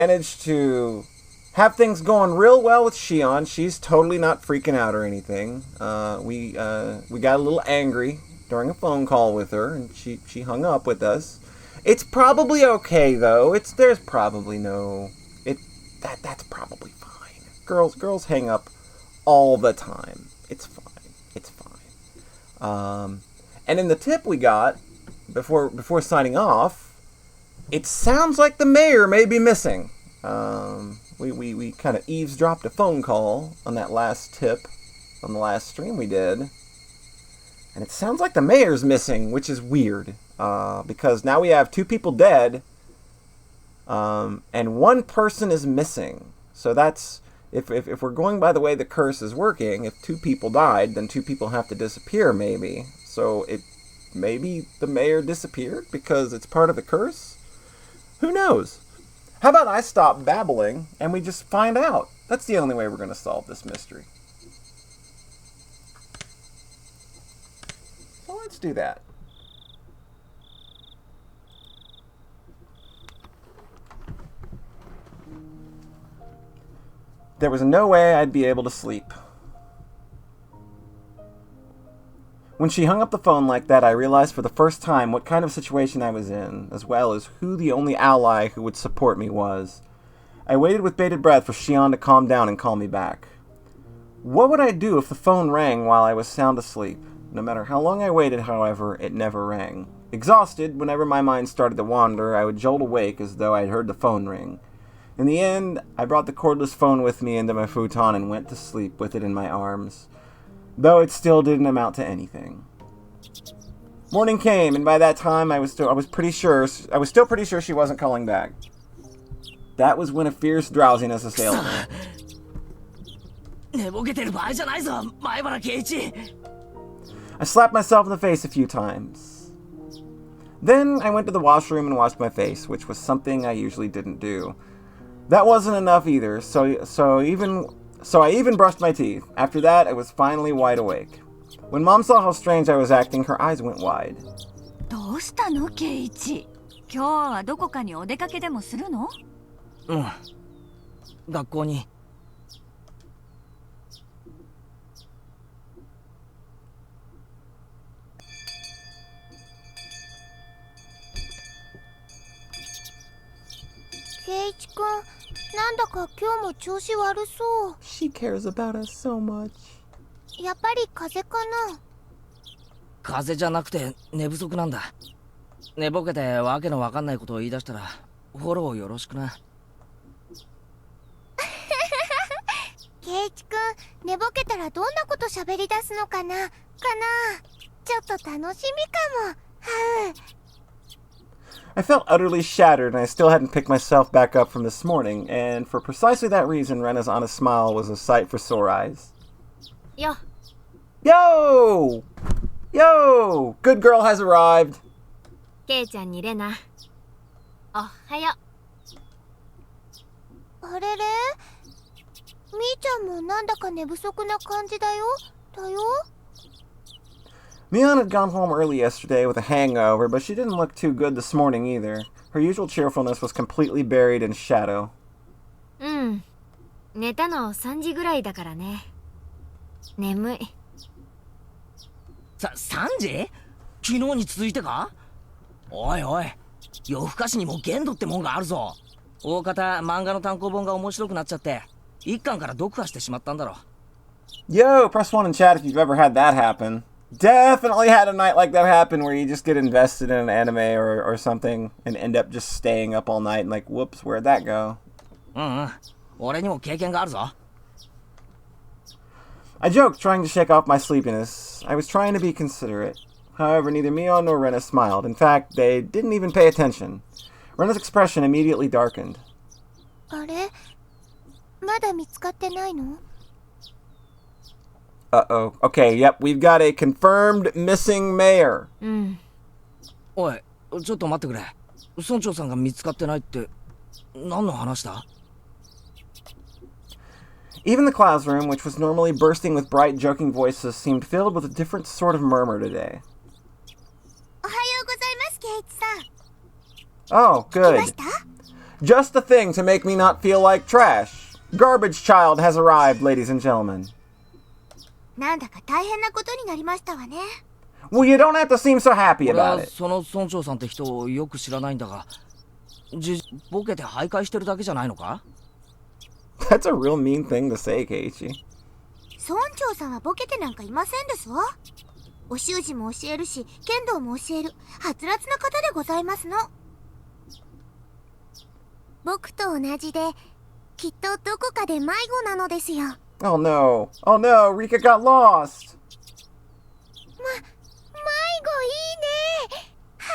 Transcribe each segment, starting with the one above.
managed to have things going real well with Shion. She's totally not freaking out or anything. We got a little angry during a phone call with her, and she hung up with us. It's probably okay though. There's probably that's probably fine. Girls hang up all the time. It's fine. And in the tip we got before signing off, it sounds like the mayor may be missing. We kind of eavesdropped a phone call on that last tip on the last stream we did, and it sounds like the mayor's missing, which is weird, because now we have 2 people dead, and 1 person is missing. So that's if we're going by the way the curse is working, if 2 people died, then 2 people have to disappear, maybe. So maybe the mayor disappeared because it's part of the curse? Who knows? How about I stop babbling and we just find out? That's the only way we're going to solve this mystery. So let's do that. There was no way I'd be able to sleep. When she hung up the phone like that, I realized for the first time what kind of situation I was in, as well as who the only ally who would support me was. I waited with bated breath for Shion to calm down and call me back. What would I do if the phone rang while I was sound asleep? No matter how long I waited, however, it never rang. Exhausted, whenever my mind started to wander, I would jolt awake as though I'd heard the phone ring. In the end, I brought the cordless phone with me into my futon and went to sleep with it in my arms, though it still didn't amount to anything. Morning came, and by that time I was still pretty sure she wasn't calling back. That was when a fierce drowsiness assailed me. I slapped myself in the face a few times. Then I went to the washroom and washed my face, which was something I usually didn't do. That wasn't enough either, so I even brushed my teeth. After that, I was finally wide awake. When Mom saw how strange I was acting, her eyes went wide. どうしたの、ケイイチ？今日はどこかにお出かけでもするの？うん。学校に。ケイイチくん、なんだか今日も調子悪そう。She cares about us so much. やっぱり風邪かな？風邪じゃなくて寝不足なんだ。寝ぼけてわけのわかんないことを言い出したらフォローよろしくな。ケイチくん、寝ぼけたらどんなこと喋り出すのかな？ちょっと楽しみかも。はう。I felt utterly shattered, and I still hadn't picked myself back up from this morning, and for precisely that reason, Rena's honest smile was a sight for sore eyes. Yo! Yo! Yo! Good girl has arrived. ケイちゃんにレナ。おはよう。あれれ？みーちゃんもなんだか寝不足な感じだよ。Mion had gone home early yesterday with a hangover, but she didn't look too good this morning either. Her usual cheerfulness was completely buried in shadow. うん。寝たの3時ぐらいだからね。眠い。3時？昨日に続いてか？おいおい、夜更かしにも限度ってもんがあるぞ。大方漫画の単行本が面白くなっちゃって一巻から読破してしまったんだろ。Yo, press 1 in chat if you've ever had that happen. Definitely had a night like that happen where you just get invested in an anime or something and end up just staying up all night and like, whoops, where'd that go? うんうん、俺にも経験があるぞ。I joked, trying to shake off my sleepiness. I was trying to be considerate. However, neither Mion nor Rena smiled. In fact, they didn't even pay attention. Rena's expression immediately darkened. あれ？まだ見つかってないの？ Uh-oh. Okay, yep, we've got a confirmed missing mayor. うん。おい、ちょっと待ってくれ。村長さんが見つかってないって何の話だ？Even the classroom, which was normally bursting with bright, joking voices, seemed filled with a different sort of murmur today. おはようございます、ケイチさん。 Oh, good. Just the thing to make me not feel like trash. Garbage child has arrived, ladies and gentlemen. なんだか大変なことになりましたわね。Well, you don't have to seem so happy 俺 about は it. その村長さんって人をよく知らないんだが、ボケて徘徊してるだけじゃないのか？ That's a real mean thing to say, Keiichi. 村長さんはボケてなんかいませんですわ。お習字も教えるし、剣道も教える、はつらつな方でございますの。僕と同じで、きっとどこかで迷子なのですよ。Oh no. Oh no, Rika got lost. 迷子いいね。は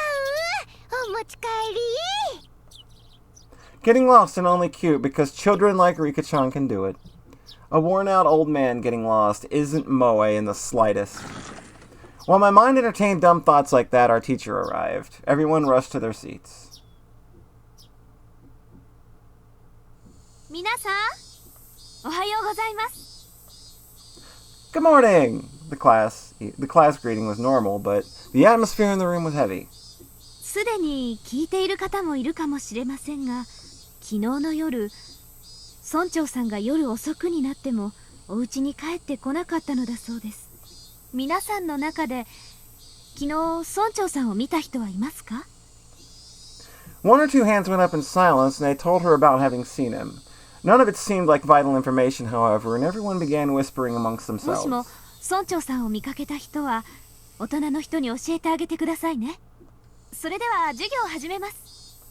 う、お持ち帰り。Getting lost and only cute because children like Rika-chan can do it. A worn-out old man getting lost isn't moe in the slightest. While my mind entertained dumb thoughts like that, our teacher arrived. Everyone rushed to their seats. 皆さん、おはようございます。 Good morning! The class greeting was normal, but the atmosphere in the room was heavy. すでに聞いている方もいるかもしれませんが、昨日の夜、村長さんが夜遅くになってもお家に帰ってこなかったのだそうです。皆さんの中で昨日村長さんを見た人はいますか？ One or two hands went up in silence, and they told her about having seen him. None of it seemed like vital information, however, and everyone began whispering amongst もしも themselves. 村長さんを見かけた人は大人の人に教えてあげてくださいね。それでは授業を始めます。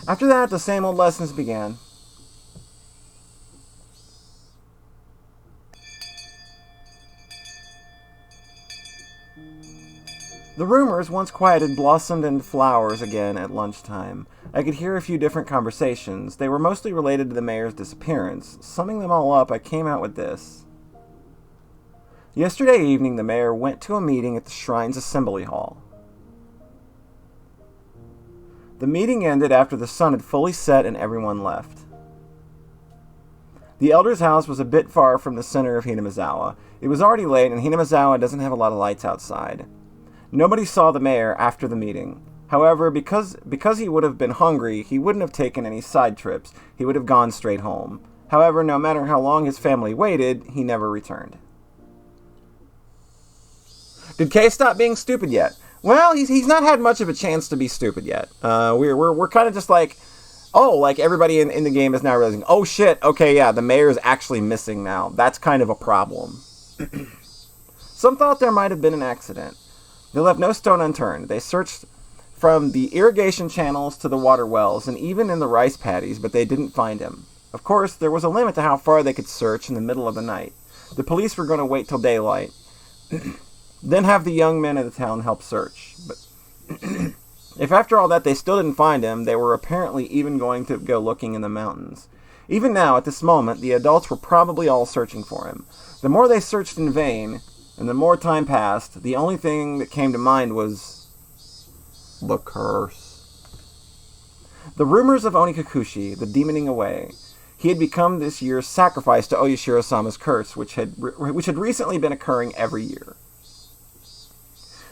After that, the same old lessons began. The rumors, once quieted, blossomed into flowers again at lunchtime. I could hear a few different conversations. They were mostly related to the mayor's disappearance. Summing them all up, I came out with this. Yesterday evening, the mayor went to a meeting at the Shrine's Assembly Hall. The meeting ended after the sun had fully set and everyone left. The elder's house was a bit far from the center of Hinamizawa. It was already late, and Hinamizawa doesn't have a lot of lights outside. Nobody saw the mayor after the meeting. However, because he would have been hungry, he wouldn't have taken any side trips. He would have gone straight home. However, no matter how long his family waited, he never returned. Did Kay stop being stupid yet? Well, he's not had much of a chance to be stupid yet. We're kind of just like, oh, like everybody in the game is now realizing, oh shit, okay, yeah, the mayor is actually missing now. That's kind of a problem. Some thought there might have been an accident. They left no stone unturned. They searched from the irrigation channels to the water wells and even in the rice paddies, but they didn't find him. Of course, there was a limit to how far they could search in the middle of the night. The police were going to wait till daylight, then have the young men of the town help search. But if after all that they still didn't find him, they were apparently even going to go looking in the mountains. Even now, at this moment, the adults were probably all searching for him. The more they searched in vain, and the more time passed, the only thing that came to mind was the curse. The rumors of Onikakushi, the demoning away. He had become this year's sacrifice to Oyashiro-sama's curse, which had recently been occurring every year.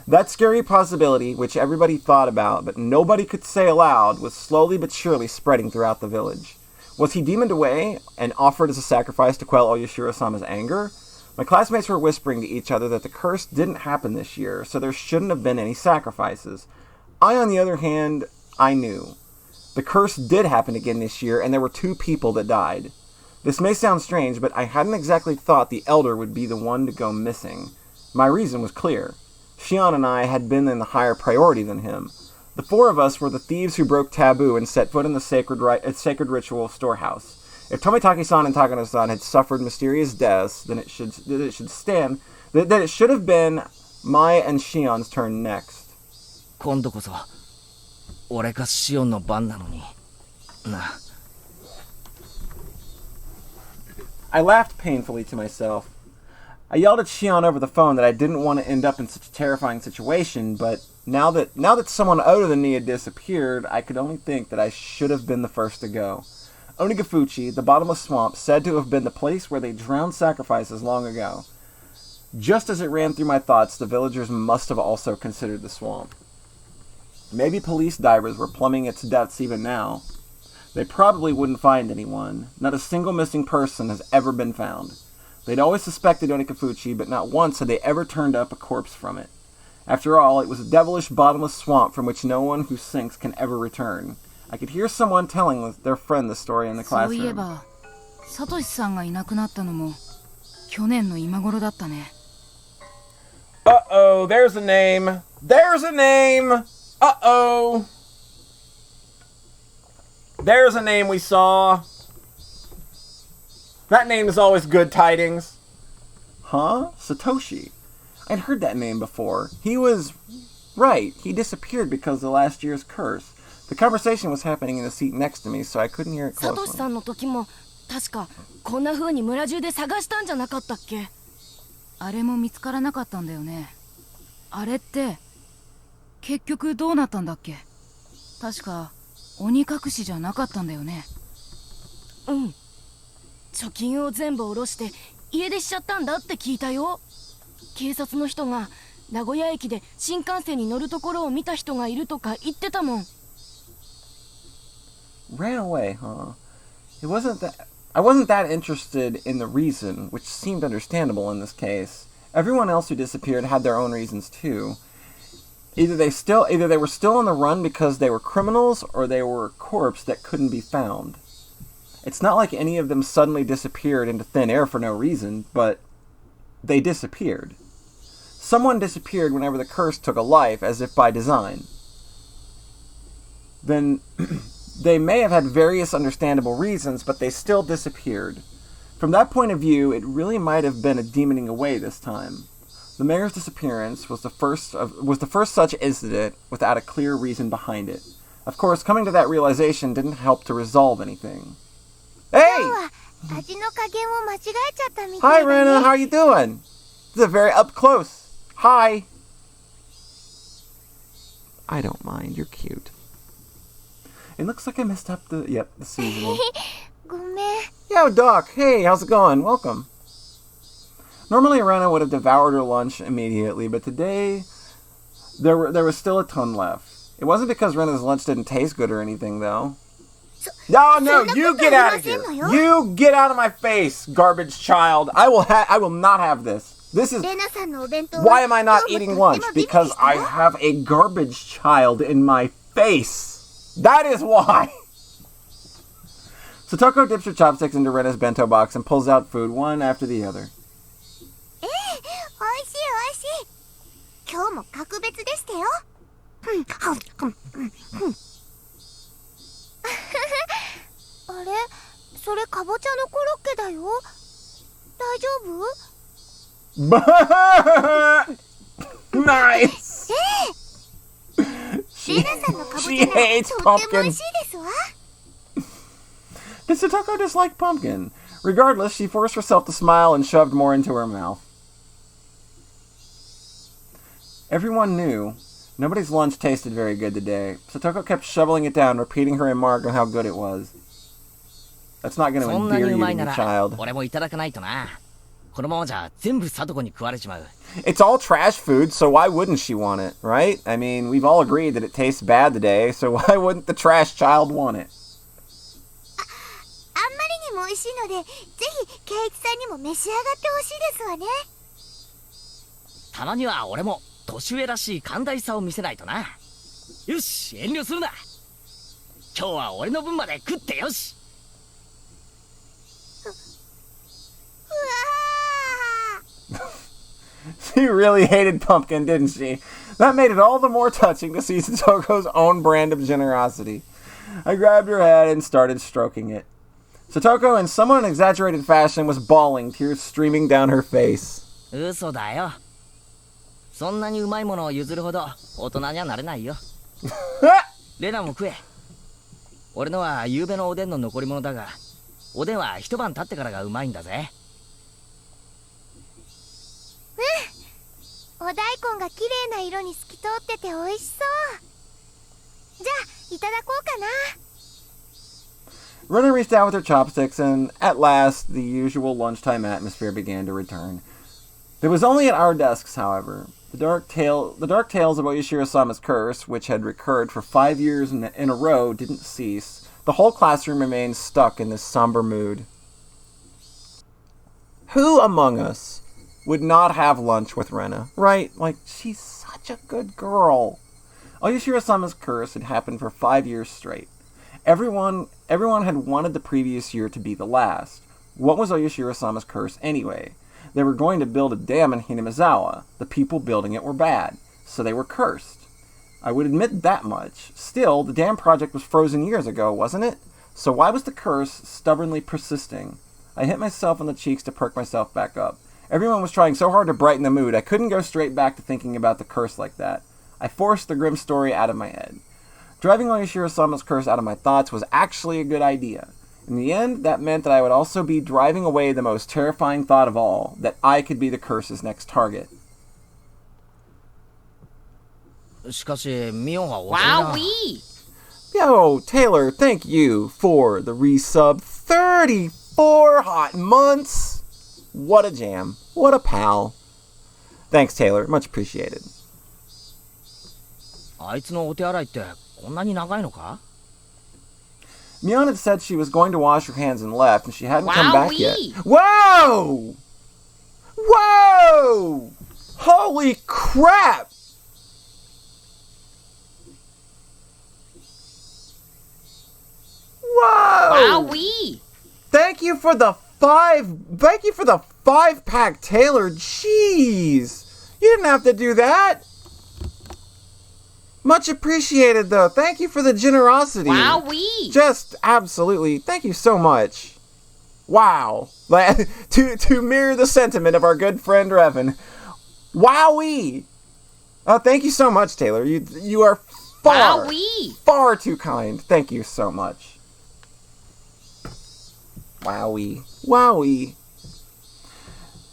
That scary possibility, which everybody thought about, but nobody could say aloud, was slowly but surely spreading throughout the village. Was he demoned away and offered as a sacrifice to quell Oyashiro-sama's anger? My classmates were whispering to each other that the curse didn't happen this year, so there shouldn't have been any sacrifices. I, on the other hand, I knew. The curse did happen again this year, and there were 2 people that died. This may sound strange, but I hadn't exactly thought the elder would be the one to go missing. My reason was clear. Shion and I had been in the higher priority than him. The 4 of us were the thieves who broke taboo and set foot in the sacred ritual storehouse. If Tomitaki-san and Takano-san had suffered mysterious deaths, then it should have been Mai and Shion's turn next. 今度こそ俺かシオンの番なのにな。 I laughed painfully to myself. I yelled at Shion over the phone that I didn't want to end up in such a terrifying situation, but now that someone older than me had disappeared, I could only think that I should have been the first to go. Onigafuchi, the bottomless swamp, said to have been the place where they drowned sacrifices long ago. Just as it ran through my thoughts, the villagers must have also considered the swamp. Maybe police divers were plumbing its depths even now. They probably wouldn't find anyone. Not a single missing person has ever been found. They'd always suspected Onikafuchi, but not once had they ever turned up a corpse from it. After all, it was a devilish, bottomless swamp from which no one who sinks can ever return. I could hear someone telling their friend the story in the そういえ classroom. ば、サトシさんがいなくなったのも去年の今頃だったね。Uh-oh, there's a name. There's a name. Uh-oh. There's a name we saw. That name is always good tidings. Huh? Satoshi. I'd heard that name before. He was... right. He disappeared because of last year's curse. The conversation was happening in the seat next to me, so I couldn't hear it サトシ closely. さんの時も確かこんな風に村中で探したんじゃなかったっけ？あれも見つからなかったんだよね。あれって結局どうなったんだっけ？確か鬼隠しじゃなかったんだよね。うん。貯金を全部下ろして家出しちゃったんだって聞いたよ。警察の人が名古屋駅で新幹線に乗るところを見た人がいるとか言ってたもん。Ran away, huh? I wasn't that interested in the reason, which seemed understandable in this case. Everyone else who disappeared had their own reasons too. Either they were still on the run because they were criminals, or they were a corpse that couldn't be found. It's not like any of them suddenly disappeared into thin air for no reason, but they disappeared. Someone disappeared whenever the curse took a life, as if by design. Then they may have had various understandable reasons, but they still disappeared. From that point of view, it really might have been a demoning away this time. The mayor's disappearance was the first such incident without a clear reason behind it. Of course, coming to that realization didn't help to resolve anything. Hey! Hi, Rena, how are you doing? This is very up close. Hi. I don't mind, you're cute. It looks like I messed up the seasoning. Yo, Doc. Hey, how's it going? Welcome. Normally, Rena would have devoured her lunch immediately, but today there was still a ton left. It wasn't because Rena's lunch didn't taste good or anything, though. No, you get out of here. You get out of my face, garbage child. I will not have this. This is... Why am I not eating lunch? Because I have a garbage child in my face. That is why. Satoko dips her chopsticks into Rena's bento box and pulls out food one after the other. Nice! She hates pumpkin. Did Satoko dislike pumpkin? Regardless, she forced herself to smile and shoved more into her mouth. Everyone knew. Nobody's lunch tasted very good today. Satoko kept shoveling it down, repeating her remark on how good it was. That's not going to endear you to your child. It's all trash food, so why wouldn't she want it, right? I mean, we've all agreed that it tastes bad today, so why wouldn't the trash child want it? 美味しいので、ぜひケイチさんにも召し上がってほしいですわね。たまには俺も年上らしい寛大さを見せないとな。よし、遠慮するな。今日は俺の分まで食ってよし。She really hated pumpkin, didn't she? That made it all the more touching to see Satoko's own brand of generosity. I grabbed her head and started stroking it. Satoko, in somewhat an exaggerated fashion, was bawling, tears streaming down her face. 嘘だよ。そんなにうまいものを譲るほど大人にはなれないよ。レナも食え。俺のは夕べのおでんの残り物だが、おでんは一晩経ってからがうまいんだぜ。お大根が綺麗な色に透き通ってて美味しそう。じゃあいただこうかな。Rena reached out with her chopsticks, and at last, the usual lunchtime atmosphere began to return. It was only at our desks, however. The dark tales of Oyashiro-sama's curse, which had recurred for 5 years in a row, didn't cease, The whole classroom remained stuck in this somber mood. Who among us would not have lunch with Rena, right? Like, she's such a good girl. Oyashiro-sama's curse had happened for 5 years straight. Everyone had wanted the previous year to be the last. What was Oyashiro-sama's curse anyway? They were going to build a dam in Hinamizawa. The people building it were bad, so they were cursed. I would admit that much. Still, the dam project was frozen years ago, wasn't it? So why was the curse stubbornly persisting? I hit myself on the cheeks to perk myself back up. Everyone was trying so hard to brighten the mood, I couldn't go straight back to thinking about the curse like that. I forced the grim story out of my head. Driving Oyashiro-sama's curse out of my thoughts was actually a good idea. In the end, that meant that I would also be driving away the most terrifying thought of all, that I could be the curse's next target. しかしミオンは遅いな。 Yo, Taylor, thank you for the resub. 34 hot months! What a jam. What a pal. Thanks, Taylor. Much appreciated. あいつのお手洗いってこんなに長いのか？ Mion had said she was going to wash her hands and left, and she hadn't come back yet. Whoa! Whoa! Holy crap! Whoa! Thank you for the 5-pack, Taylor. Jeez. You didn't have to do that. Much appreciated, though. Thank you for the generosity. Just absolutely. Thank you so much. Wow. To mirror the sentiment of our good friend Revan. Wowee. Thank you so much, Taylor. You are far too kind. Thank you so much. Wowee. Wowee.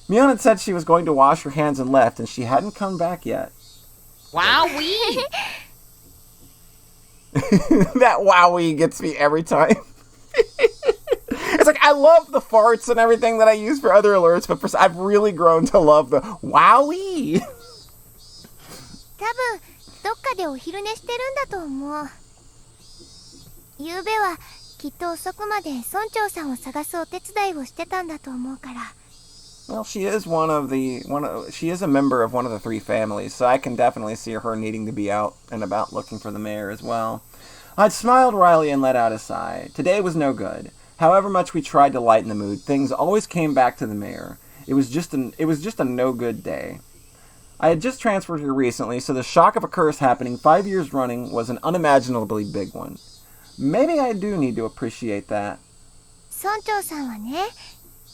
Mion had said she was going to wash her hands and left, and she hadn't come back yet. That wowee gets me every time. It's like, I love the farts and everything that I use for other alerts, but I've really grown to love the wowee. 多分どっかでお昼寝してるんだと思う。昨べはきっと遅くまで村長さんを探すお手伝いをしてたんだと思うから。Well, she is she is a member of one of the three families, so I can definitely see her needing to be out and about looking for the mayor as well. I'd smiled wryly and let out a sigh. Today was no good. However much we tried to lighten the mood, things always came back to the mayor. It was just a no good day. I had just transferred here recently, so the shock of a curse happening 5 years running was an unimaginably big one. Maybe I do need to appreciate that. 村長さんはね、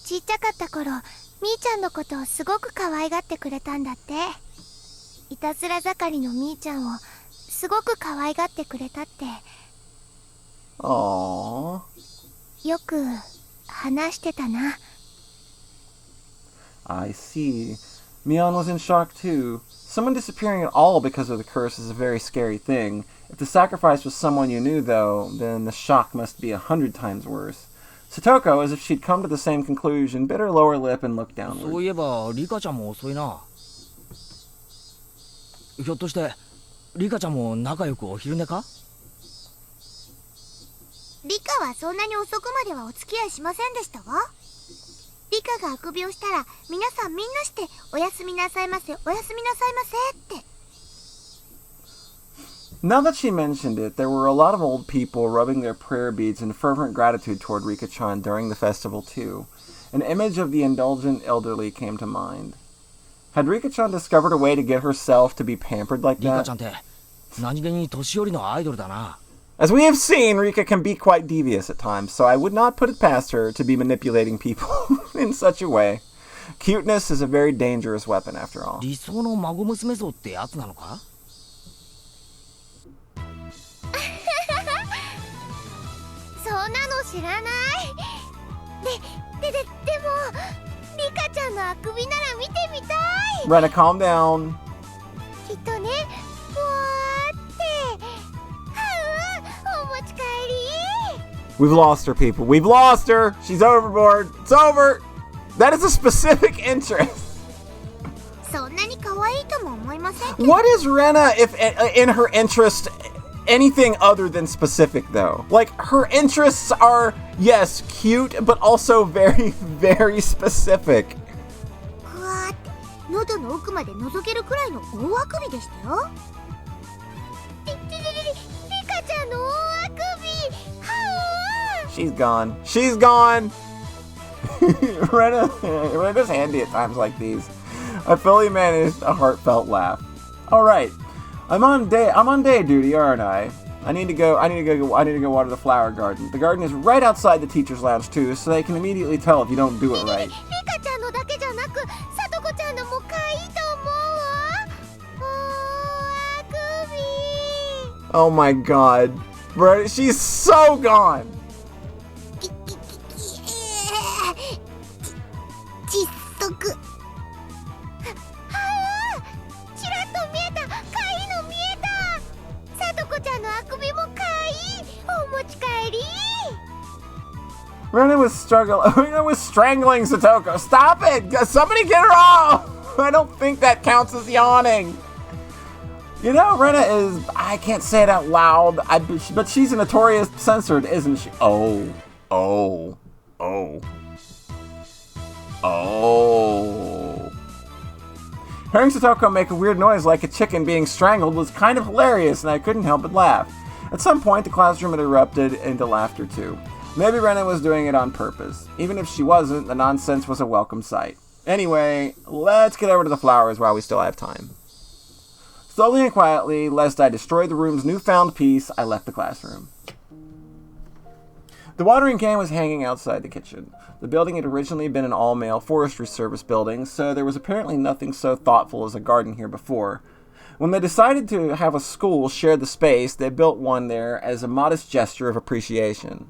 ちっちゃかった頃、みーちゃんのことをすごく可愛がってくれたんだって。いたずら盛りのみーちゃんをすごく可愛がってくれたって。Aww. よく話してたな。I see. Mion was in shock too. Someone disappearing at all because of the curse is a very scary thing. If the sacrifice was someone you knew, though, then the shock must be 100 times worse. Satoko, as if she'd come to the same conclusion, bit her lower lip and looked downward. そういえばリカちゃんも遅いな。ひょっとしてリカちゃんも仲良くお昼寝か？リカはそんなに遅くまではお付き合いしませんでしたわ。リカがあくびをしたら皆さんみんなしておやすみなさいませ、おやすみなさいませって。Now that she mentioned it, there were a lot of old people rubbing their prayer beads in fervent gratitude toward Rika-chan during the festival too. An image of the indulgent elderly came to mind. Had Rika-chan discovered a way to get herself to be pampered like リカ that? ちゃんって何気に年寄りのアイドルだな。As we have seen, Rika can be quite devious at times, so I would not put it past her to be manipulating people in such a way. Cuteness is a very dangerous weapon, after all. 理想の孫娘像ってやつなのか？そんなの知らない。でもリカちゃんのあくびなら見てみたい。 Rena, calm down. きっとね、ふわーって。お持ち帰り。 We've lost her, people. We've lost her. She's overboard. It's over. That is a specific interest. そんなに可愛いとも思いませんけど。 What is Rena if in her interest anything other than specific, though. Like, her interests are, yes, cute, but also very, very specific. ふわーって喉の奥まで覗けるくらいの大あくびでしたよ。リカちゃんの大あくび。はあ。 She's gone. She's gone! Rena's handy at times like these. I fully managed a heartfelt laugh. Alright. I'm on day duty, aren't I? I need to go water the flower garden. The garden is right outside the teacher's lounge too, so they can immediately tell if you don't do it right. リカちゃんのだけじゃなく、さとこちゃんのも可愛いと思うわ。大あくび。 Oh my god. Bro, she's so gone! 窒息。はあ、ちらっと見えた。可愛いの見えた。さとこちゃんのあくびも可愛い。お持ち帰り。 Rena was strangling Satoko. Stop it! Somebody get her off! I don't think that counts as yawning. You know, Rena is... I can't say it out loud, but she's a notorious censored, isn't she? Oh. Hearing Satoko make a weird noise like a chicken being strangled was kind of hilarious, and I couldn't help but laugh. At some point, the classroom had erupted into laughter too. Maybe Rena was doing it on purpose. Even if she wasn't, the nonsense was a welcome sight. Anyway, let's get over to the flowers while we still have time. Slowly and quietly, lest I destroy the room's newfound peace, I left the classroom. The watering can was hanging outside the kitchen. The building had originally been an all-male forestry service building, so there was apparently nothing so thoughtful as a garden here before. When they decided to have a school share the space, they built one there as a modest gesture of appreciation.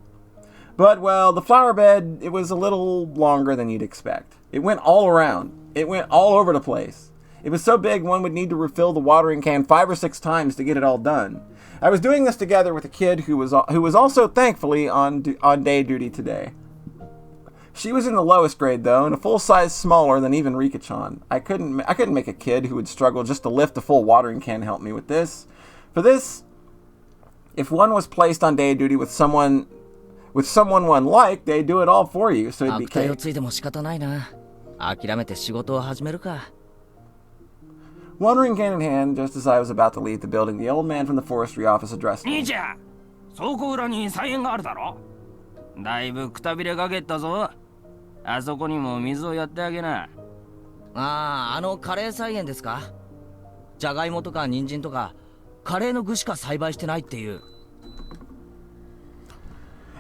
But, well, the flower bed, it was a little longer than you'd expect. It went all around. It went all over the place. It was so big one would need to refill the watering can 5 or 6 times to get it all done. I was doing this together with a kid who was also thankfully on day duty today. She was in the lowest grade though, and a full size smaller than even Rika-chan. I couldn't make a kid who would struggle just to lift a full watering can help me with this. For this, if one was placed on day duty with someone one liked, they'd do it all for you, so it'd be cake. Watering can in hand, just as I was about to leave the building, the old man from the forestry office addressed me. 倉庫裏に菜園があるだろ。だいぶくたびれかけたぞ。あそこにも水をやってあげな。ああ、あのカレー菜園ですか。じゃがいもとか人参とかカレーの具しか栽培してないっていう。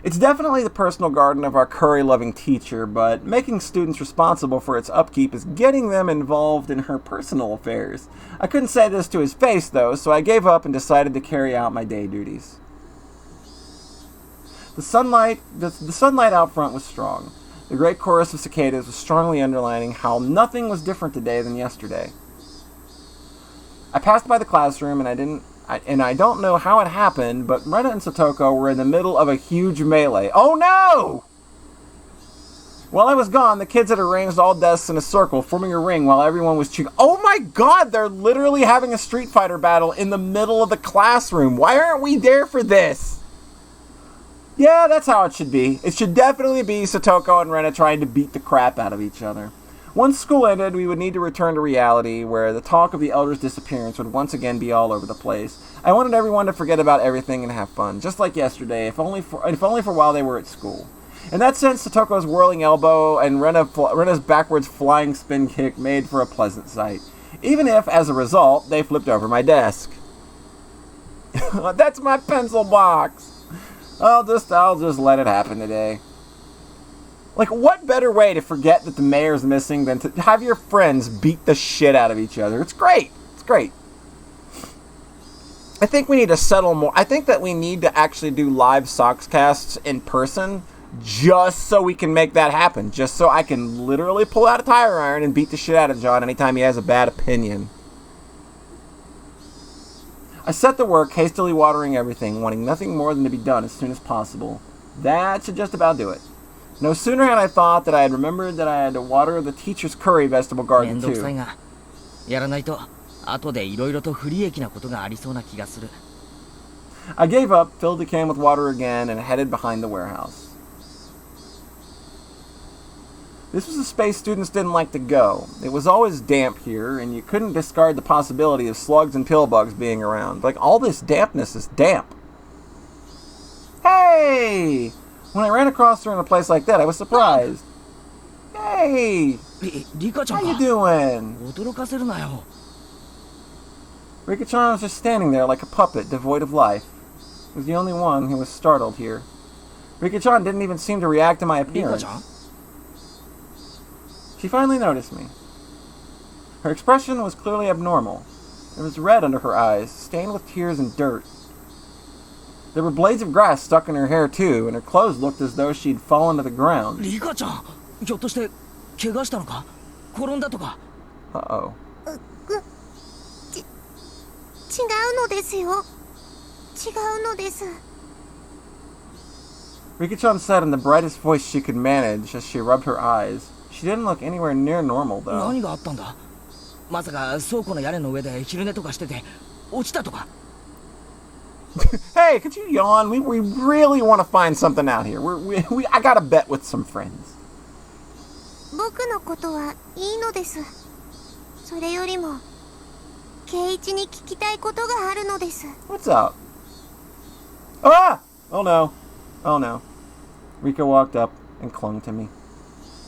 It's definitely the personal garden of our curry-loving teacher, but making students responsible for its upkeep is getting them involved in her personal affairs. I couldn't say this to his face, though, so I gave up and decided to carry out my day duties. The sunlight out front was strong. The great chorus of cicadas was strongly underlining how nothing was different today than yesterday. I passed by the classroom, and I don't know how it happened, but Rena and Satoko were in the middle of a huge melee. Oh no! While I was gone, the kids had arranged all desks in a circle, forming a ring while everyone was cheering. Oh my god, they're literally having a Street Fighter battle in the middle of the classroom. Why aren't we there for this? Yeah, that's how it should be. It should definitely be Satoko and Rena trying to beat the crap out of each other. Once school ended, we would need to return to reality, where the talk of the elder's disappearance would once again be all over the place. I wanted everyone to forget about everything and have fun, just like yesterday, if only for while they were at school. In that sense, Satoko's whirling elbow and Rena's backwards flying spin kick made for a pleasant sight, even if, as a result, they flipped over my desk. That's my pencil box! I'll just let it happen today. Like, what better way to forget that the mayor's missing than to have your friends beat the shit out of each other? It's great. It's great. I think we need to settle more. I think that we need to actually do live Soxcasts in person just so we can make that happen. Just so I can literally pull out a tire iron and beat the shit out of John anytime he has a bad opinion. I set to work, hastily watering everything, wanting nothing more than to be done as soon as possible. That should just about do it. No sooner had I thought that I had remembered that I had to water the teacher's curry vegetable garden too. やらないと後でいろいろと不利益なことがありそうな気がする。I gave up, filled the can with water again, and headed behind the warehouse. This was a space students didn't like to go. It was always damp here, and you couldn't discard the possibility of slugs and pill bugs being around. Like, all this dampness is damp. Hey! When I ran across her in a place like that, I was surprised. Hey! リカちゃん How か you doing? 驚かせるなよ。 Rika-chan was just standing there like a puppet, devoid of life. He was the only one who was startled here. Rika-chan didn't even seem to react to my リカ appearance. ちゃん She finally noticed me. Her expression was clearly abnormal. There was red under her eyes, stained with tears and dirt. There were blades of grass stuck in her hair too, and her clothes looked as though she'd fallen to the ground. リカちゃん、ひょっとして怪我したのか？転んだとか？ Uh-oh. 違うのですよ。違うのです。 Rika-chan said in the brightest voice she could manage as she rubbed her eyes. She didn't look anywhere near normal, though. 何があったんだ？まさか倉庫の屋根の上で昼寝とかしてて落ちたとか？ Hey, could you yawn? We really want to find something out here. I got a bet with some friends. 僕のことはいいのです。それよりも圭一に聞きたいことがあるのです。 What's up? Ah! Oh no. Oh no. Rika walked up and clung to me.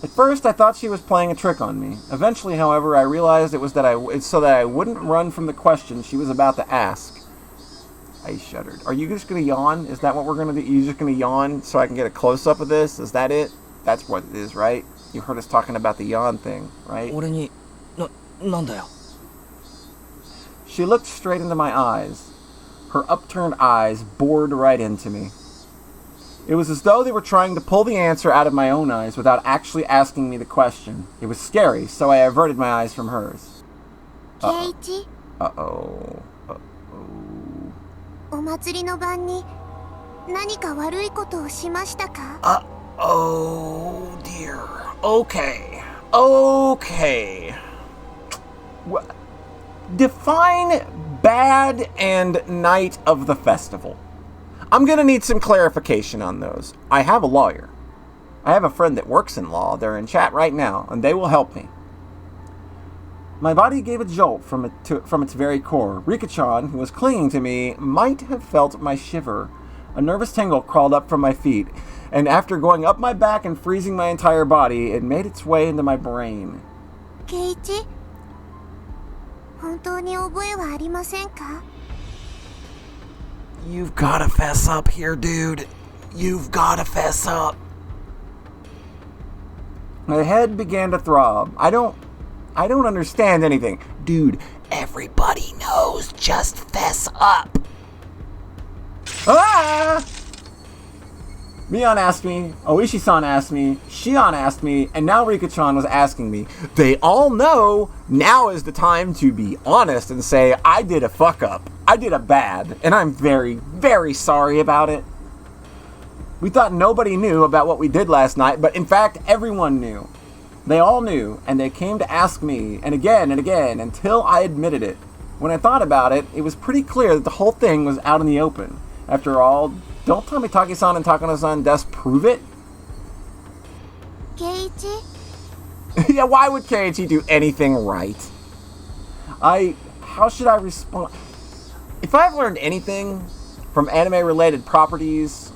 At first, I thought she was playing a trick on me. Eventually, however, I realized it was so that I wouldn't run from the question she was about to ask. I shuddered. Are you just going to yawn? Is that what we're going to do? You just going to yawn so I can get a close-up of this? Is that it? That's what it is, right? You heard us talking about the yawn thing, right? 俺になんだよ。 She looked straight into my eyes. Her upturned eyes bored right into me. It was as though they were trying to pull the answer out of my own eyes without actually asking me the question. It was scary, so I averted my eyes from hers. 圭一、 Uh-oh. お祭りの晩に何か悪いことをしましたか？ Oh dear. Okay. Okay. Define bad and night of the festival. I'm gonna need some clarification on those. I have a lawyer. I have a friend that works in law. They're in chat right now, and they will help me. My body gave a jolt from its very core. Rika-chan, who was clinging to me, might have felt my shiver. A nervous tingle crawled up from my feet, and after going up my back and freezing my entire body, it made its way into my brain. 圭一、本当に覚えはありませんか？ You've gotta fess up here, dude. You've gotta fess up. My head began to throb. I don't understand anything. Dude, everybody knows. Just fess up. Ah! Mion asked me, Oishi-san asked me, Shion asked me, and now Rika-chan was asking me. They all know now is the time to be honest and say, I did a fuck up. I did a bad, and I'm very, very sorry about it. We thought nobody knew about what we did last night, but in fact, everyone knew. They all knew, and they came to ask me, and again, until I admitted it. When I thought about it, it was pretty clear that the whole thing was out in the open. After all, don't Tomitake-san and Takano-san just prove it? 圭一、 Yeah, why would Keiichi do anything right? How should I respond? If I've learned anything from anime-related properties,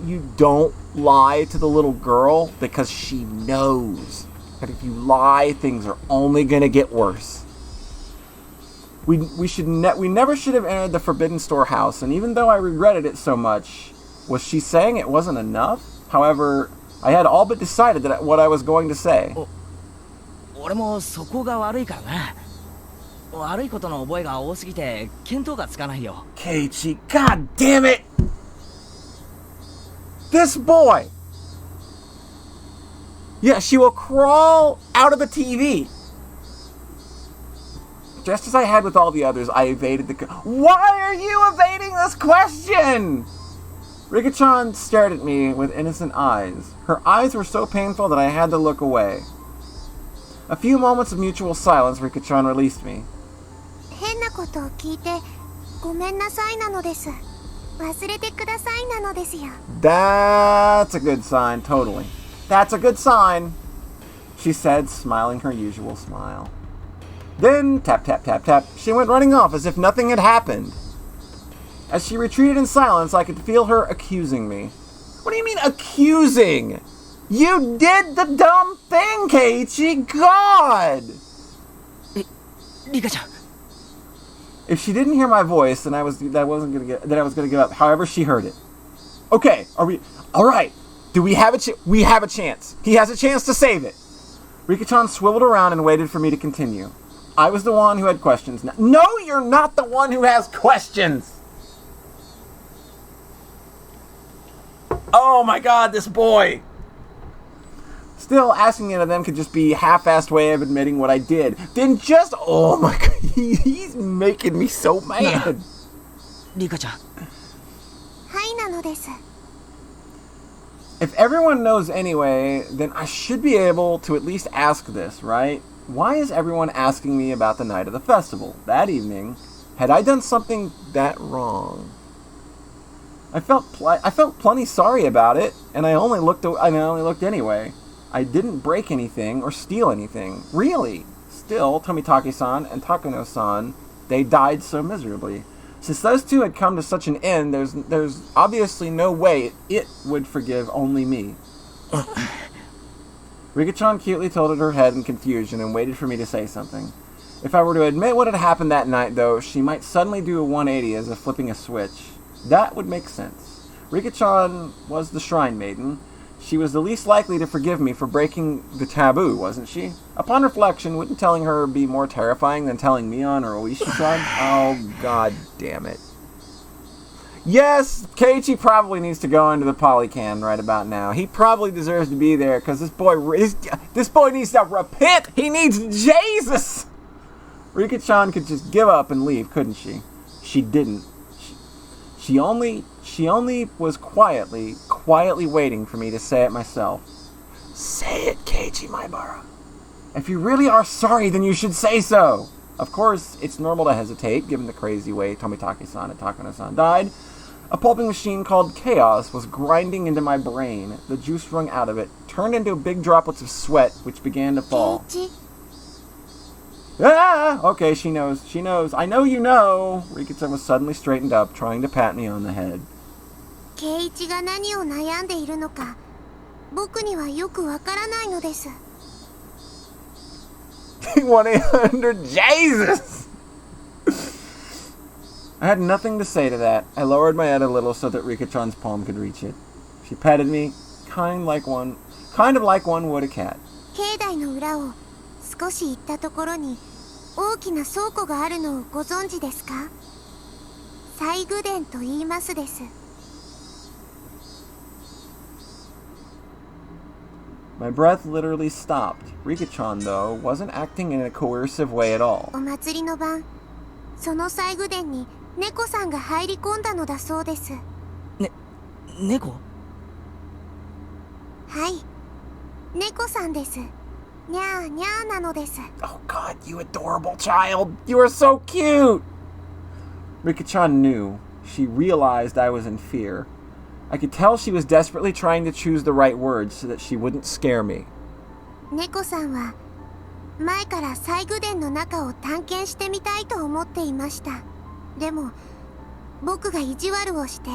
you don't lie to the little girl because she knows that if you lie, things are only gonna get worse. We never should have entered the Forbidden Storehouse, and even though I regretted it so much, was she saying it wasn't enough? However, I had all but decided that what I was going to say. 俺もそこが悪いからな。悪いことの覚えが多すぎて見当がつかないよ。 Keiichi, god damn it! This boy! Yeah, she will crawl out of the TV. Just as I had with all the others, I evaded the... Why are you evading this question? Rika-chan stared at me with innocent eyes. Her eyes were so painful that I had to look away. A few moments of mutual silence, Rika-chan released me. 変なことを聞いてごめんなさいなのです。忘れてくださいなのですよ。 That's a good sign, totally. That's a good sign, she said, smiling her usual smile. Then, tap, tap, tap, tap, she went running off as if nothing had happened. As she retreated in silence, I could feel her accusing me. What do you mean, accusing? You did the dumb thing, Keiichi! God! リカちゃん If she didn't hear my voice, then I was gonna give up. However, she heard it. Okay, are we all right? Do we have we have a chance? He has a chance to save it. Rika-chan swiveled around and waited for me to continue. I was the one who had questions. No, you're not the one who has questions. Oh my God, this boy. Still, asking it of them could just be a half-assed way of admitting what I did. Then just, oh my God, he's making me so mad. リカちゃんはいなのです。 If everyone knows anyway, then I should be able to at least ask this, right? Why is everyone asking me about the night of the festival? That evening, had I done something that wrong? I felt plenty sorry about it, and I only looked anyway. I didn't break anything or steal anything. Really. Still, Tomitake-san and Takano-san, they died so miserably. Since those two had come to such an end, there's obviously no way it would forgive only me. Rika-chan cutely tilted her head in confusion and waited for me to say something. If I were to admit what had happened that night, though, she might suddenly do a 180 as if flipping a switch. That would make sense. Rika-chan was the shrine maiden. She was the least likely to forgive me for breaking the taboo, wasn't she? Upon reflection, wouldn't telling her be more terrifying than telling Mion or Oishi-san? Oh, god damn it. Yes, Keiichi probably needs to go into the polycan right about now. He probably deserves to be there because this boy needs to repent. He needs Jesus. Rika-chan could just give up and leave, couldn't she? She didn't. She only was quietly waiting for me to say it myself. Say it, Keiichi Maibara. If you really are sorry, then you should say so. Of course, it's normal to hesitate, given the crazy way Tomitake-san and Takano-san died. A pulping machine called Chaos was grinding into my brain. The juice wrung out of it, turned into big droplets of sweat, which began to fall. Keiichi. Ah! Okay, she knows. She knows. I know you know. Rika-chan was suddenly straightened up, trying to pat me on the head. ケイイチが何を悩んでいるのか、僕にはよくわからないのです。 1-800 Jesus! I had nothing to say to that. I lowered my head a little so that Rika-chan's palm could reach it. She petted me, kind of like one would a cat. 境内の裏を少し行ったところに大きな倉庫があるのをご存知ですか？西宮殿と言いますです。 My breath literally stopped. Rika-chan, though, wasn't acting in a coercive way at all. お祭りの晩、その西宮殿に猫さんが入り込んだのだそうです。猫？はい、猫さんです。にゃーにゃーなのです。 Oh god, you adorable child! You are so cute! Rika-chan knew. She realized I was in fear. I could tell she was desperately trying to choose the right words so that she wouldn't scare me. 猫さんは前から西宮殿の中を探検してみたいと思っていました。でも僕が意地悪をして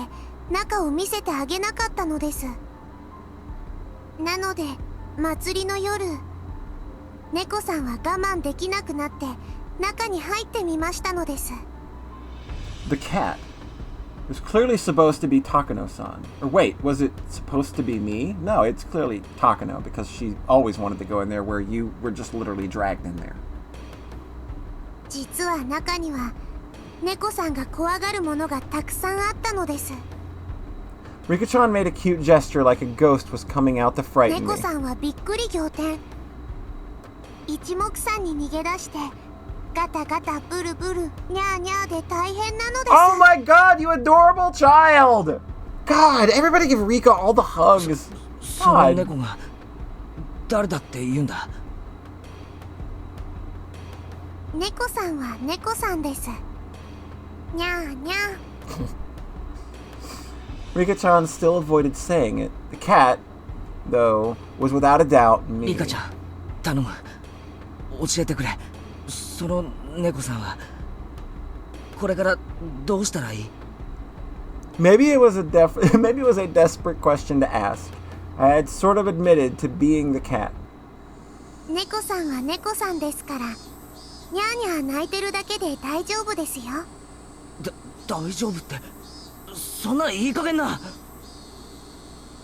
中を見せてあげなかったのです。なので祭りの夜、猫さんは我慢できなくなって中に入ってみましたのです。 The cat. It was clearly supposed to be Takano-san. Or wait, was it supposed to be me? No, it's clearly Takano because she always wanted to go in there where you were just literally dragged in there. 実は中には猫さんが怖がるものがたくさんあったのです。 Rika-chan made a cute gesture like a ghost was coming out to frighten me. 猫さんはびっくり仰天。一目散に逃げ出してガタガタブルブルニャーニャーで大変なのです。 Oh my god, you adorable child! God, everybody give Rika all the hugs. その猫が誰だって言うんだ？猫さんは猫さんです。にゃーにゃー。Rika-chan still avoided saying it. The cat, though, was without a doubt me. リカちゃん頼む教えてくれその猫さんはこれからどうしたらいい Maybe it was a maybe it was a desperate question to ask. I had sort of admitted to being the cat. 猫さんは猫さんですから、にゃーにゃー泣いてるだけで大丈夫ですよ。大丈夫ってそんないい加減な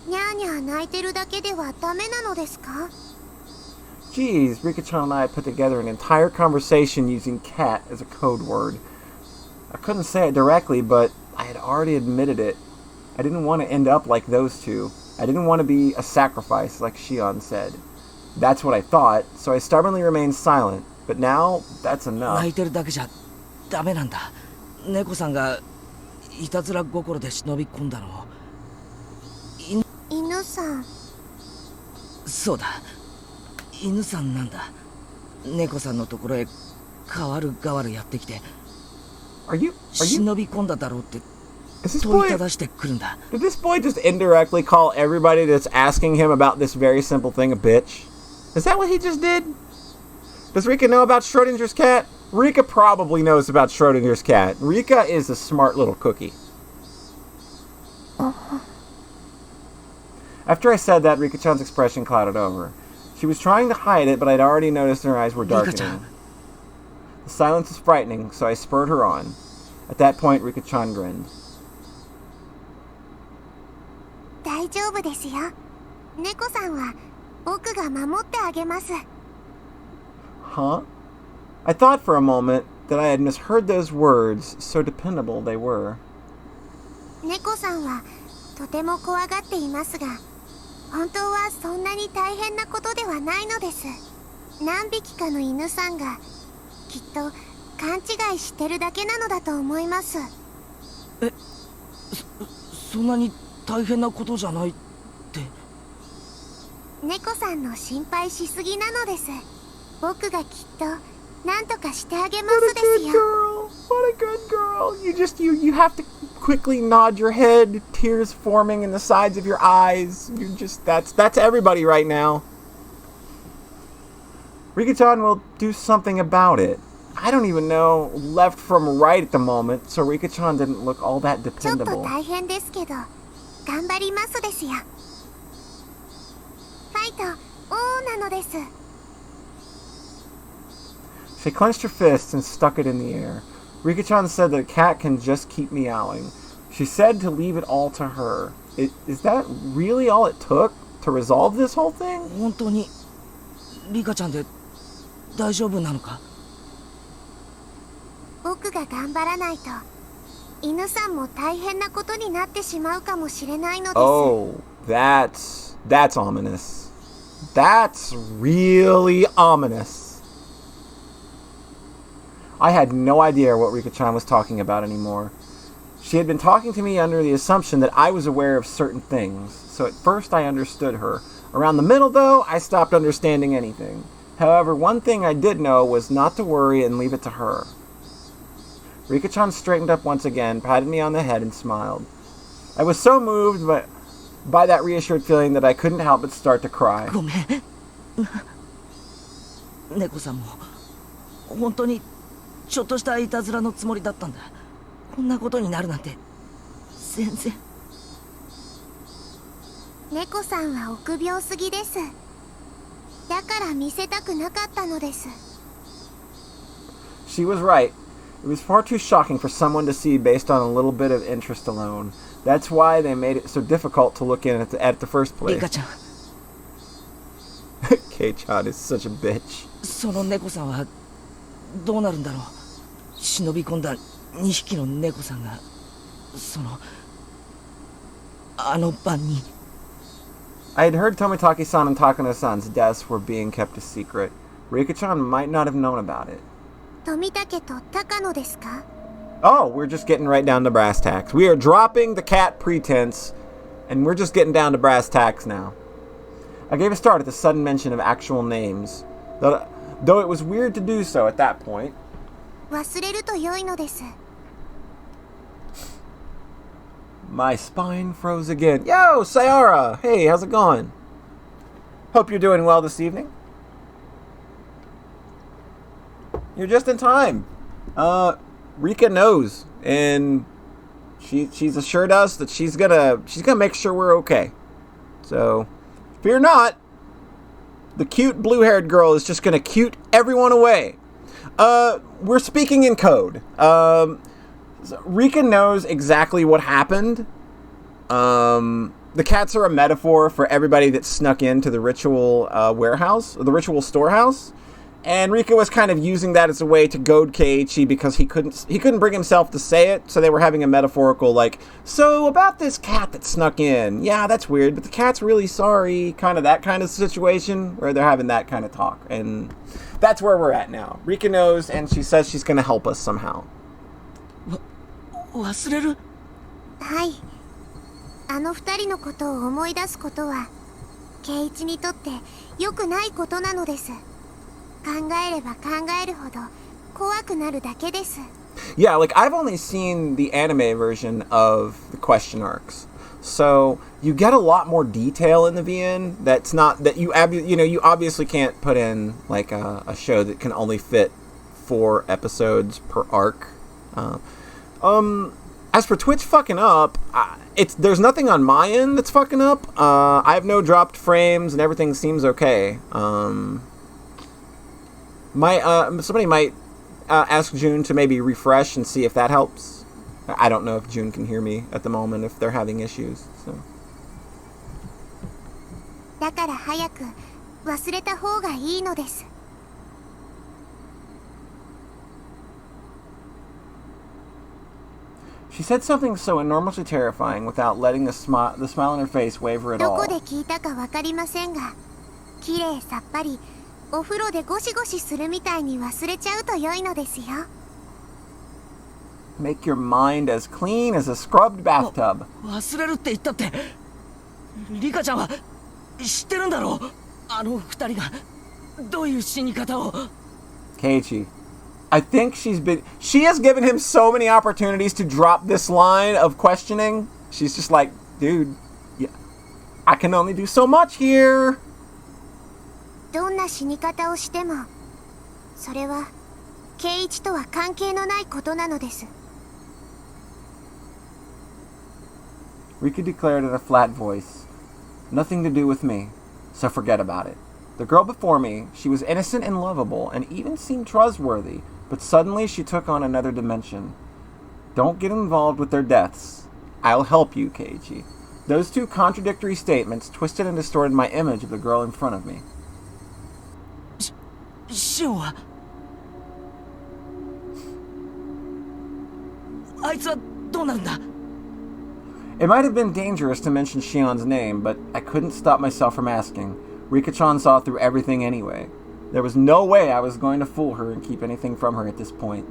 にゃーにゃー泣いてるだけではダメなのですか Geez, Rika-chan and I put together an entire conversation using cat as a code word. I couldn't say it directly, but I had already admitted it. I didn't want to end up like those two. I didn't want to be a sacrifice, like Shion said. That's what I thought, so I stubbornly remained silent. But now, that's enough. 泣いてるだけじゃダメなんだ猫さんがいたずら心で忍び込んだのを犬さん。そうだ犬さんなんだ猫さんのところへ代わる代わるやってきて Are you... 忍び込んだだろうって Is this 問い boy... ただしてくるんだ Did this boy just indirectly call everybody that's asking him about this very simple thing a bitch? Is that what he just did? Does Rika know about Schrodinger's cat? Rika probably knows about Schrodinger's cat. Rika is a smart little cookie. After I said that, Rika-chan's expression clouded over. She was trying to hide it, but I'd already noticed her eyes were darkening. Rika-chan. The silence was frightening, so I spurred her on. At that point, Rika-chan grinned. 大丈夫ですよ。猫さんは僕が守ってあげます。 Huh? I thought for a moment that I had misheard those words, so dependable they were. 猫さんはとても怖がっていますが、本当はそんなに大変なことではないのです。何匹かの犬さんがきっと勘違いしてるだけなのだと思います。そんなに大変なことじゃないって。猫さんの心配しすぎなのです。僕がきっと何とかしてあげますですよ。 What a good girl! You have to quickly nod your head, tears forming in the sides of your eyes. That's everybody right now. Rika-chan will do something about it. I don't even know left from right at the moment, so Rika-chan didn't look all that ちょっと dependable. 大変ですけど頑張りますですよ。ファイトオーなのです。 She clenched her fists and stuck it in the air. Rika-chan said that a cat can just keep meowing. She said to leave it all to her. Is that really all it took to resolve this whole thing? 本当にリカちゃんで大丈夫なのか僕が頑張らないと犬さんも大変なことになってしまうかもしれないのです。 Oh, that's ominous. That's really ominous. I had no idea what Rika-chan was talking about anymore. She had been talking to me under the assumption that I was aware of certain things, so at first I understood her. Around the middle, though, I stopped understanding anything. However, one thing I did know was not to worry and leave it to her. Rika-chan straightened up once again, patted me on the head, and smiled. I was so moved by that reassured feeling that I couldn't help but start to cry. ごめん猫さんも本当にちょっとしたいたずらのつもりだったんだ。こんなことになるなんて全然。猫さんは臆病すぎです。だから見せたくなかったのです。 She was right. It was far too shocking for someone to see based on a little bit of interest alone. That's why they made it so difficult to look in at the first リ place. カちゃん K-chan is such a bitch. その猫さんはどうなるんだろう。忍び込んだ2匹の猫さんがあの晩に。 I had heard Tomitaki-san and Takano-san's deaths were being kept a secret. Rika-chan might not have known about it. 富武と高野ですか？ Oh, we're just getting right down to brass tacks. We are dropping the cat pretense, and we're just getting down to brass tacks now. I gave a start at the sudden mention of actual names, though it was weird to do so at that point. 忘れると良いのです。My spine froze again. Yo, Sayara! Hey, how's it going? Hope you're doing well this evening. You're just in time. Rika knows, and she's assured us that she's gonna make sure we're okay. So, fear not. The cute blue-haired girl is just gonna cute everyone away. We're speaking in code. Rika knows exactly what happened. The cats are a metaphor for everybody that snuck into the ritual warehouse, or the ritual storehouse. And Rika was kind of using that as a way to goad Keiichi because he couldn't bring himself to say it, so they were having a metaphorical, like, so about this cat that snuck in. Yeah, that's weird, but the cat's really sorry. Kind of that kind of situation where they're having that kind of talk. And that's where we're at now. Rika knows, and she says she's going to help us somehow. 忘れる？はい。あの二人のことを思い出すことは、圭一にとって良くないことなのです。考えれば考えるほど怖くなるだけです。Yeah, like I've only seen the anime version of the question arcs. So you get a lot more detail in the VN that's not that you obviously can't put in like a show that can only fit 4 episodes per arc. As for Twitch fucking up, there's nothing on my end that's fucking up. I have no dropped frames and everything seems okay. Somebody might ask June to maybe refresh and see if that helps. I don't know if June can hear me at the moment if they're having issues. So. だから早く忘れた方がいいのです。She said something so enormously terrifying without letting the smile on her face waver at ど all. こで聞いたかわかりませんが、綺麗さっぱりお風呂でゴシゴシするみたいに忘れちゃうと良いのですよ。Make your mind as clean as a scrubbed bathtub. 忘れるって言ったって、リカちゃんは知ってるんだろう。あの二人がどういう死に方を。Keiichi, I think she has given him so many opportunities to drop this line of questioning. She's just like, dude, yeah, I can only do so much here. どんな死に方をしても、それは圭一とは関係のないことなのです。Rika declared in a flat voice, "Nothing to do with me, so forget about it. The girl before me, she was innocent and lovable, and even seemed trustworthy, but suddenly she took on another dimension. Don't get involved with their deaths. I'll help you, Keiichi." Those two contradictory statements twisted and distorted my image of the girl in front of me. シオンはあいつはどうなるんだ？ It might have been dangerous to mention Shion's name, but I couldn't stop myself from asking. Rika-chan saw through everything anyway. There was no way I was going to fool her and keep anything from her at this point.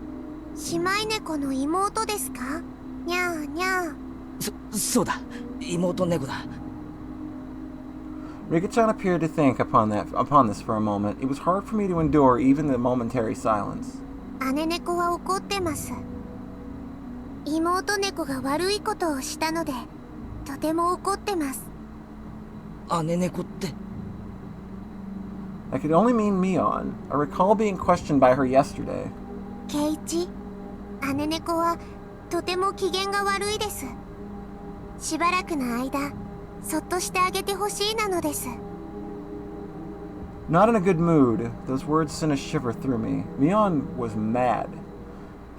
姉妹猫の妹ですか？にゃーにゃー。そうだ、妹猫だ。Rika-chan appeared to think upon this for a moment. It was hard for me to endure even the momentary silence. 姉猫は怒ってます。妹猫が悪いことをしたので、とても怒ってます。姉猫って。That could only mean Mion. I recall being questioned by her yesterday. 圭一、姉猫はとても機嫌が悪いです。しばらくの間、そっとしてあげてほしいなのです。Not in a good mood. Those words sent a shiver through me. Mion was mad.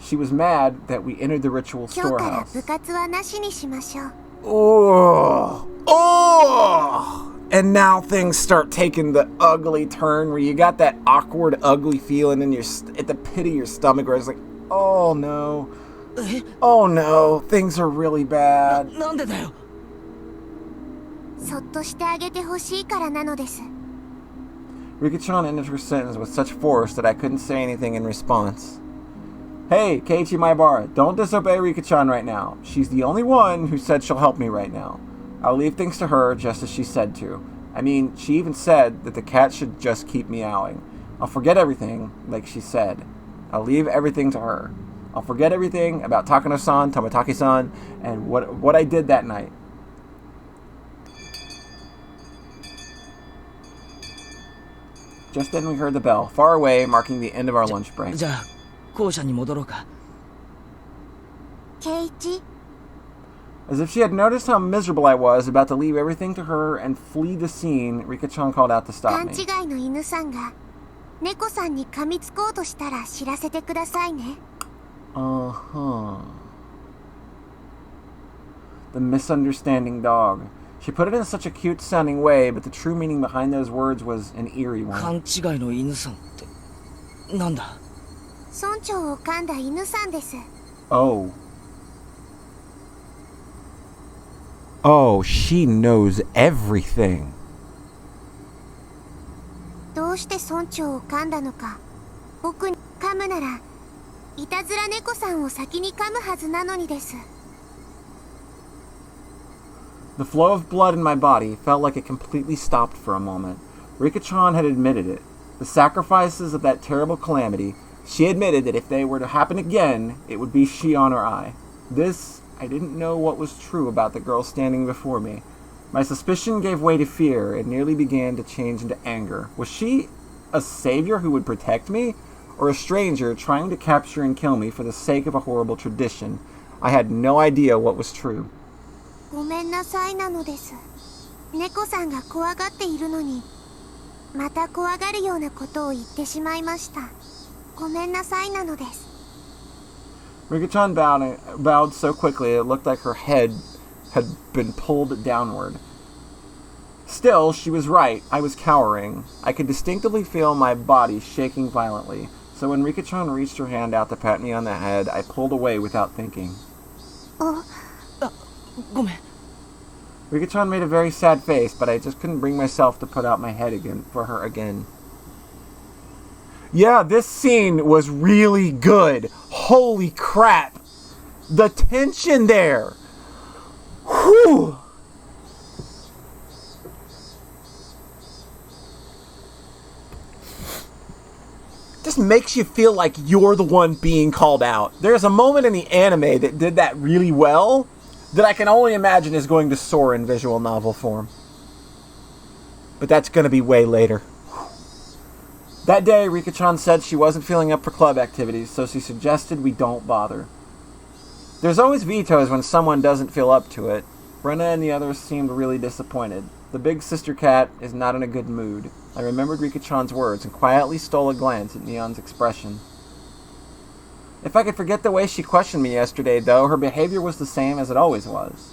She was mad that we entered the ritual 今日から storehouse. 部活はなしにしましょう。Oh! Oh! And now things start taking the ugly turn where you got that awkward, ugly feeling in at the pit of your stomach where it's like, oh no. Oh no, things are really bad. なんでだよ。そっとしてあげてほしいからなのです。Rika-chan ended her sentence with such force that I couldn't say anything in response. Hey, Keiichi Maibara, don't disobey Rika-chan right now. She's the only one who said she'll help me right now. I'll leave things to her just as she said to. I mean, she even said that the cat should just keep meowing. I'll forget everything, like she said. I'll leave everything to her. I'll forget everything about Takano-san, Toмотaki-san, and what I did that night. Just then we heard the bell, far away, marking the end of our lunch break. じゃあ校舎に戻ろうか。圭一、 As if she had noticed how miserable I was, about to leave everything to her and flee the scene, Rika-chan called out to stop 勘 me. 違いの犬さんが猫さんに噛みつこうとしたら知らせてくださいね。Uh-huh. The misunderstanding dog. She put it in such a cute-sounding way, but the true meaning behind those words was an eerie one. 勘違いの犬さんってなんだ。村長を噛んだ犬さんです。 Oh. Oh, she knows everything. どうして村長を噛んだのか。僕に噛むならいたずら猫さんを先に噛むはずなのにです。 The flow of blood in my body felt like it completely stopped for a moment. Rika-chan had admitted it. The sacrifices of that terrible calamity, she admitted that if they were to happen again, it would be Shion or I. This, I didn't know what was true about the girl standing before me. My suspicion gave way to fear and nearly began to change into anger. Was she a savior who would protect me? Or a stranger trying to capture and kill me for the sake of a horrible tradition? I had no idea what was true. ごめんなさいなのです。猫さんが怖がっているのにまた怖がるようなことを言ってしまいました。ごめんなさいなのです。 Rika-chan bowed so quickly it looked like her head had been pulled downward. Still, she was right. I was cowering. I could distinctively feel my body shaking violently. So when Rika-chan reached her hand out to pat me on the head, I pulled away without thinking. ごめん。 Rika-chan made a very sad face, but I just couldn't bring myself to put out my head for her again. Yeah, this scene was really good. Holy crap. The tension there. Whew. Just makes you feel like you're the one being called out. There's a moment in the anime that did that really well that I can only imagine is going to soar in visual novel form. But that's going to be way later. That day, Rika-chan said she wasn't feeling up for club activities, so she suggested we don't bother. There's always vetoes when someone doesn't feel up to it. Brenna and the others seemed really disappointed. The big sister cat is not in a good mood. I remembered Rika-chan's words and quietly stole a glance at Neon's expression. If I could forget the way she questioned me yesterday, though, her behavior was the same as it always was.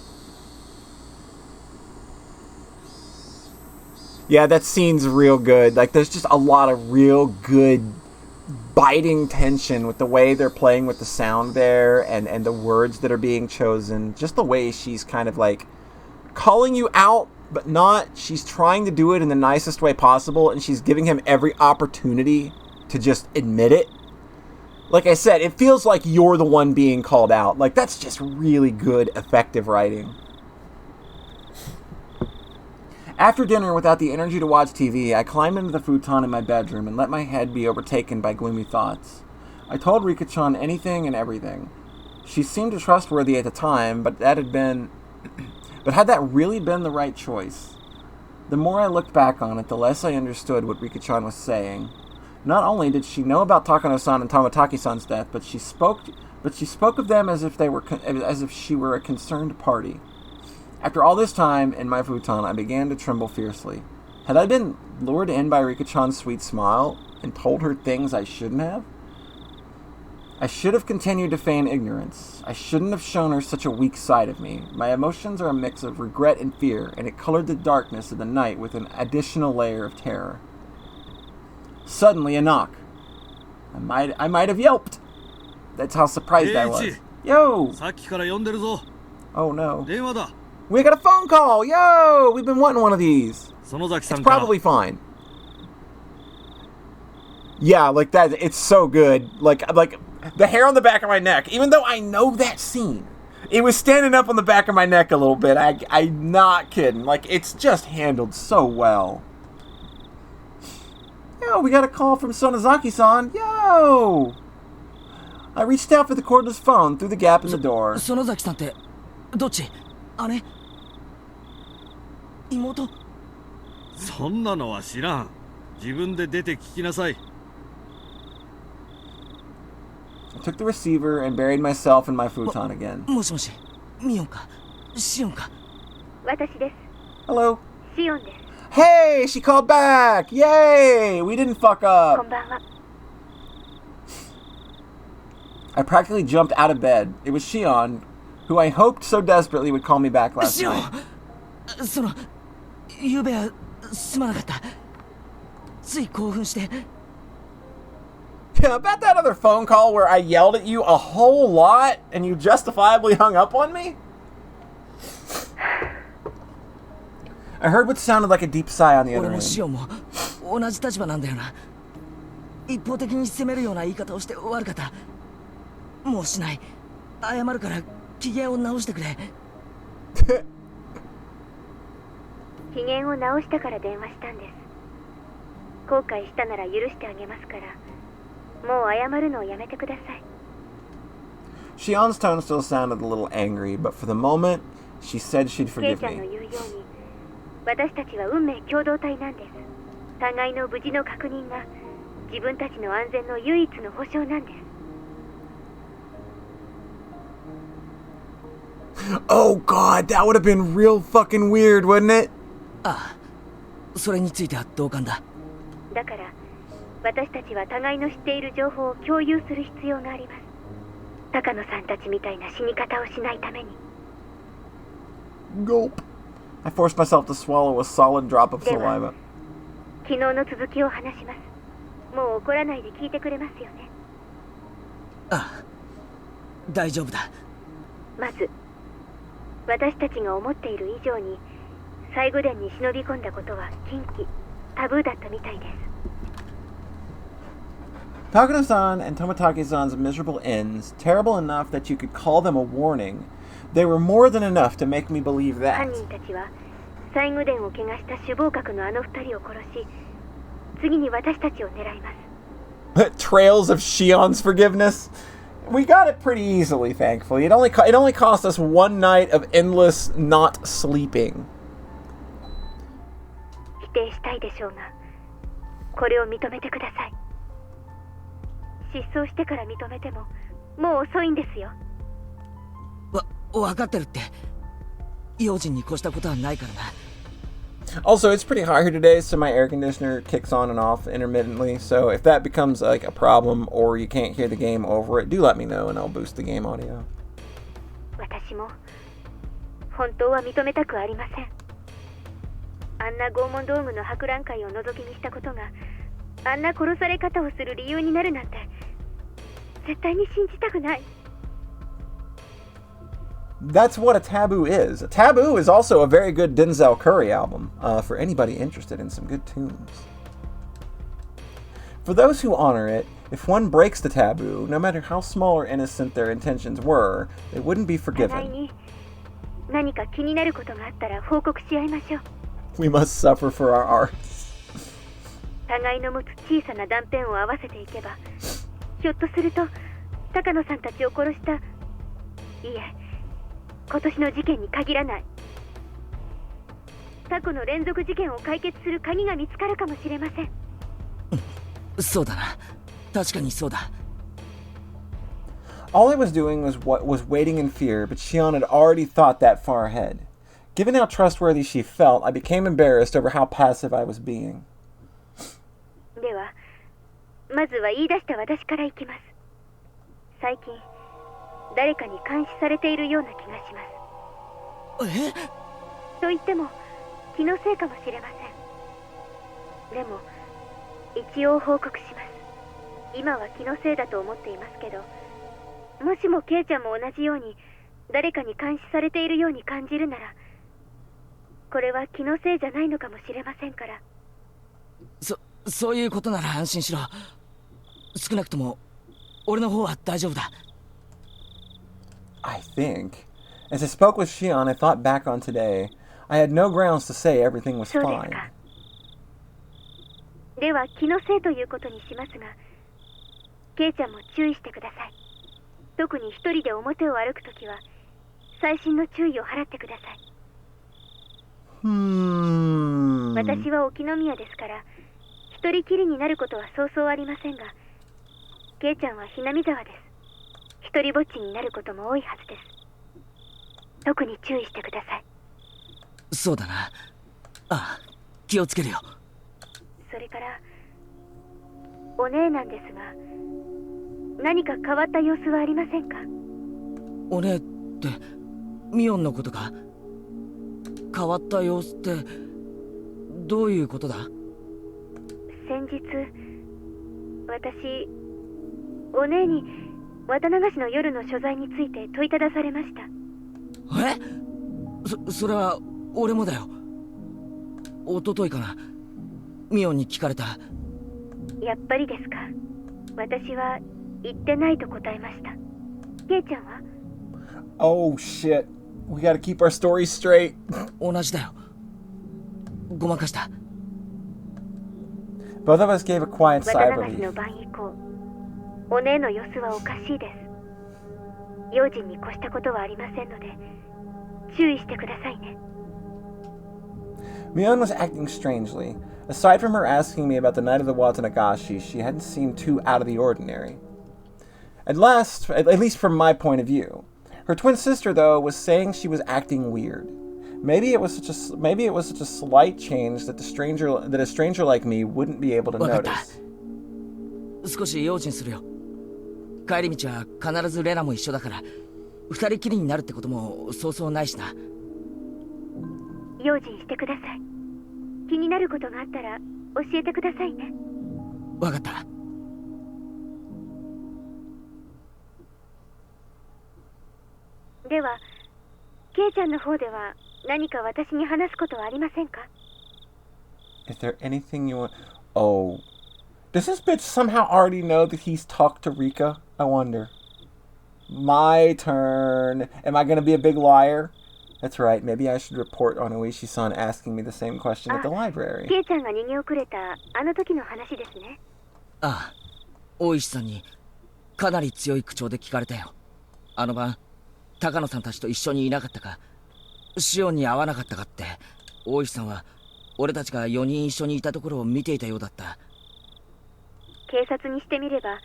Yeah, that scene's real good. Like, there's just a lot of real good biting tension with the way they're playing with the sound there and the words that are being chosen. Just the way she's kind of, like, calling you out, but not. She's trying to do it in the nicest way possible, and she's giving him every opportunity to just admit it. Like I said, it feels like you're the one being called out. Like, that's just really good, effective writing. After dinner, without the energy to watch TV, I climbed into the futon in my bedroom and let my head be overtaken by gloomy thoughts. I told Rika-chan anything and everything. She seemed trustworthy at the time, but had that really been the right choice? The more I looked back on it, the less I understood what Rika-chan was saying. Not only did she know about Takano-san and Toмотaki-san's death, but she spoke of them as if she were a concerned party. After all this time in my futon, I began to tremble fiercely. Had I been lured in by Rika-chan's sweet smile and told her things I shouldn't have? I should have continued to feign ignorance. I shouldn't have shown her such a weak side of me. My emotions are a mix of regret and fear, and it colored the darkness of the night with an additional layer of terror. Suddenly, a knock. I might have yelped. That's how surprised I was. Yo! Oh no. We got a phone call! Yo! We've been wanting one of these. It's probably fine. Yeah, like that. It's so good. Like the hair on the back of my neck. Even though I know that scene, it was standing up on the back of my neck a little bit. I'm not kidding. Like, it's just handled so well. Yo, we got a call from Sonozaki-san. Yo! I reached out for the cordless phone through the gap in the door. 園崎さんってどっち？姉？妹？そんなのは知らん。自分で出て聞きなさい。I took the receiver and buried myself in my futon again. もしもし、ミオンか？シオンか？私です。 Hello. シオンです。 Hey, she called back! Yay! We didn't fuck こ up. んばんは。 I practically jumped out of bed. It was Shion, who I hoped so desperately would call me back last シオン！ night. ゆうべはすまなかった。つい興奮して。Yeah, about that other phone call where I yelled at you a whole lot and you justifiably hung up on me? I heard what sounded like a deep sigh on the 俺 other もシ end. オンも同じ立場なんだよな。一方的に責めるような言い方をして悪かった。もうしない。謝るから機嫌を直してくれ。機嫌を直したから電話したんです。後悔したなら許してあげますから、もう謝るのをやめてください。 Shion's tone still sounded a little angry, but for the moment, she said she'd ケイ forgive ちゃんの me. 言うように、私たちは運命共同体なんです。互いの無事の確認が自分たちの安全の唯一の保証なんです。 Oh god, that would have been real fucking weird, wouldn't it? ああ、それについては同感だ。だから私たちは互いの知っている情報を共有する必要があります。高野さんたちみたいな死に方をしないために。 Gulp. I forced myself to swallow a solid drop of saliva. 昨日の続きを話します。もう怒らないで聞いてくれますよね。ああ、大丈夫だ。まず私たちが思っている以上に西宮殿に忍び込んだことは禁忌、タブーだったみたいです。 Takano-san and Toмотaki-san's miserable ends, terrible enough that you could call them a warning, they were more than enough to make me believe 犯 that. 人たちは西宮殿を怪我した首謀格のあの二人を殺し、次に私たちを狙います。 Trails of Shion's forgiveness. We got it pretty easily, thankfully. It only cost us one night of endless not sleeping. 否定したいでしょうが、これを認めてください。失踪してから認めてももう遅いんですよ。分かってるって。用心に越したことはないからな。 Also, it's pretty hot here today, so my air conditioner kicks on and off intermittently. So if that becomes like a problem or you can't hear the game over it, do let me know and I'll boost the game audio. 私も本当は認めたくありません。あんな拷問道具の博覧会を覗きにしたことがあんな殺され方をする理由になるなんて絶対に信じたくない。 That's what a taboo is. A taboo is also a very good Denzel Curry album, for anybody interested in some good tunes. For those who honor it, if one breaks the taboo, no matter how small or innocent their intentions were, they wouldn't be 互い forgiven. に何か気になることがあったら報告し合いましょう。 We must suffer for our art. 互いの持つ小さな断片を合わせていけば、ひょっとすると高野さんたちを殺した、いえ、今年の事件に限らない、過去の連続事件を解決する鍵が見つかるかもしれません。そうだな。確かにそうだ。 All I was doing was waiting in fear, but Shion had already thought that far ahead. Given how trustworthy she felt, I became embarrassed over how passive I was being. ではまずは言い出した私からいきます。最近誰かに監視されているような気がします。え？と言っても気のせいかもしれません。でも一応報告します。今は気のせいだと思っていますけど、もしもケイちゃんも同じように誰かに監視されているように感じるなら、これは気のせいじゃないのかもしれませんから。そういうことなら安心しろ。少なくとも俺の方は大丈夫だ。 I think. As I spoke with Shion, I thought back on today. I had no grounds to say everything was そうです fine. か。では気のせいということにしますが、ケイちゃんも注意してください。特に一人で表を歩くときは細心の注意を払ってください。私は沖宮ですから一人きりになることはそうそうありませんが、ケイちゃんはひなみ沢です。一人ぼっちになることも多いはずです。特に注意してください。そうだな。ああ、気をつけるよ。それからお姉なんですが、何か変わった様子はありませんか？お姉ってミオンのことか？変わった様子ってどういうことだ？先日私お姉に渡流しの夜の所在について問いただされました。それは俺もだよ。一昨日かな、ミオンに聞かれた。やっぱりですか。私は言ってないと答えました。ケイちゃんは？ Oh shit. We gotta keep our stories straight. 同じだよ。ごまかした。Both of us gave a quiet 渡 sigh of 流し relief. の晩以降、お姉の様子はおかしいです。用心に越したことはありませんので注意してくださいね。Mion was acting strangely. Aside from her asking me about the night of the Watanagashi, she hadn't seemed too out of the ordinary. At least from my point of view. Her twin sister, though, was saying she was acting weird. Maybe it was such a slight change that a stranger like me wouldn't be able to notice. 少し用心するよ。帰り道は必ずレナも一緒だから、二人きりになるってこともそうそうないしな。用心してください。気になることがあったら教えてくださいね。わかった。では、ケイちゃんの方では何か私に話すことはありませんか？ Is there anything you want? Oh. Does this bitch somehow already know that he's talked to Rika? I wonder. My turn. Am I gonna be a big liar? That's right. Maybe I should report on Oishi-san asking me the same question at the library. ケイちゃんが逃げ遅れたあの時の話ですね。ああ、大石さんにかなり強い口調で聞かれたよ。あの晩、高野さんたちと一緒にいなかったか、シオンに会わなかったかって、大石さんは俺たちが4人一緒にいたところを見ていたようだった。警察にしてみれば、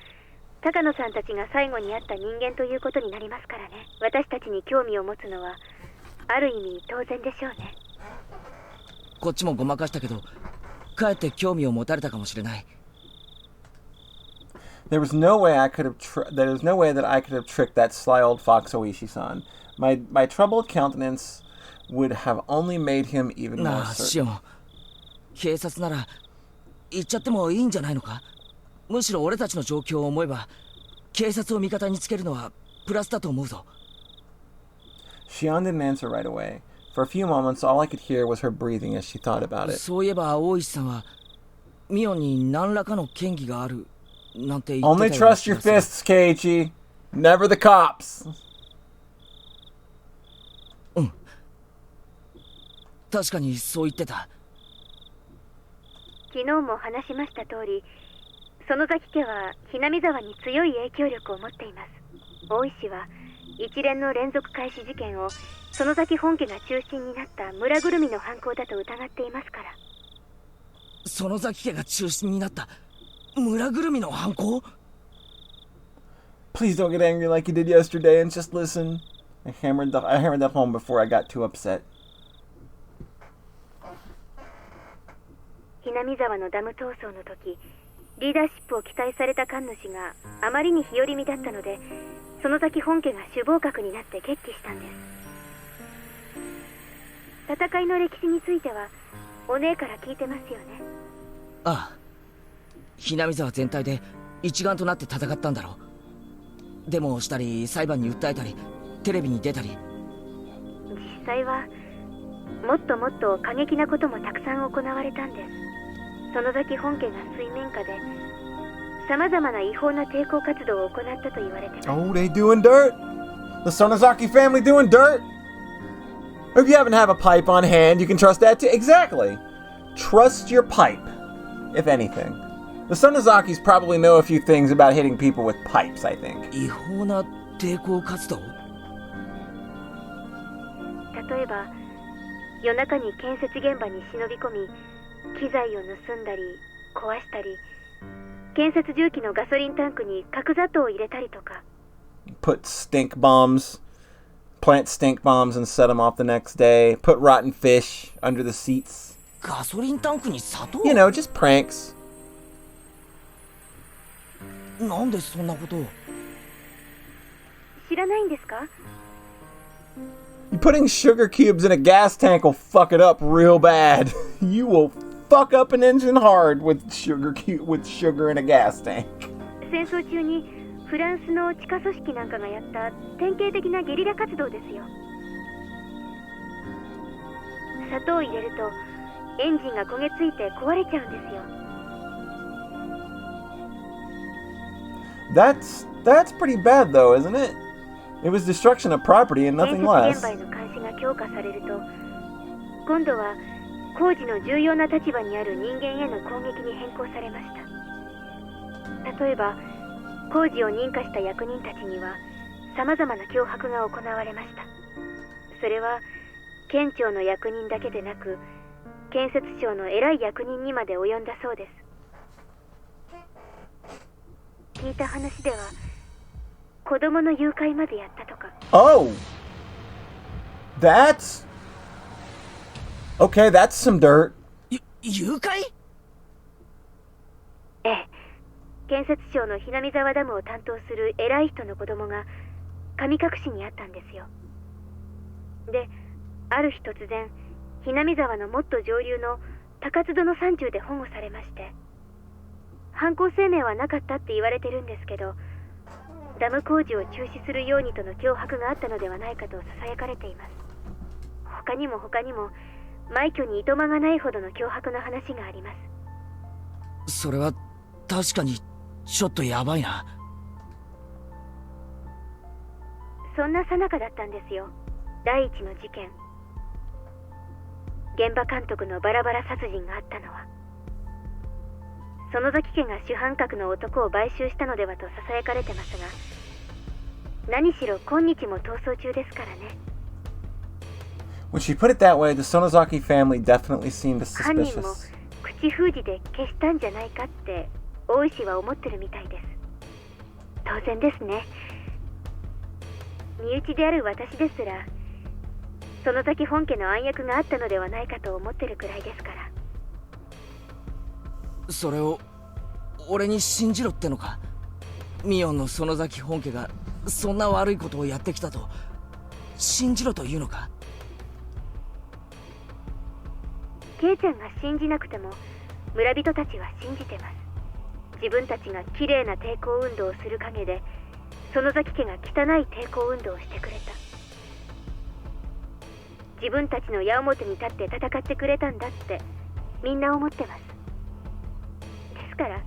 高野さんたちが最後に会った人間ということになりますからね。私たちに興味を持つのはある意味当然でしょうね。こっちもごまかしたけど、かえって興味を持たれたかもしれない。There was no way that I could have tricked that sly old fox Oishi-san. My troubled countenance would have only made him even more なあ、シオ certain. ン。警察なら行っちゃってもいいんじゃないのか？むしろ俺たちの状況を思えば、警察を味方につけるのはプラスだと思うぞ。Shion didn't answer right away. For a few moments, all I could hear was her breathing as she thought about it. そういえば大石さんはミオンに何らかの嫌疑があるなんて言ってた Only ような trust your 気がす fists, Keiichi. Never the cops. る。確かにそう言ってた。昨日も話しました通り、園崎家はひなみ沢に強い影響力を持っています。大石は一連の連続開始事件を園崎本家が中心になった村ぐるみの犯行だと疑っていますから。園崎家が中心になった村ぐるみの犯行？ Please don't get angry like you did yesterday and just listen. I hammered that home before I got too upset. ひなみ沢のダム闘争の時、リーダーシップを期待された神主があまりに日和見だったので、園崎本家が首謀格になって決起したんです。戦いの歴史についてはお姉から聞いてますよね。ああ、ひなみ沢全体で一丸となって戦ったんだろう。デモをしたり裁判に訴えたりテレビに出たり。実際はもっともっと過激なこともたくさん行われたんです。園崎本家が水面下で様々な違法な抵抗活動を行ったと言われてます。 Oh, they doing dirt? The Sonozaki family doing dirt? If you happen to have a pipe on hand, you can trust that too. Exactly. Trust your pipe, if anything. The Sonozakis probably know a few things about hitting people with pipes, I think. 違法な抵抗活動？例えば夜中に建設現場に忍び込み機材を盗んだり壊したり、建設重機のガソリンタンクに角砂糖を入れたりとか。 Put stink bombs, plant stink bombs and set them off the next day. Put rotten fish under the seats. ガソリンタンクに砂糖？ You know, just pranks. なんでそんなことを？知らないんですか？ You putting sugar cubes in a gas tank will fuck it up real bad. You will fuck up an engine hard with sugar in a gas tank. 戦争中にフランスの地下組織なんかがやった典型的なゲリラ活動ですよ。砂糖を入れるとエンジンが焦げついて壊れちゃうんですよ。 That's pretty bad though, isn't it? It was destruction of property and nothing 建 less. 設現場への監視が強化されると、今度は工事の重要な立場にある人間への攻撃に変更されました。例えば工事を認可した役人たちには様々な脅迫が行われました。それは県庁の役人だけでなく建設省の偉い役人にまで及んだそうです。聞いた話では子供の誘拐までやったとか。 Oh! That's... Okay, that's some dirt. 誘拐？ええ、建設省の日南沢ダムを担当する偉い人の子供が神隠しにあったんですよ。で、ある日突然日南沢のもっと上流の高津戸の山中で保護されまして、犯行声明はなかったって言われてるんですけど、ダム工事を中止するようにとの脅迫があったのではないかと囁かれています。他にも枚挙にいとまがないほどの脅迫の話があります。それは確かにちょっとやばいな。そんな最中だったんですよ、第一の事件。現場監督のバラバラ殺人があったのは。園崎家が主犯格の男を買収したのではと囁かれてますが、何しろ今日も逃走中ですからね。 When she put it that way, the Sonozaki family definitely seemed 犯人も suspicious. 口封じで消したんじゃないかって大石は思ってるみたいです。当然ですね。身内である私ですら園崎本家の暗躍があったのではないかと思ってるくらいですから。それを俺に信じろってのか？ミオンの園崎本家がそんな悪いことをやってきたと信じろというのか？ケイちゃんが信じなくても村人たちは信じてます。自分たちが綺麗な抵抗運動をする陰で園崎家が汚い抵抗運動をしてくれた。自分たちの矢面に立って戦ってくれたんだってみんな思ってます。ですから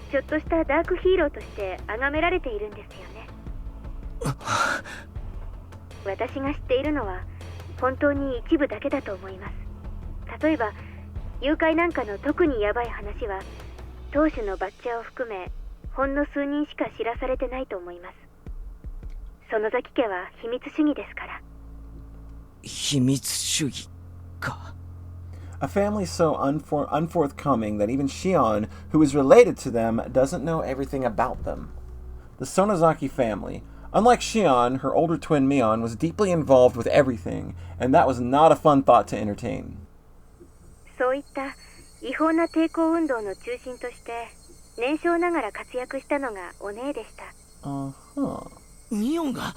ちょっとしたダークヒーローとして崇められているんですよね。私が知っているのは本当に一部だけだと思います。例えば誘拐なんかの特にヤバい話は当主のバッチャーを含めほんの数人しか知らされてないと思います。園崎家は秘密主義ですから。秘密主義か。A family so unforthcoming that even Shion, who is related to them, doesn't know everything about them. The Sonozaki family, unlike Shion, her older twin Mion, was deeply involved with everything, and that was not a fun thought to entertain. そういった違法な抵抗運動の中心として年少ながら活躍したのがお姉でした。ミオンが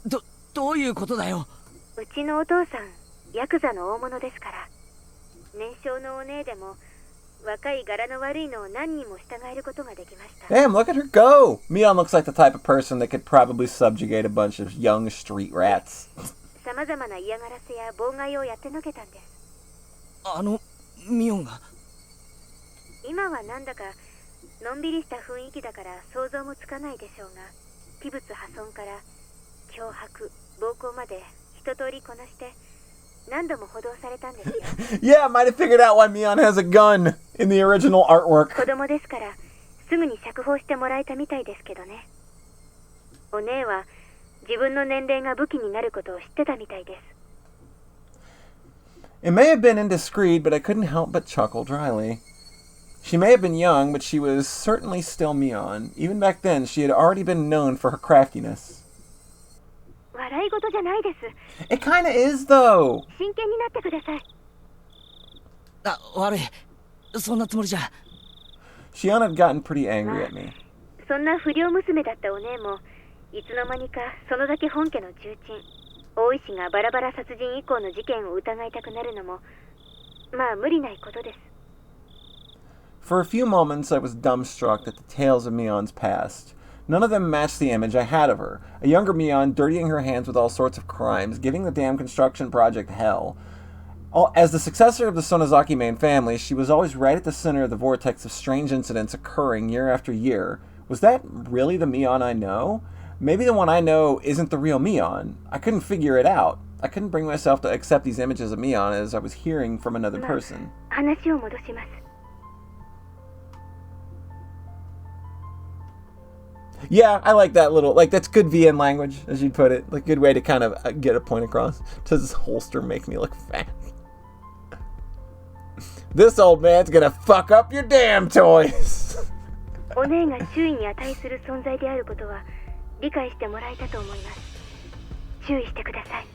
どういうことだよ。うちのお父さんヤクザの大物ですから。年少のお姉でも若い柄の悪いのを何人も従えることができました。 Damn, look at her go! Mion looks like the type of person that could probably subjugate a bunch of young street rats. さまざまな嫌がらせや妨害をやってのけたんです。ミオンが今はなんだかのんびりした雰囲気だから想像もつかないでしょうが、器物破損から脅迫、暴行まで一通りこなして何度も補導されたんですよ。Yeah, I might have figured out why Mion has a gun in the original artwork. 子供ですからすぐに釈放してもらえたみたいですけどね。お姉は自分の年齢が武器になることを知ってたみたいです。It may have been indiscreet, but I couldn't help but chuckle dryly. She may have been young, but she was certainly still Mion. Even back then, she had already been known for her craftiness. 笑い事じゃないです。 It kinda is, though. 真剣になってください。あ、悪い。そんなつもりじゃ。Shion had gotten pretty angry at me. そんな不良娘だったお姉も、いつの間にかそのだけ本家の重鎮、大石がバラバラ殺人以降の事件を疑いたくなるのも、まあ無理ないことです。For a few moments, I was dumbstruck at the tales of Mion's past. None of them matched the image I had of her. A younger Mion dirtying her hands with all sorts of crimes, giving the damn construction project hell. As the successor of the Sonozaki main family, she was always right at the center of the vortex of strange incidents occurring year after year. Was that really the Mion I know? Maybe the one I know isn't the real Mion. I couldn't figure it out. I couldn't bring myself to accept these images of Mion as I was hearing from another person. 話を戻します。Yeah, I like that little, like, that's good VN language, as you'd put it. Like, good way to kind of get a point across. Does this holster make me look fat? This old man's gonna fuck up your damn toys! お姉が注意に値する存在であることは理解してもらえたと思います。注意してください。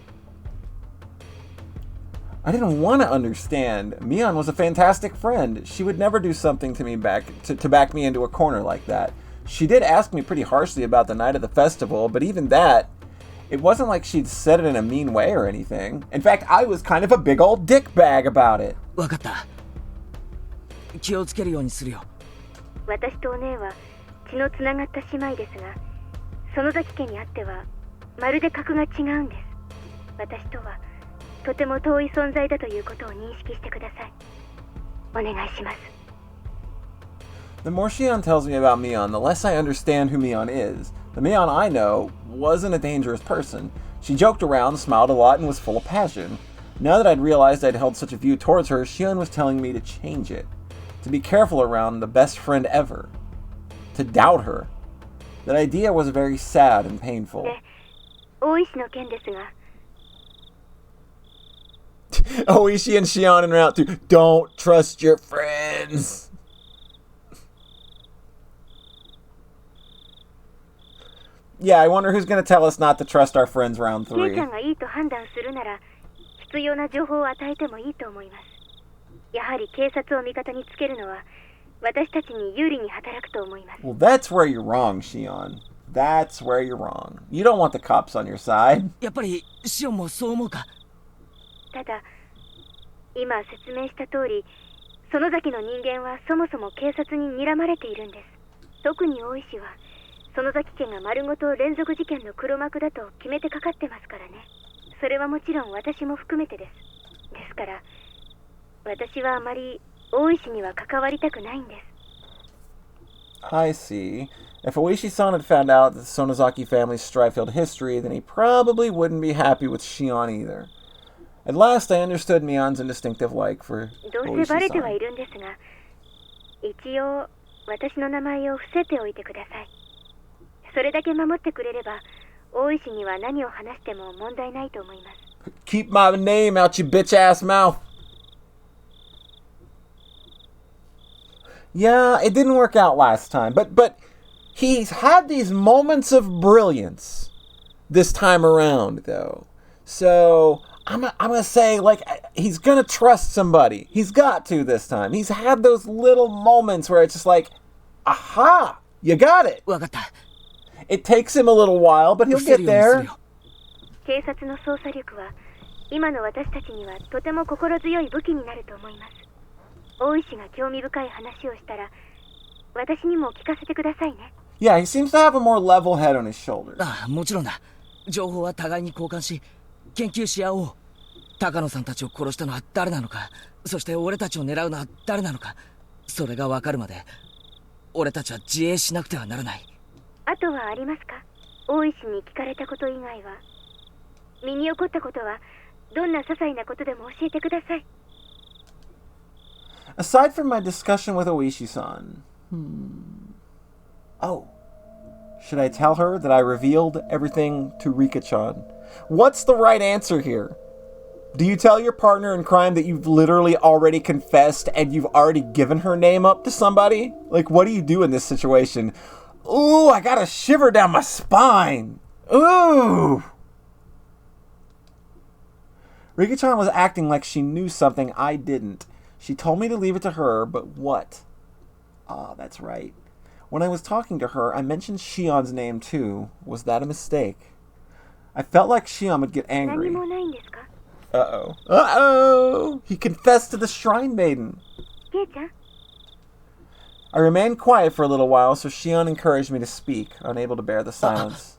I didn't want to understand. Mion was a fantastic friend. She would never do something to me to back me into a corner like that. She did ask me pretty harshly about the night of the festival, but even that, it wasn't like she'd said it in a mean way or anything. In fact, I was kind of a big old dickbag about it. わかった。気をつけるようにするよ。私とお姉は血のつながった姉妹ですが、園崎家にあってはまるで格が違うんです。私とはとても遠い存在だということを認識してください。お願いします。The more Shion tells me about Mion, the less I understand who Mion is. The Mion I know wasn't a dangerous person. She joked around, smiled a lot, and was full of passion. Now that I'd realized I'd held such a view towards her, Shion was telling me to change it. To be careful around the best friend ever. To doubt her. That idea was very sad and painful. 大石の件ですが。Oishi and Shion in Route 2. Don't trust your friends. Yeah, I wonder who's going to tell us not to trust our friends round 3. ケイちゃんがいいと判断するなら、必要な情報を与えてもいいと思います。やはり警察を味方につけるのは、私たちに有利に働くと思います。Well, that's where you're wrong, Shion. That's where you're wrong. You don't want the cops on your side. やっぱりシオンもそう思うか。ただ、今説明した通り、園崎の人間はそもそも警察に睨まれているんです。特に大石は、園崎家が丸ごと連続事件の黒幕だと決めてかかってますからね。それはもちろん私も含めてです。ですから、私はあまり大石には関わりたくないんです。I see. If Oishi-san had found out the Sonozaki family's strife-filled history, then he probably wouldn't be happy with Shion either. At last, I understood Mion's instinctive like for どうせバレては Oishi-san. いるんですが、一応私の名前を伏せておいてください。それだけ守ってくれれば、大石には何を話しても問題ないと思います。Keep my name out your bitch-ass mouth. Yeah, it didn't work out last time, but he's had these moments of brilliance this time around, though. So I'm gonna say, like, he's gonna trust somebody. He's got to this time. He's had those little moments where it's just like, aha, you got it. わかった。It takes him a little while, but he'll 伏せ get るようにする there. よ。警察の捜査力は今の私たちにはとても心強い武器になると思います。大石が興味深い話をしたら私にも聞かせてくださいね。Yeah, he seems to have a more level head on his shoulders. ああ、もちろんだ。情報は互いに交換し、研究し合おう。高野さんたちを殺したのは誰なのか、そして俺たちを狙うのは誰なのか、それが分かるまで俺たちは自衛しなくてはならない。あとはありますか？大石に聞かれたこと以外は。身に起こったことはどんな些細なことでも教えてください。Aside from my discussion with Oishi-san, Oh, Should I tell her that I revealed everything to Rika-chan? What's the right answer here? Do you tell your partner in crime that you've literally already confessed and you've already given her name up to somebody? Like, what do you do in this situation? Ooh, I got a shiver down my spine. Ooh. Rika-chan was acting like she knew something I didn't. She told me to leave it to her, but what? Ah, that's right. When I was talking to her, I mentioned Shion's name too. Was that a mistake? I felt like Shion would get angry. Uh-oh. Uh-oh! He confessed to the Shrine Maiden. I remained quiet for a little while, so Shion encouraged me to speak, unable to bear the silence.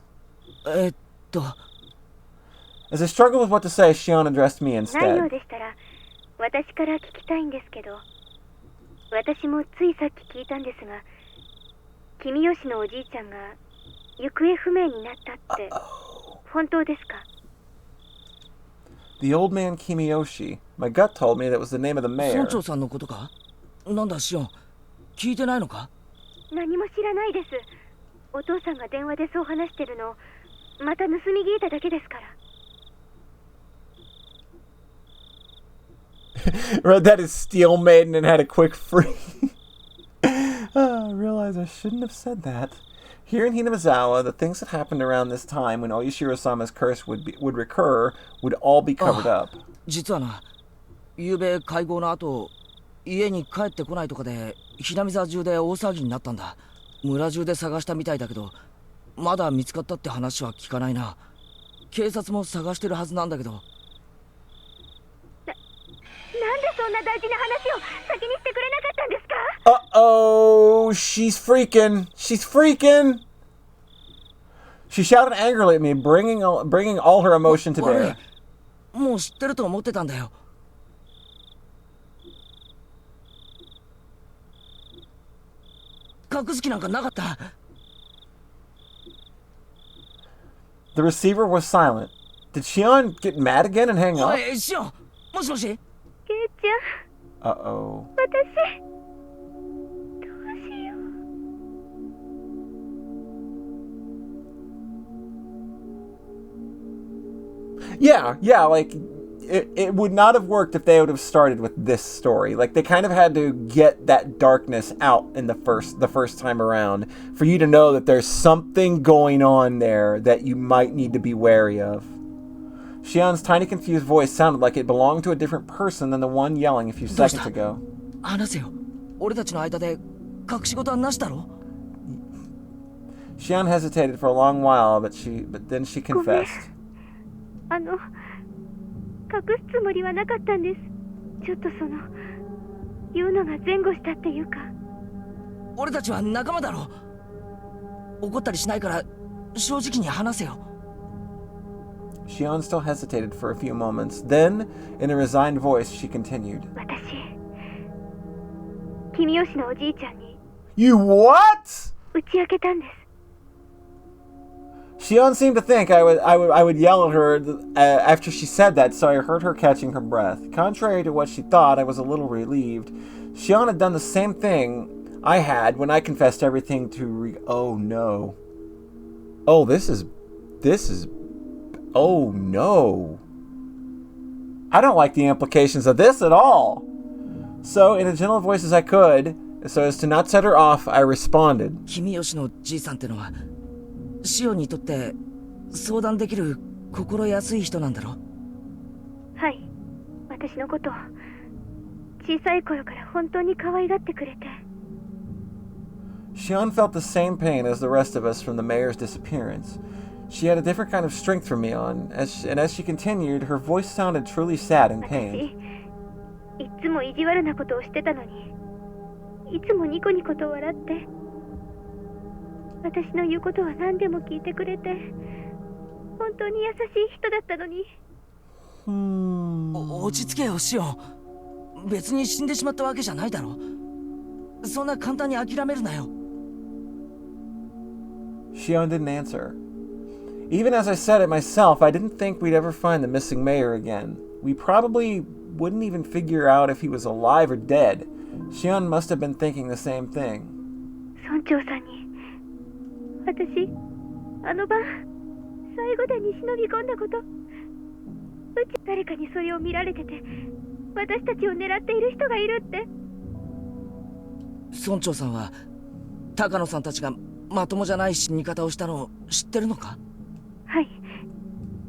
As I struggled with what to say, Shion addressed me instead. 私から聞きたいんですけど、私もついさっき聞いたんですが、君吉のおじいちゃんが行方不明になったって本当ですか? The old man Kimiyoshi. My gut told me that was the name of the mayor. 村長さんのことか? なんだシオン、聞いてないのか? 何も知らないです。お父さんが電話でそう話してるのをまた盗み聞いただけですから。Read that as Steel Maiden and had a quick free. I realize I shouldn't have said that. Here in Hinamizawa, the things that happened around this time when Oyashiro-sama's curse would recur would all be covered up. 実はな、昨べ会合の後、家に帰ってこないとかで、南沢中で大騒ぎになったんだ。村中で探したみたいだけど、まだ見つかったって話は聞かないな。警察も探してるはずなんだけど。なんでそんな大事な話を先にしてくれなかったんですか? Uh-oh, she's freaking. She's freaking. She shouted angrily at me, bringing all her emotion to bear. もう知ってると思ってたんだよ。隠す気なんかなかった。The receiver was silent. Did Shion get mad again and hang up? おい、シオン、もしもし。ケイちゃん。Uh-oh. 私。どうしよう。Yeah, like it would not have worked if they would have started with this story. Like they kind of had to get that darkness out in the first time around for you to know that there's something going on there that you might need to be wary of. Shion's tiny confused voice sounded like it belonged to a different person than the one yelling a few seconds ago. 話せよ。俺たちの間で隠し事はなしだろ? Shion hesitated for a long while, but then she confessed. 隠すつもりはなかったんです。ちょっと言うのが前後したっていうか。俺たちは仲間だろ。怒ったりしないから正直に話せよ。Shion still hesitated for a few moments. Then, in a resigned voice, she continued. 私、君吉のおじいちゃんに。You what? 打ち明けたんです。Shion seemed to think I would yell at her after she said that, so I heard her catching her breath. Contrary to what she thought, I was a little relieved. Shion had done the same thing I had when I confessed everything to Oh no. Oh, this is... Oh no. I don't like the implications of this at all. So, in as gentle a voice as I could, so as to not set her off, I responded. 君吉のじいさんってのは、シオンにとって相談できる心安い人なんだろ? はい。私のことを小さい頃から本当に可愛がってくれて。Shion felt the same pain as the rest of us from the mayor's disappearance. She had a different kind of strength from me on, and as she continued, her voice sounded truly sad and pained. 私、いつも意地悪なことをしてたのに、いつもニコニコと笑って、私の言うことは何でも聞いてくれて、本当に優しい人だったのに。落ち着けよ、シオン。別に死んでしまったわけじゃないだろ。そんな簡単に諦めるなよ。Shion didn't answer. Even as I said it myself, I didn't think we'd ever find the missing mayor again. We probably wouldn't even figure out if he was alive or dead. Shion must have been thinking the same thing. 村長さんに私、あの晩、最後でに忍び込んだこと、誰かにそれを見られてて、私たちを狙っている人がいるって。村長さんは高野さんたちがまともじゃない死に方をしたのを知ってるのか？はい、知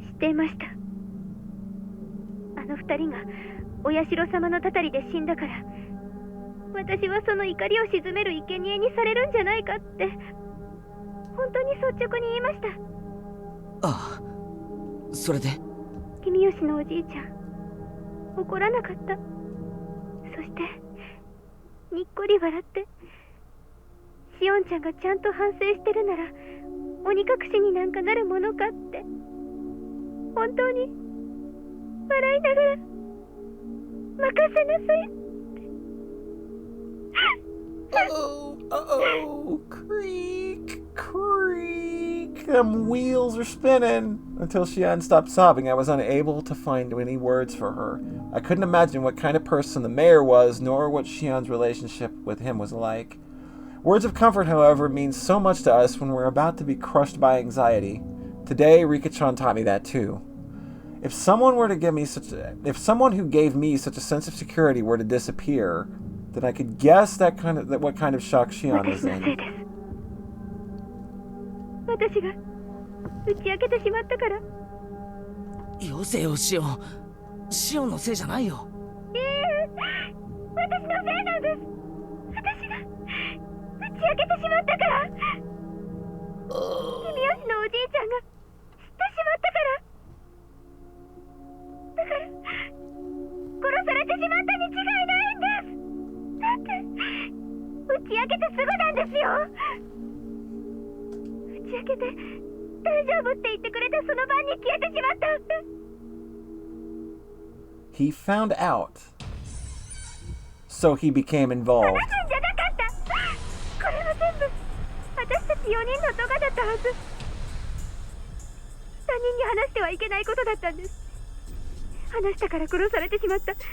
っていました。あの二人がお社様のたたりで死んだから、私はその怒りを鎮める生贄にされるんじゃないかって、本当に率直に言いました。ああ、それで？君吉のおじいちゃん、怒らなかった。そしてにっこり笑って、しおんちゃんがちゃんと反省してるなら鬼隠しになんかなるものかって、本当に笑いながら任せなさい。Oh, creak, creak. Wheels are spinning. Until Xian stopped sobbing, I was unable to find any words for her. I couldn't imagine what kind of person the mayor was, nor what Xian's relationship with him was like. Words of comfort, however, mean so much to us when we're about to be crushed by anxiety. Today, Rika-chan taught me that too. If someone who gave me such a sense of security were to disappear, then I could guess what kind of shock Xian was in. 私が打ち明けてしまったから。よせよ、シオン。シオンのせいじゃないよ。私のせいなんです。私が打ち明けてしまったから。君吉のおじいちゃんが知ってしまったから。だから殺されてしまったに違いないんです。だって打ち明けてすぐなんですよ。打ち明けて大丈夫って言ってくれて、その晩に消えてしまった。He found out, so he became involved. 話すんじゃなかった。これは全部私たち4人の咎だったはず。他人に話してはいけないことだったんです。話したから殺されてしまった。だから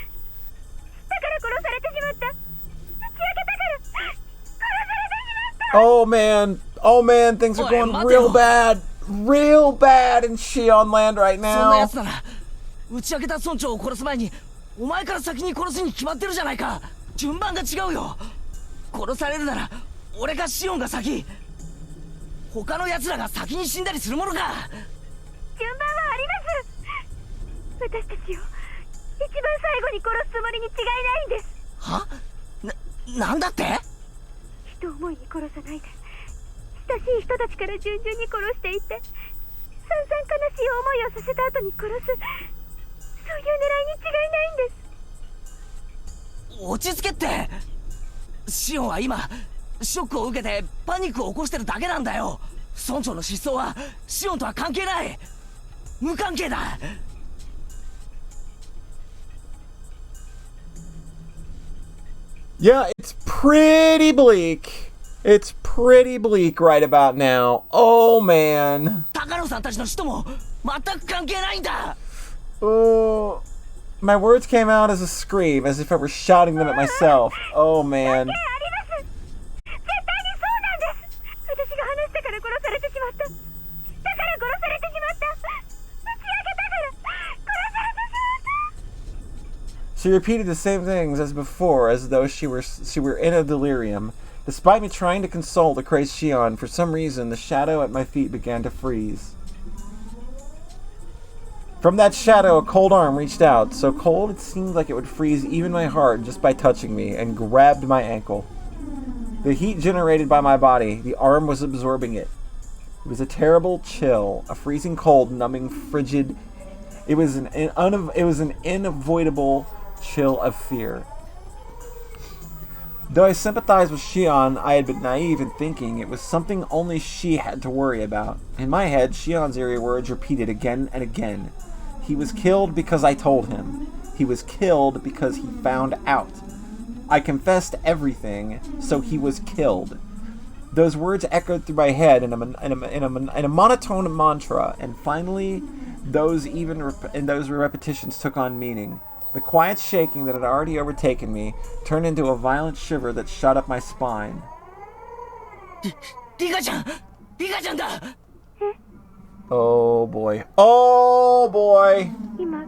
殺されてしまった。打ち明けたから殺されてしまった。 Oh man, things are going real bad in Shion Land right そんな now. 奴なら打ち明けた村長を殺す前にお前から先に殺すに決まってるじゃないか。順番が違うよ。殺されるなら俺かシオンが先。他の奴らが先に死んだりするものか。順番はあります。私たちを一番最後に殺すつもりに違いないんです。は？なんだって？人思いに殺さないで、親しい人たちから順々に殺していって、散々悲しい思いをさせた後に殺す、そういう狙いに違いないんです。落ち着けって。シオンは今ショックを受けてパニックを起こしてるだけなんだよ。村長の失踪はシオンとは関係ない。無関係だ。Yeah, it's pretty bleak. It's pretty bleak right about now. Oh man. 高野さんたちの死とも全く関係ないんだ。 Oh, my words came out as a scream, as if I were shouting them at myself. Oh man. あります。絶対にそうなんです。私が話したから殺されてしまった。だから殺されてしまった。打ち明けたから殺されてしまった。 She repeated the same things as before, as though she were in a delirium. Despite me trying to console the crazed Shion, for some reason the shadow at my feet began to freeze. From that shadow, a cold arm reached out, so cold it seemed like it would freeze even my heart just by touching me, and grabbed my ankle. The heat generated by my body, the arm was absorbing it. It was a terrible chill, a freezing cold, numbing, frigid. It was an unavoidable chill of fear. Though I sympathized with Shion, I had been naive in thinking it was something only she had to worry about. In my head, Shion's eerie words repeated again and again. He was killed because I told him. He was killed because he found out. I confessed everything, so he was killed. Those words echoed through my head in a monotone mantra, and finally, those repetitions took on meaning. The quiet shaking that had already overtaken me turned into a violent shiver that shot up my spine. リカちゃん、リカちゃんだ。 Oh boy. Oh boy. 今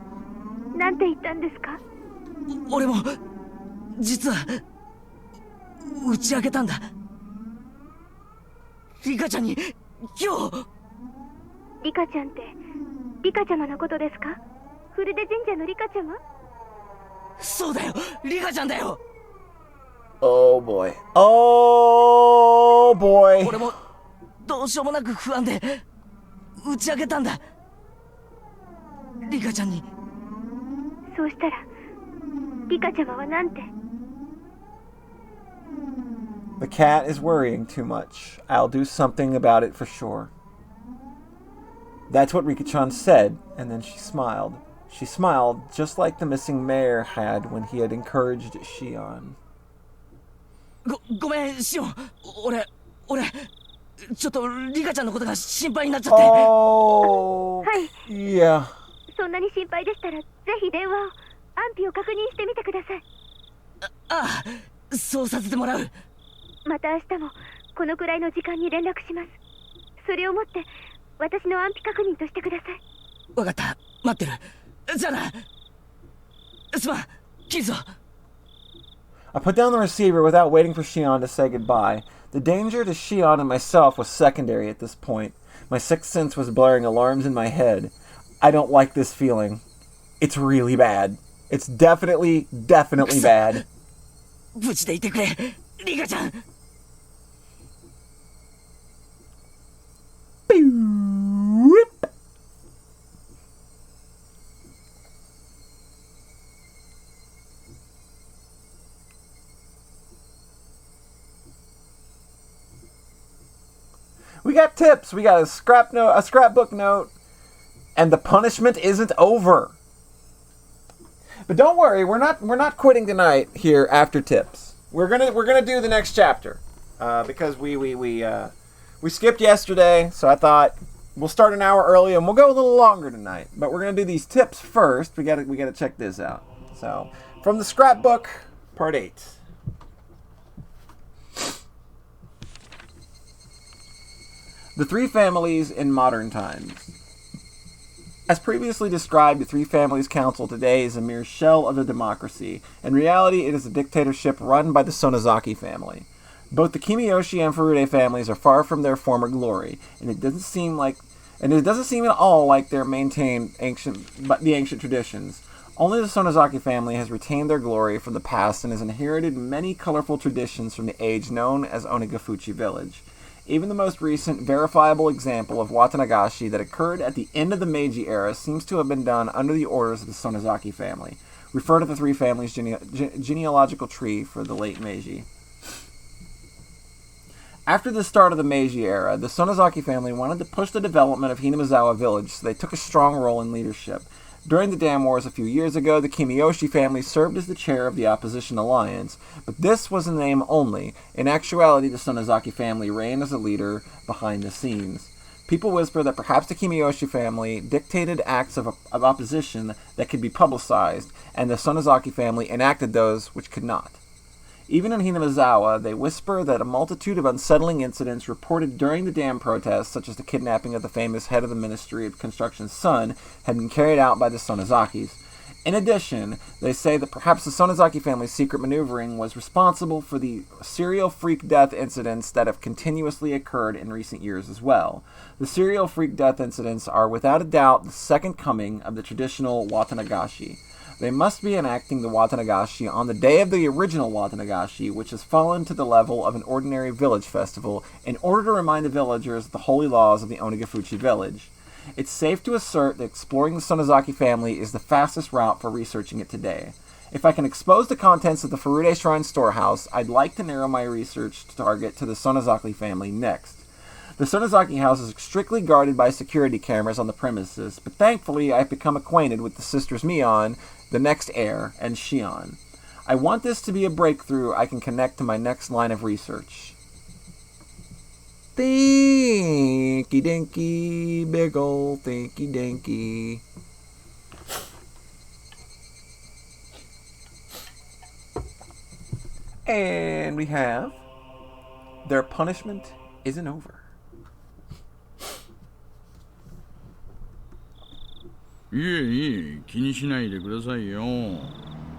なんて言ったんですか？俺も実は打ち明けたんだ。リカちゃんに今日。リカちゃんってリカちゃまのことですか？フルデ神社のリカちゃま？そうだよ、リカちゃんだよ。 Oh boy. Oh boy. 俺もどうしようもなく不安で打ち明けたんだ、リカちゃんに。そうしたらリカちゃまはなんて？ The cat is worrying too much. I'll do something about it for sure. That's what Rika-chan said, and then she smiled. She smiled just like the missing mayor had when he had encouraged Shion. ごめんシオン、俺ちょっとリカちゃんのことが心配になっちゃって。 Oh, はい。 yeah. そんなに心配でしたらぜひ電話を安否を確認してみてください。ああ、そうさせてもらう。また明日もこのくらいの時間に連絡します。それをもって私の安否確認としてください。わかった、待ってる。じゃあな。すまん、切るぞ。 I put down the receiver without waiting for Shion to say goodbye. The danger to Shion and myself was secondary at this point. My sixth sense was blaring alarms in my head. I don't like this feeling. It's really bad. It's definitely bad. 無事でいてくれ、リカちゃん。 We got tips. We got a scrapbook note, and the punishment isn't over. But don't worry, we're not quitting tonight here after tips. We're gonna do the next chapter because we skipped yesterday, so I thought we'll start an hour early and we'll go a little longer tonight. But we're gonna do these tips first. We gotta check this out. So from the scrapbook, part 8. The Three Families in Modern Times. As previously described, the Three Families Council today is a mere shell of a democracy. In reality, it is a dictatorship run by the Sonozaki family. Both the Kimiyoshi and Furude families are far from their former glory, and it doesn't seem at all like they're maintained the ancient traditions. Only the Sonozaki family has retained their glory from the past and has inherited many colorful traditions from the age known as Onagafuchi Village. Even the most recent, verifiable example of Watanagashi that occurred at the end of the Meiji era seems to have been done under the orders of the Sonozaki family. Refer to the Three Families genealogical tree for the late Meiji. After the start of the Meiji era, the Sonozaki family wanted to push the development of Hinamizawa village, so they took a strong role in leadership. During the Dam Wars a few years ago, the Kimiyoshi family served as the chair of the opposition alliance, but this was in name only. In actuality, the Sonozaki family reigned as a leader behind the scenes. People whisper that perhaps the Kimiyoshi family dictated acts of opposition that could be publicized, and the Sonozaki family enacted those which could not. Even in Hinamizawa, they whisper that a multitude of unsettling incidents reported during the dam protests, such as the kidnapping of the famous head of the Ministry of Construction's son, had been carried out by the Sonozakis. In addition, they say that perhaps the Sonozaki family's secret maneuvering was responsible for the serial freak death incidents that have continuously occurred in recent years as well. The serial freak death incidents are without a doubt the second coming of the traditional Watanagashi. They must be enacting the Watanagashi on the day of the original Watanagashi, which has fallen to the level of an ordinary village festival, in order to remind the villagers of the holy laws of the Onagafuchi village. It's safe to assert that exploring the Sonozaki family is the fastest route for researching it today. If I can expose the contents of the Furude Shrine storehouse, I'd like to narrow my research target to the Sonozaki family next. The Sonozaki house is strictly guarded by security cameras on the premises, but thankfully I've become acquainted with the sisters Mion, the next heir, and Shion. I want this to be a breakthrough I can connect to my next line of research. Thinky dinky, big ol' thinky dinky. And we have Their Punishment Isn't Over. いえいえ、気にしないでくださいよ。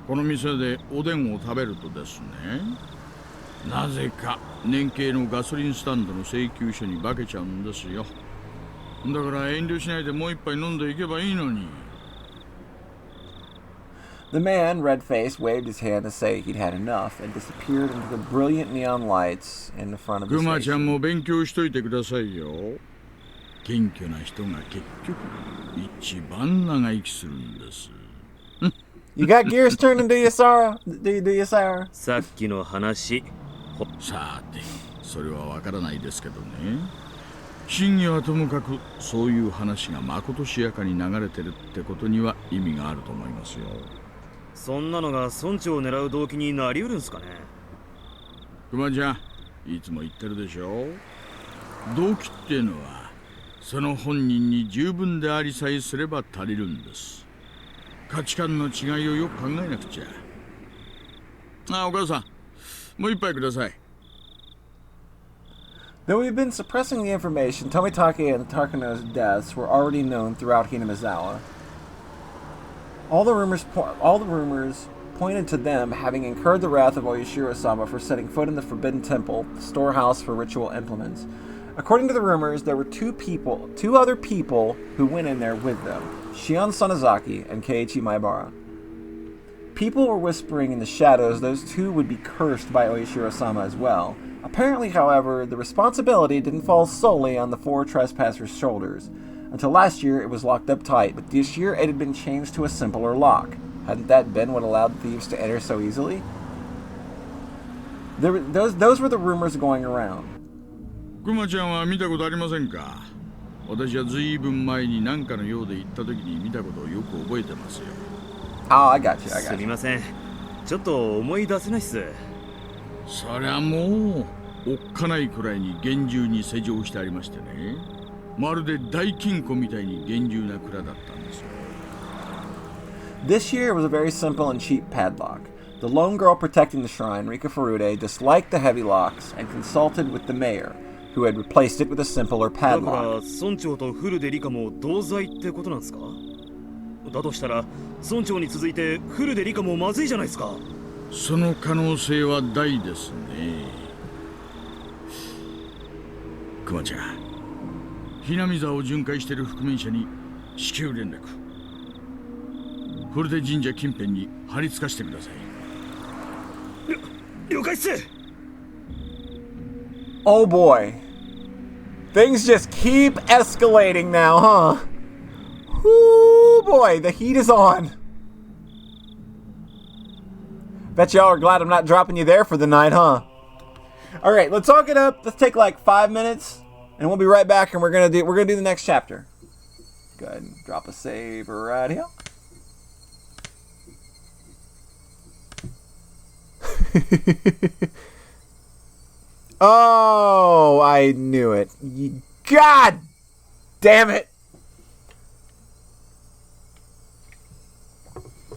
この店でおでんを食べるとですね、なぜか年計のガソリンスタンドの請求書に化けちゃうんですよ。だから遠慮しないでもう一杯飲んでいけばいいのに。The man, red-faced, waved his hand to say he'd had enough and disappeared into the brilliant neon lights in the front of the クマちゃん station. も勉強しといてくださいよ。謙虚な人が結局一番長生きするんです。You got gears turning, do you, Sarah? Do you, Sarah? さっきの話。さて、それはわからないですけどね。真偽はともかく、そういう話がまことしやかに流れてるってことには意味があると思いますよ。そんなのが村長を狙う動機になりうるんすかね。クマちゃん、いつも言ってるでしょ。動機っていうのはその本人に十分でありさえすれば足りるんです。価値観の違いをよく考えなくちゃ。お母さん、もう一杯ください。Though we've been suppressing the information, Tomitake and Takano's deaths were already known throughout Hinamizawa. All the rumors pointed to them having incurred the wrath of Oyashiro-sama for setting foot in the Forbidden Temple, the storehouse for ritual implements. According to the rumors, there were two other people who went in there with them, Shion Sonozaki and Keiichi Maibara. People were whispering in the shadows those two would be cursed by Oyashiro-sama as well. Apparently, however, the responsibility didn't fall solely on the four trespassers' shoulders. Until last year, it was locked up tight, but this year it had been changed to a simpler lock. Hadn't that been what allowed thieves to enter so easily? Those were the rumors going around. クマちゃんは見たことありませんか？私はずいぶん前に何かのようで行った時に見たことをよく覚えてますよ。Oh, I got you. すみません。ちょっと思い出せないっす。そりゃもうおっかないくらいに厳重に施錠してありましてね。まるで大金庫みたいに厳重な蔵だったんですよ。This year was a very simple and cheap padlock. The lone girl protecting the shrine, Rika Furude, disliked the heavy locks and consulted with the mayor, who had replaced it with a simpler だから padlock. 村長とフルデリカも同罪ってことなんですか？だとしたら村長に続いてフルデリカもまずいじゃないですか。その可能性は大ですね。クマちゃん、ひなみ沢を巡回している覆面者に至急連絡。フルデ神社近辺に張り付かしてください。了解っす。 Oh boy. Things just keep escalating now, huh? Whoo boy, the heat is on. Bet y'all are glad I'm not dropping you there for the night, huh? Alright, let's talk it up. Let's take like 5 minutes and we'll be right back and we're gonna do the next chapter. Go ahead and drop a save right here. Oh, I knew it. God damn it.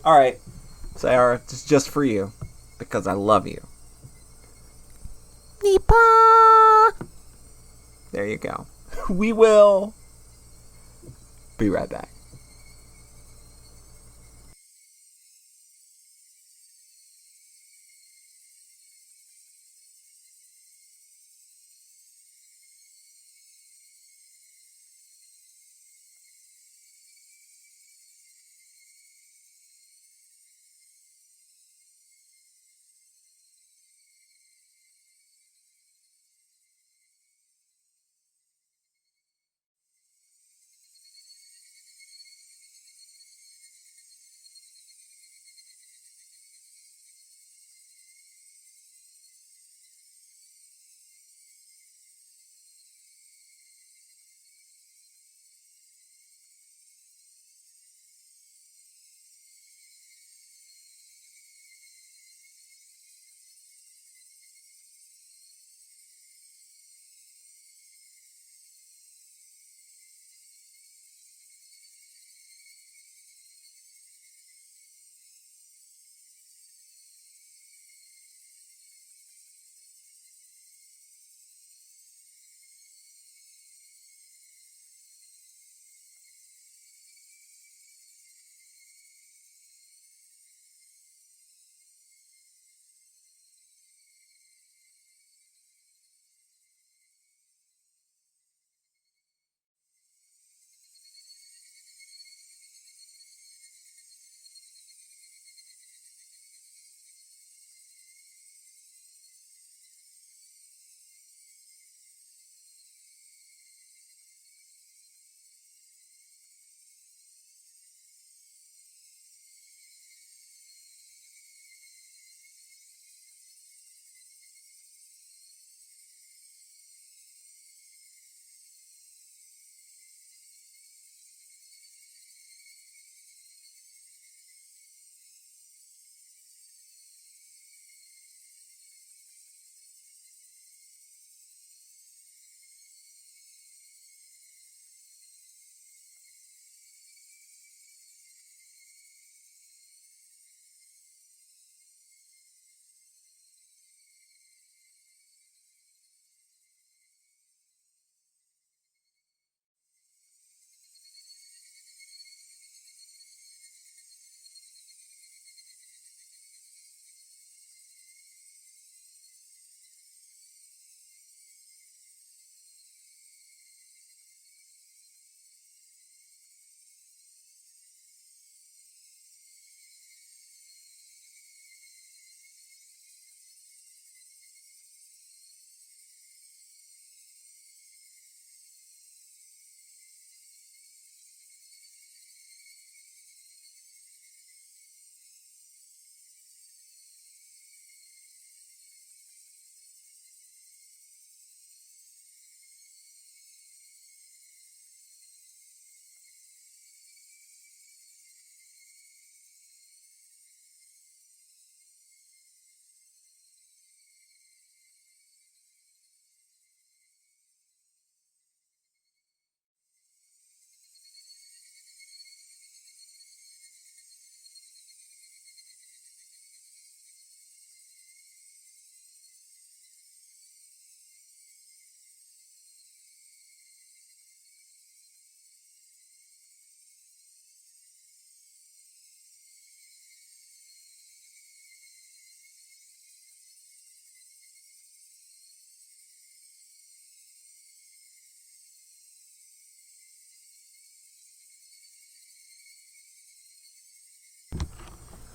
Alright, Sayara, it's just for you. Because I love you. Nippon! There you go. We will be right back.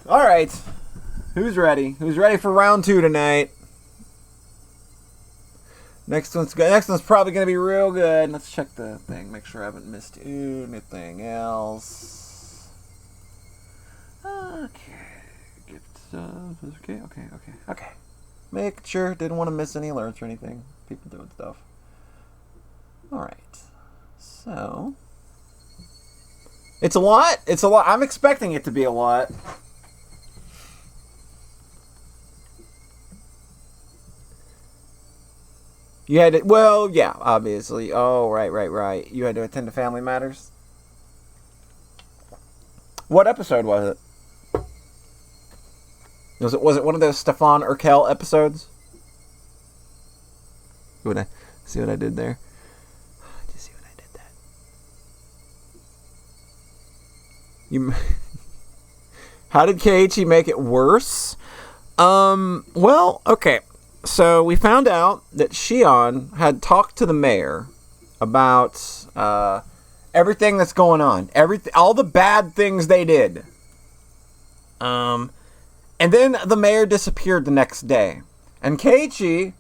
All right. Who's ready? Who's ready for round 2 tonight? Next one's good. Next one's probably going to be real good. Let's check the thing. Make sure I haven't missed anything else. Okay. Okay. Make sure. Didn't want to miss any alerts or anything. People doing stuff. All right. So it's a lot. It's a lot. I'm expecting it to be a lot. You had to, well, yeah, obviously. Oh, right. You had to attend to Family Matters? What episode was it? Was it one of those Stefan Urkel episodes? See what I did there? Did you see what I did that? How did Keiichi make it worse? Well, okay. So we found out that Shion had talked to the mayor about everything that's going on, all the bad things they did. And then the mayor disappeared the next day, and Keiichi,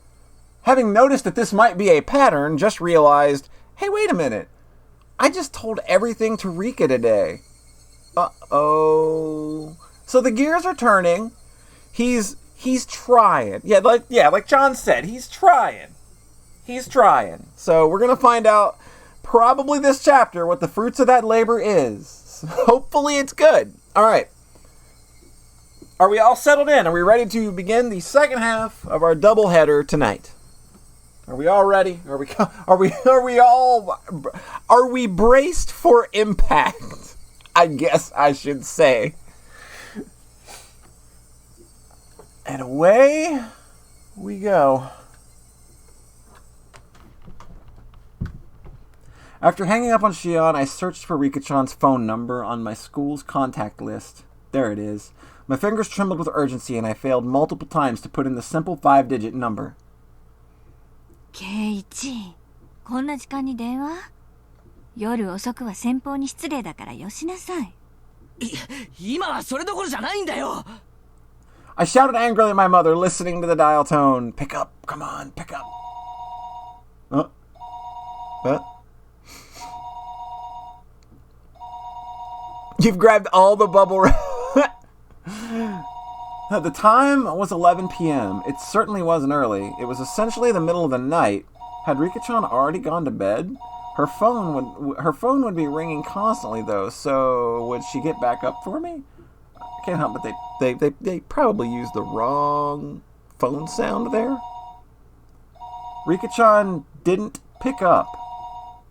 having noticed that this might be a pattern, just realized, hey, wait a minute, I just told everything to Rika today. Uh-oh. So the gears are turning. He's trying. Yeah, like John said, he's trying. So we're going to find out probably this chapter what the fruits of that labor is. So hopefully it's good. All right. Are we all settled in? Are we ready to begin the second half of our doubleheader tonight? Are we all ready? Are we braced for impact? I guess I should say. And away we go. After hanging up on Shion, I searched for Rika-chan's phone number on my school's contact list. There it is. My fingers trembled with urgency, and I failed multiple times to put in the simple 5-digit number. Keiichi, こんな時間に電話? 夜遅くは先方に失礼だからよしなさい。今はそれどころじゃないんだよ。I shouted angrily at my mother, listening to the dial tone. Pick up. Come on, pick up. What? You've grabbed all the bubble wrap. The time was 11 p.m. It certainly wasn't early. It was essentially the middle of the night. Had Rika-chan already gone to bed? Her phone would be ringing constantly, though, so would she get back up for me? I can't help but they probably used the wrong phone sound there. Rika-chan didn't pick up.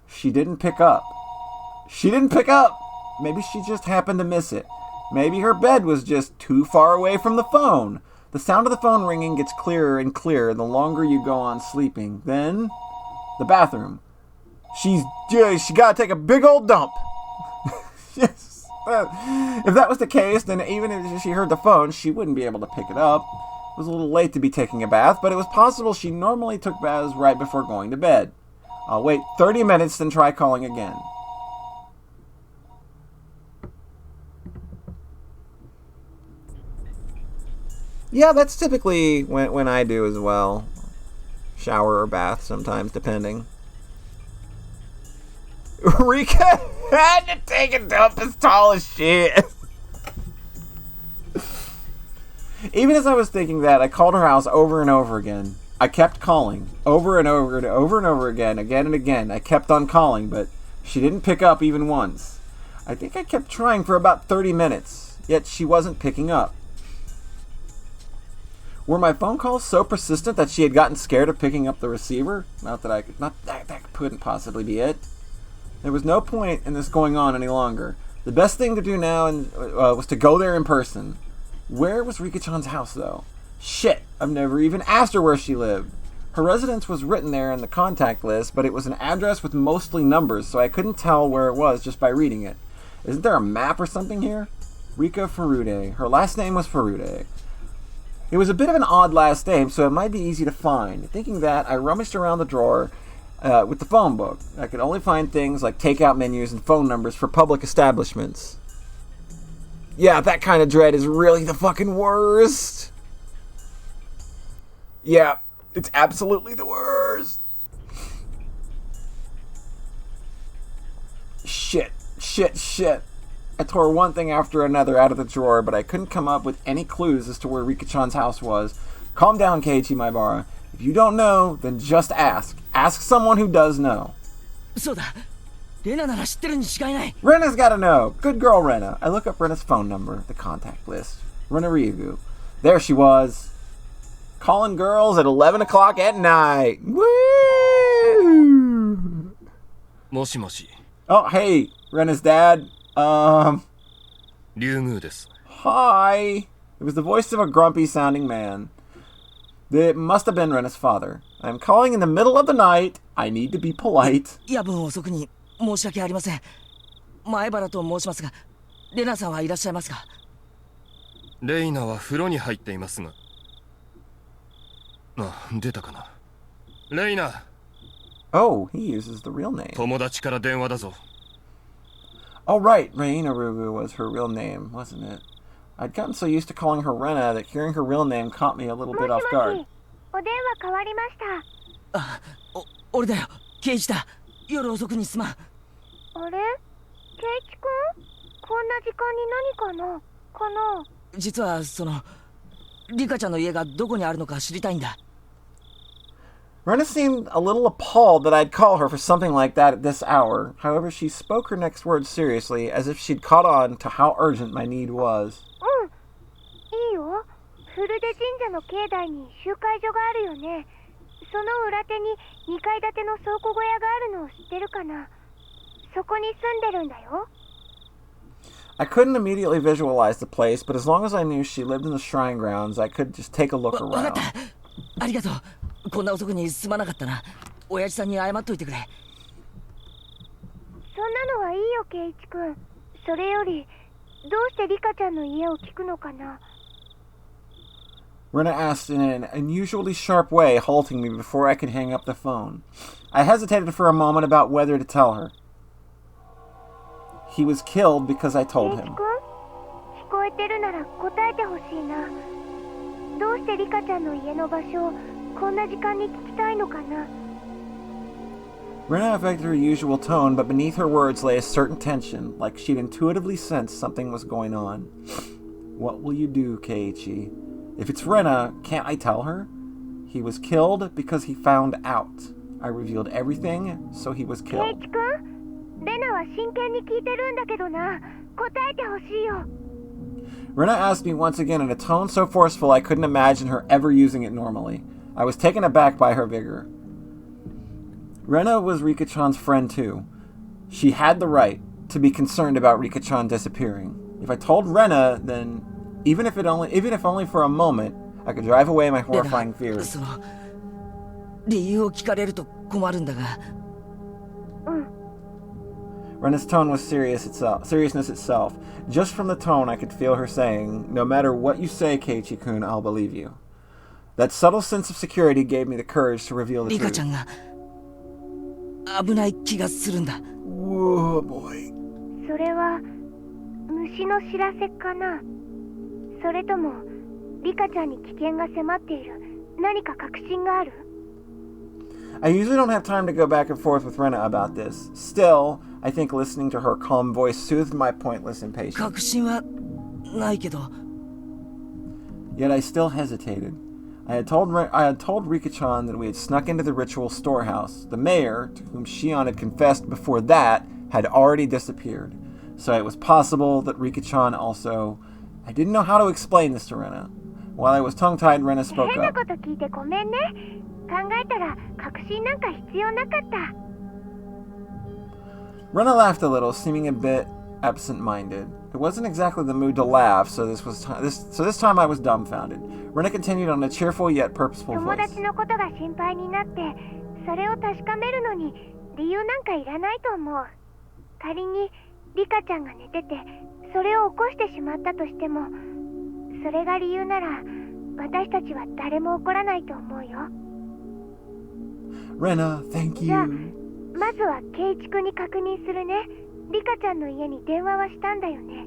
She didn't pick up. Maybe she just happened to miss it. Maybe her bed was just too far away from the phone. The sound of the phone ringing gets clearer and clearer the longer you go on sleeping. Then, the bathroom. She gotta take a big old dump. Yes. If that was the case, then even if she heard the phone, she wouldn't be able to pick it up. It was a little late to be taking a bath, but it was possible she normally took baths right before going to bed. I'll wait 30 minutes, then try calling again. Yeah, that's typically when I do as well. Shower or bath sometimes, depending. Rika had to take a dump as tall as she is. Even as I was thinking that, I called her house over and over again. I kept calling over and over and over again and again. I kept on calling, but she didn't pick up even once. I think I kept trying for about 30 minutes, yet she wasn't picking up. Were my phone calls so persistent that she had gotten scared of picking up the receiver? That couldn't possibly be it. There was no point in this going on any longer. The best thing to do now was to go there in person. Where was Rika-chan's house, though? Shit, I've never even asked her where she lived. Her residence was written there in the contact list, but it was an address with mostly numbers, so I couldn't tell where it was just by reading it. Isn't there a map or something here? Rika Furude. Her last name was Furude. It was a bit of an odd last name, so it might be easy to find. Thinking that, I rummaged around the drawer with the phone book. I could only find things like takeout menus and phone numbers for public establishments. Yeah, that kind of dread is really the fucking worst. Yeah, it's absolutely the worst. Shit. I tore one thing after another out of the drawer, but I couldn't come up with any clues as to where Rika-chan's house was. Calm down, Keiichi Maibara. If you don't know, then just ask. Ask someone who does know. そうだ。レナなら知ってるに違いない。 Rena's gotta know. Good girl, Rena. I look up Rena's phone number, the contact list. Rena Ryugu. There she was. Calling girls at 11 o'clock at night. Woo! もしもし。 Oh, hey, Rena's dad. 竜宮です。 Hi. It was the voice of a grumpy sounding man. It must have been Rena's father. I'm calling in the middle of the night. I need to be polite. 夜分遅くに申し訳ありません。前原と申しますが、レナさんはいらっしゃいますか？レイナは風呂に入っていますが。あ、出たかな。レイナ。 Oh, he uses the real name. 友達から電話だぞ。 Oh, right. Reina Rugu was her real name, wasn't it? I'd gotten so used to calling her Rena that hearing her real name caught me a little bit off guard. お電話変わりました。あ、俺だよ。ケイチだ。夜遅くにすまん。あれ？ケイチくん？こんな時間に何かな？実はリカちゃんの家がどこにあるのか知りたいんだ。 Rena seemed a little appalled that I'd call her for something like that at this hour. However, she spoke her next words seriously, as if she'd caught on to how urgent my need was. いいよ。古出神社の境内に集会所があるよね。その裏手に2階建ての倉庫小屋があるのを知ってるかな？そこに住んでるんだよ。 I couldn't immediately visualize the place, but as long as I knew she lived in the shrine grounds, I could just take a look わかっ around. た。ありがとう。こんな遅くにすまなかったな。親父さんに謝っといてくれ。そんなのはいいよ、ケイチくん。それより、どうしてリカちゃんの家を聞くのかな？ Rena asked in an unusually sharp way, halting me before I could hang up the phone. I hesitated for a moment about whether to tell her. He was killed because I told ケイチ him. くん？聞こえてるなら答えてほしいな。どうしてリカちゃんの家の場所をこんな時間に聞きたいのかな？ Rena affected her usual tone, but beneath her words lay a certain tension, like she'd intuitively sensed something was going on. What will you do, Keiichi? If it's Rena, can't I tell her? He was killed because he found out. I revealed everything, so he was ケイ killed. チくん？レナは真剣に聞いてるんだけどな。答えてほしいよ。 Rena asked me once again in a tone so forceful I couldn't imagine her ever using it normally. I was taken aback by her vigor. Rena was Rika-chan's friend too. She had the right to be concerned about Rika-chan disappearing. If I told Rena, then even if only for a moment, I could drive away my horrifying fears. 理由を聞かれると困るんだが。Rena's tone was seriousness itself. Just from the tone, I could feel her saying, "No matter what you say, Keiichi-kun, I'll believe you." That subtle sense of security gave me the courage to reveal the リカ truth. ちゃんが危ない気がするんだ。Whoa, boy. それは虫の知らせかな？それともリカちゃんに危険が迫っている何か確信がある？ I usually don't have time to go back and forth with Rena about this. Still, I think listening to her calm voice soothed my pointless impatience. 確信はないけど。 Yet I still hesitated. I had told Rika-chan that we had snuck into the ritual storehouse. The mayor, to whom Shion had confessed before that, had already disappeared. So it was possible that Rika-chan also... I didn't know how to explain this to Rena. While I was tongue-tied, Rena spoke 変な up. こと聞いてごめんね。考えたら確信なんか必要なかった。 Rena laughed a little, seeming a bit absent-minded. It wasn't exactly the mood to laugh, so this time I was dumbfounded. Rena continued on a cheerful yet purposeful 友 voice. 達のことが心配になって、それを確かめるのに理由なんかいらないと思う。仮にリカちゃんが寝てて、それを起こしてしまったとしても、それが理由なら私たちは誰も怒らないと思うよ。 Rena, thank じゃあ、 you. まずはケイチ君に確認するね。リカちゃんの家に電話はしたんだよね。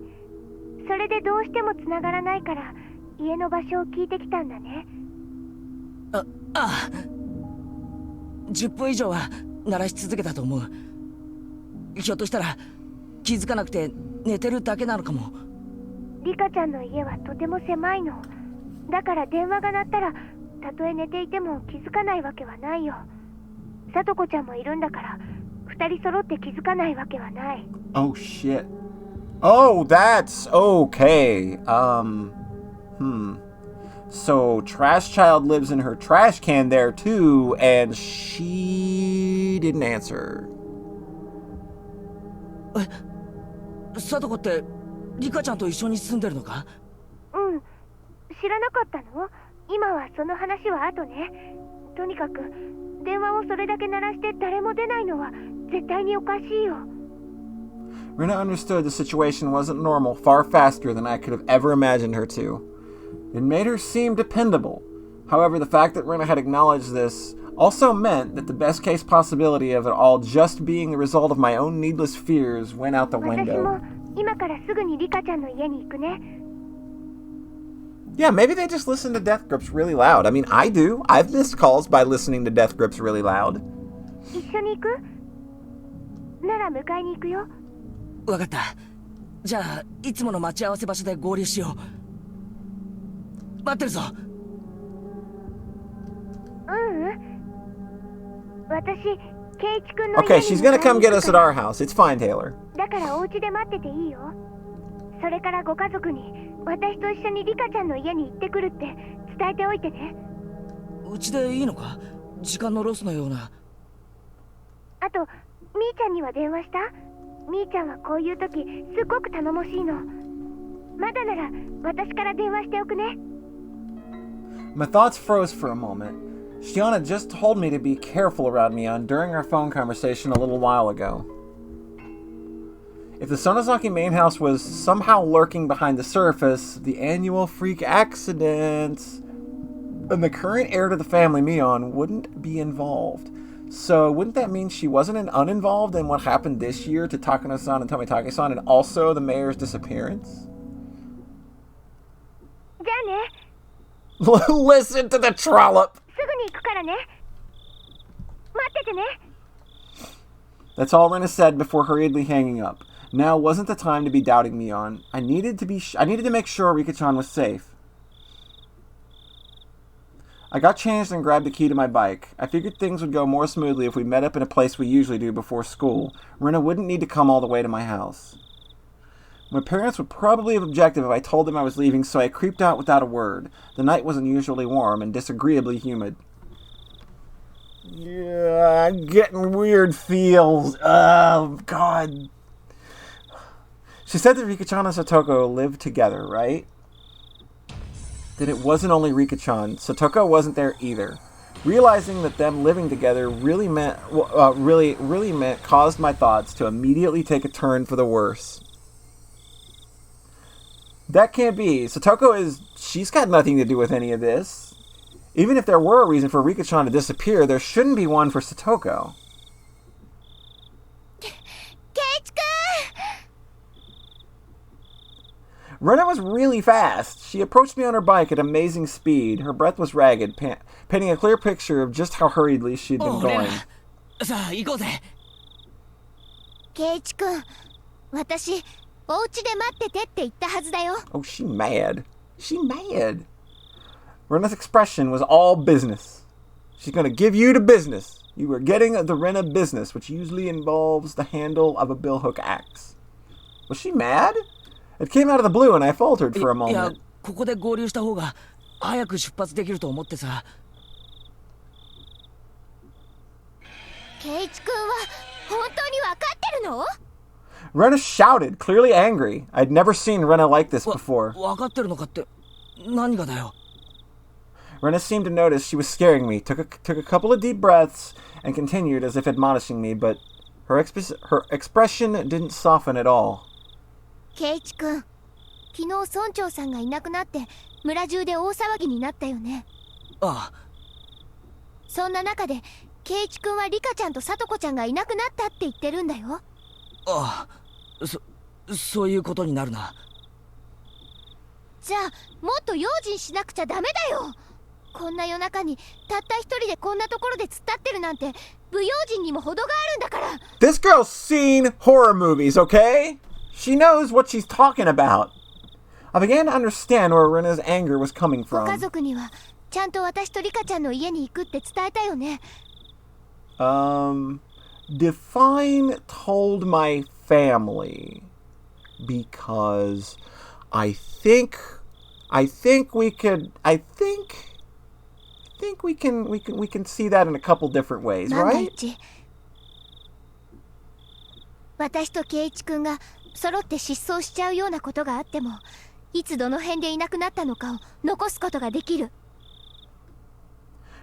それでどうしてもつながらないから家の場所を聞いてきたんだね。ああ、10分以上は鳴らし続けたと思う。ひょっとしたら気づかなくて寝てるだけなのかも。リカちゃんの家はとても狭いの。だから電話が鳴ったらたとえ寝ていても気づかないわけはないよ。さとこちゃんもいるんだから2人揃って気づかないわけはない。 Oh shit. Oh, that's okay. So Trash Child lives in her trash can there too, and she didn't answer. さとこってリカちゃんと一緒に住んでるのか？うん、知らなかったの？今はその話は後ね。とにかく電話をそれだけ鳴らして誰も出ないのは絶対におかしいよ。 Rena understood the situation wasn't normal far faster than I could have ever imagined her to. It made her seem dependable. However, the fact that Rena had acknowledged this also meant that the best case possibility of it all just being the result of my own needless fears went out the 私も window. 今からすぐにリカちゃんの家に行くね。 Yeah, maybe they just listen to death grips really loud. I mean, I do. I've missed calls by listening to death grips really loud. 一緒に行く？なら迎えに行くよ。わかった。じゃあいつもの待ち合わせ場所で合流しよう。待ってるぞ。私、ケイチ君の Okay, 家 she's に gonna 迎え come に get 行 us く at から our house. It's fine, Taylor. だからお家で待ってていいよ。それからご家族に私と一緒にリカちゃんの家に行ってくるって伝えておいてね。うちでいいのか？時間のロスのような。あと、みーちゃんには電話した？みーちゃんはこういう時すっごく頼もしいの。まだなら私から電話しておくね。 My thoughts froze for a moment. Shiana just told me to be careful around Mion during our phone conversation a little while ago. If the Sonozaki main house was somehow lurking behind the surface, the annual freak accidents, then the current heir to the family, Mion, wouldn't be involved. So wouldn't that mean she wasn't uninvolved in what happened this year to Takano-san and Tomitake-san, and also the mayor's disappearance? じゃあね。 Listen to the trollop! すぐに行くからね。待っててね。 That's all Rena said before hurriedly hanging up. Now wasn't the time to be doubting Mion. I needed to make sure Rika-chan was safe. I got changed and grabbed the key to my bike. I figured things would go more smoothly if we met up in a place we usually do before school. Rena wouldn't need to come all the way to my house. My parents would probably have objected if I told them I was leaving, so I creeped out without a word. The night was unusually warm and disagreeably humid. Yeah, I'm getting weird feels. Oh, God. She said that Rika-chan and Satoko lived together, right? Then it wasn't only Rika-chan. Satoko wasn't there either. Realizing that them living together really meant caused my thoughts to immediately take a turn for the worse. That can't be. She's got nothing to do with any of this. Even if there were a reason for Rika-chan to disappear, there shouldn't be one for Satoko. Rena was really fast. She approached me on her bike at amazing speed. Her breath was ragged, painting a clear picture of just how hurriedly she'd been going. さあ行こうぜ。ケイチ君、私お家で待っててって言ったはずだよ。 Oh, she mad. She mad. Rena's expression was all business. She's gonna give you the business. You were getting the Rena business, which usually involves the handle of a billhook axe. Was she mad? It came out of the blue and I faltered for a いや、 moment. ここで合流した方が早く出発できると思ってさ。ケイチ君は本当に分かってるの？ Rena shouted, clearly angry. I'd never seen Rena like this before. 分かってるのかって何がだよ。Rena seemed to notice she was scaring me, took a couple of deep breaths, and continued as if admonishing me, but her expression didn't soften at all. ケイチ君、昨日村長さんがいなくなって村中で大騒ぎになったよね。ああ。そんな中でケイチ君はリカちゃんとサトコちゃんがいなくなったって言ってるんだよ。ああ、そういうことになるな。じゃあもっと用心しなくちゃダメだよ。こんな夜中にたった一人でこんなところで突っ立ってるなんて不用心にも程があるんだから。 This girl's seen horror movies, okay? She knows what she's talking about. I began to understand where Rena's anger was coming ご家 from. 族にはちゃんと私とリカちゃんの家に行くって伝えたよね。 Define told my family because I think we can see that in a couple different ways, 万が right? 一私と圭一君が揃って失踪しちゃうようなことがあっても、いつどの辺でいなくなったのかを残すことができる。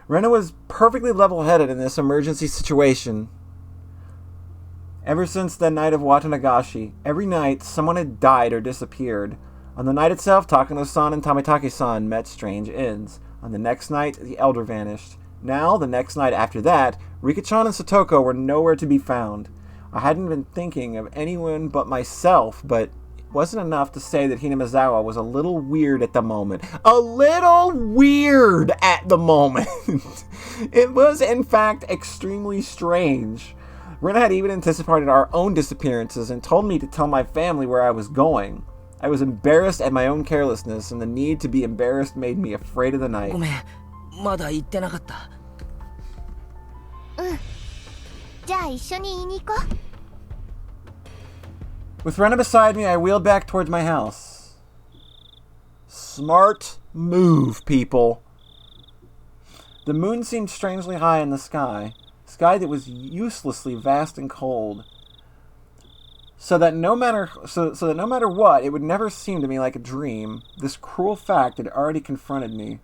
Rena was perfectly level-headed in this emergency situation. Ever since the night of Watanagashi, every night someone had died or disappeared. On the night itself, Takano-san and Tamitake-san met strange ends. On the next night, the elder vanished. Now, the next night after that, Rika-chan and Satoko were nowhere to be found. I hadn't been thinking of anyone but myself, but it wasn't enough to say that Hinamizawa was a little weird at the moment. A little weird at the moment! It was, in fact, extremely strange. Rena had even anticipated our own disappearances and told me to tell my family where I was going. I was embarrassed at my own carelessness, and the need to be embarrassed made me afraid of the night. ごめん、まだ言ってなかった。うん。じゃあ一緒に言いに行こう。 With Rena beside me, I wheeled back towards my house. Smart move, people. The moon seemed strangely high in the sky that was uselessly vast and cold. So that no matter what, it would never seem to me like a dream. This cruel fact had already confronted me.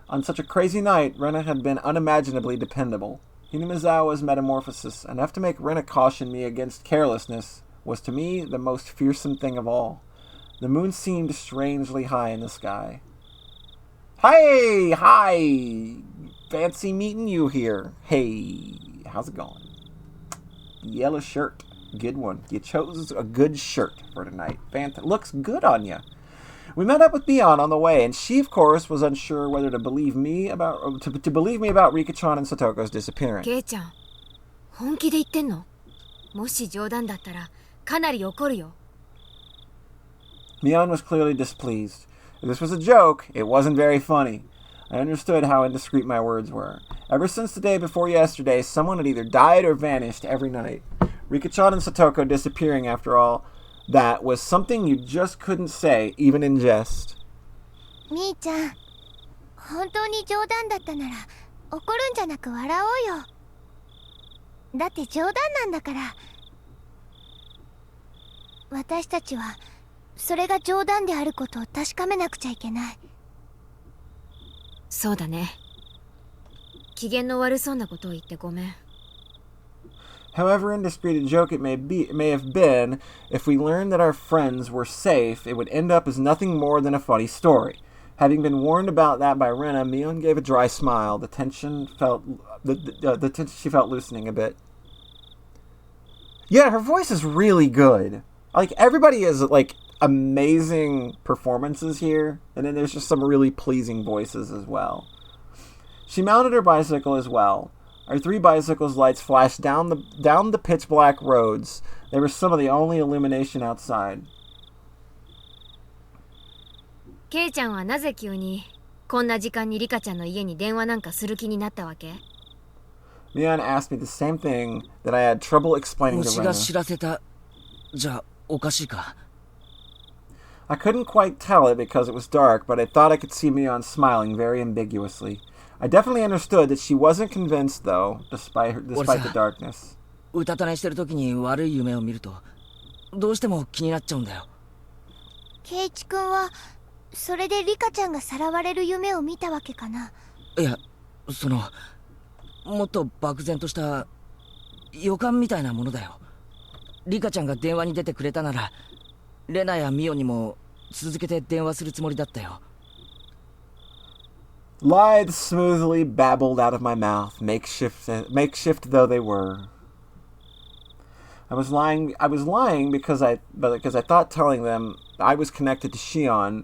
On such a crazy night, Rena had been unimaginably dependable. Hinamizawa's metamorphosis, enough to make Rena caution me against carelessness, was to me the most fearsome thing of all. The moon seemed strangely high in the sky. Hey! Hi! Fancy meeting you here. Hey, how's it going? Yellow shirt. Good one. You chose a good shirt for tonight. Looks good on you. We met up with Mion on the way, and she, of course, was unsure whether to believe me about Rika-chan and Satoko's disappearance. ケイちゃん、本気で言ってんの？もし冗談だったらかなり怒るよ。 Mion was clearly displeased. If this was a joke, it wasn't very funny. I understood how indiscreet my words were. Ever since the day before yesterday, someone had either died or vanished every night. Rika-chan and Satoko disappearing after all that was something you just couldn't say, even in jest. みーちゃん、本当に冗談だったなら怒るんじゃなく笑おうよ。だって冗談なんだから。私たちはそれが冗談であることを確かめなくちゃいけない。そうだね。機嫌の悪そうなことを言ってごめん。 However indiscreet a joke it may have been, if we learned that our friends were safe, it would end up as nothing more than a funny story. Having been warned about that by Rena, Mion gave a dry smile. The tension she felt loosening a bit. Yeah, her voice is really good. Like, everybody has, like, amazing performances here, and then there's just some really pleasing voices as well. She mounted her bicycle as well. Our 3 bicycles' lights flashed down the pitch-black roads. They were some of the only illumination outside. ケイちゃんはなぜ急にこんな時間にリカちゃんの家に電話なんかする気になったわけ？ Mion asked me the same thing that I had trouble explaining to 虫 Rena. が知らせた。じゃあおかしいか。 I couldn't quite tell it because it was dark, but I thought I could see Mion smiling very ambiguously. I definitely understood that she wasn't convinced, though, despite the darkness. うたた寝してる時に悪い夢を見るとどうしても気になっちゃうんだよ。圭一君はそれでリカちゃんがさらわれる夢を見たわけかな。いや、もっと漠然とした予感みたいなものだよ。リカちゃんが電話に出てくれたならレナやミオにも続けて電話するつもりだったよ。Lied smoothly babbled out of my mouth, makeshift though they were. I was lying because I thought telling them I was connected to Shion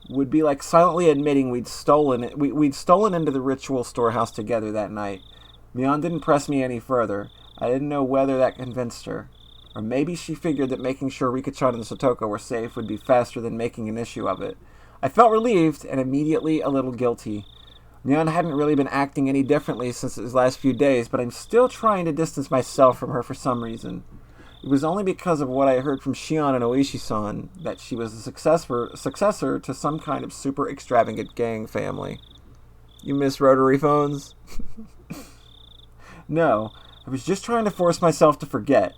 would be like silently admitting we'd stolen into the ritual storehouse together that night. Mion didn't press me any further. I didn't know whether that convinced her. Or maybe she figured that making sure Rika-chan and Satoko were safe would be faster than making an issue of it. I felt relieved and immediately a little guilty. Mion hadn't really been acting any differently since his last few days, but I'm still trying to distance myself from her for some reason. It was only because of what I heard from Shion and Oishi-san that she was the successor to some kind of super extravagant gang family. You miss rotary phones? No, I was just trying to force myself to forget.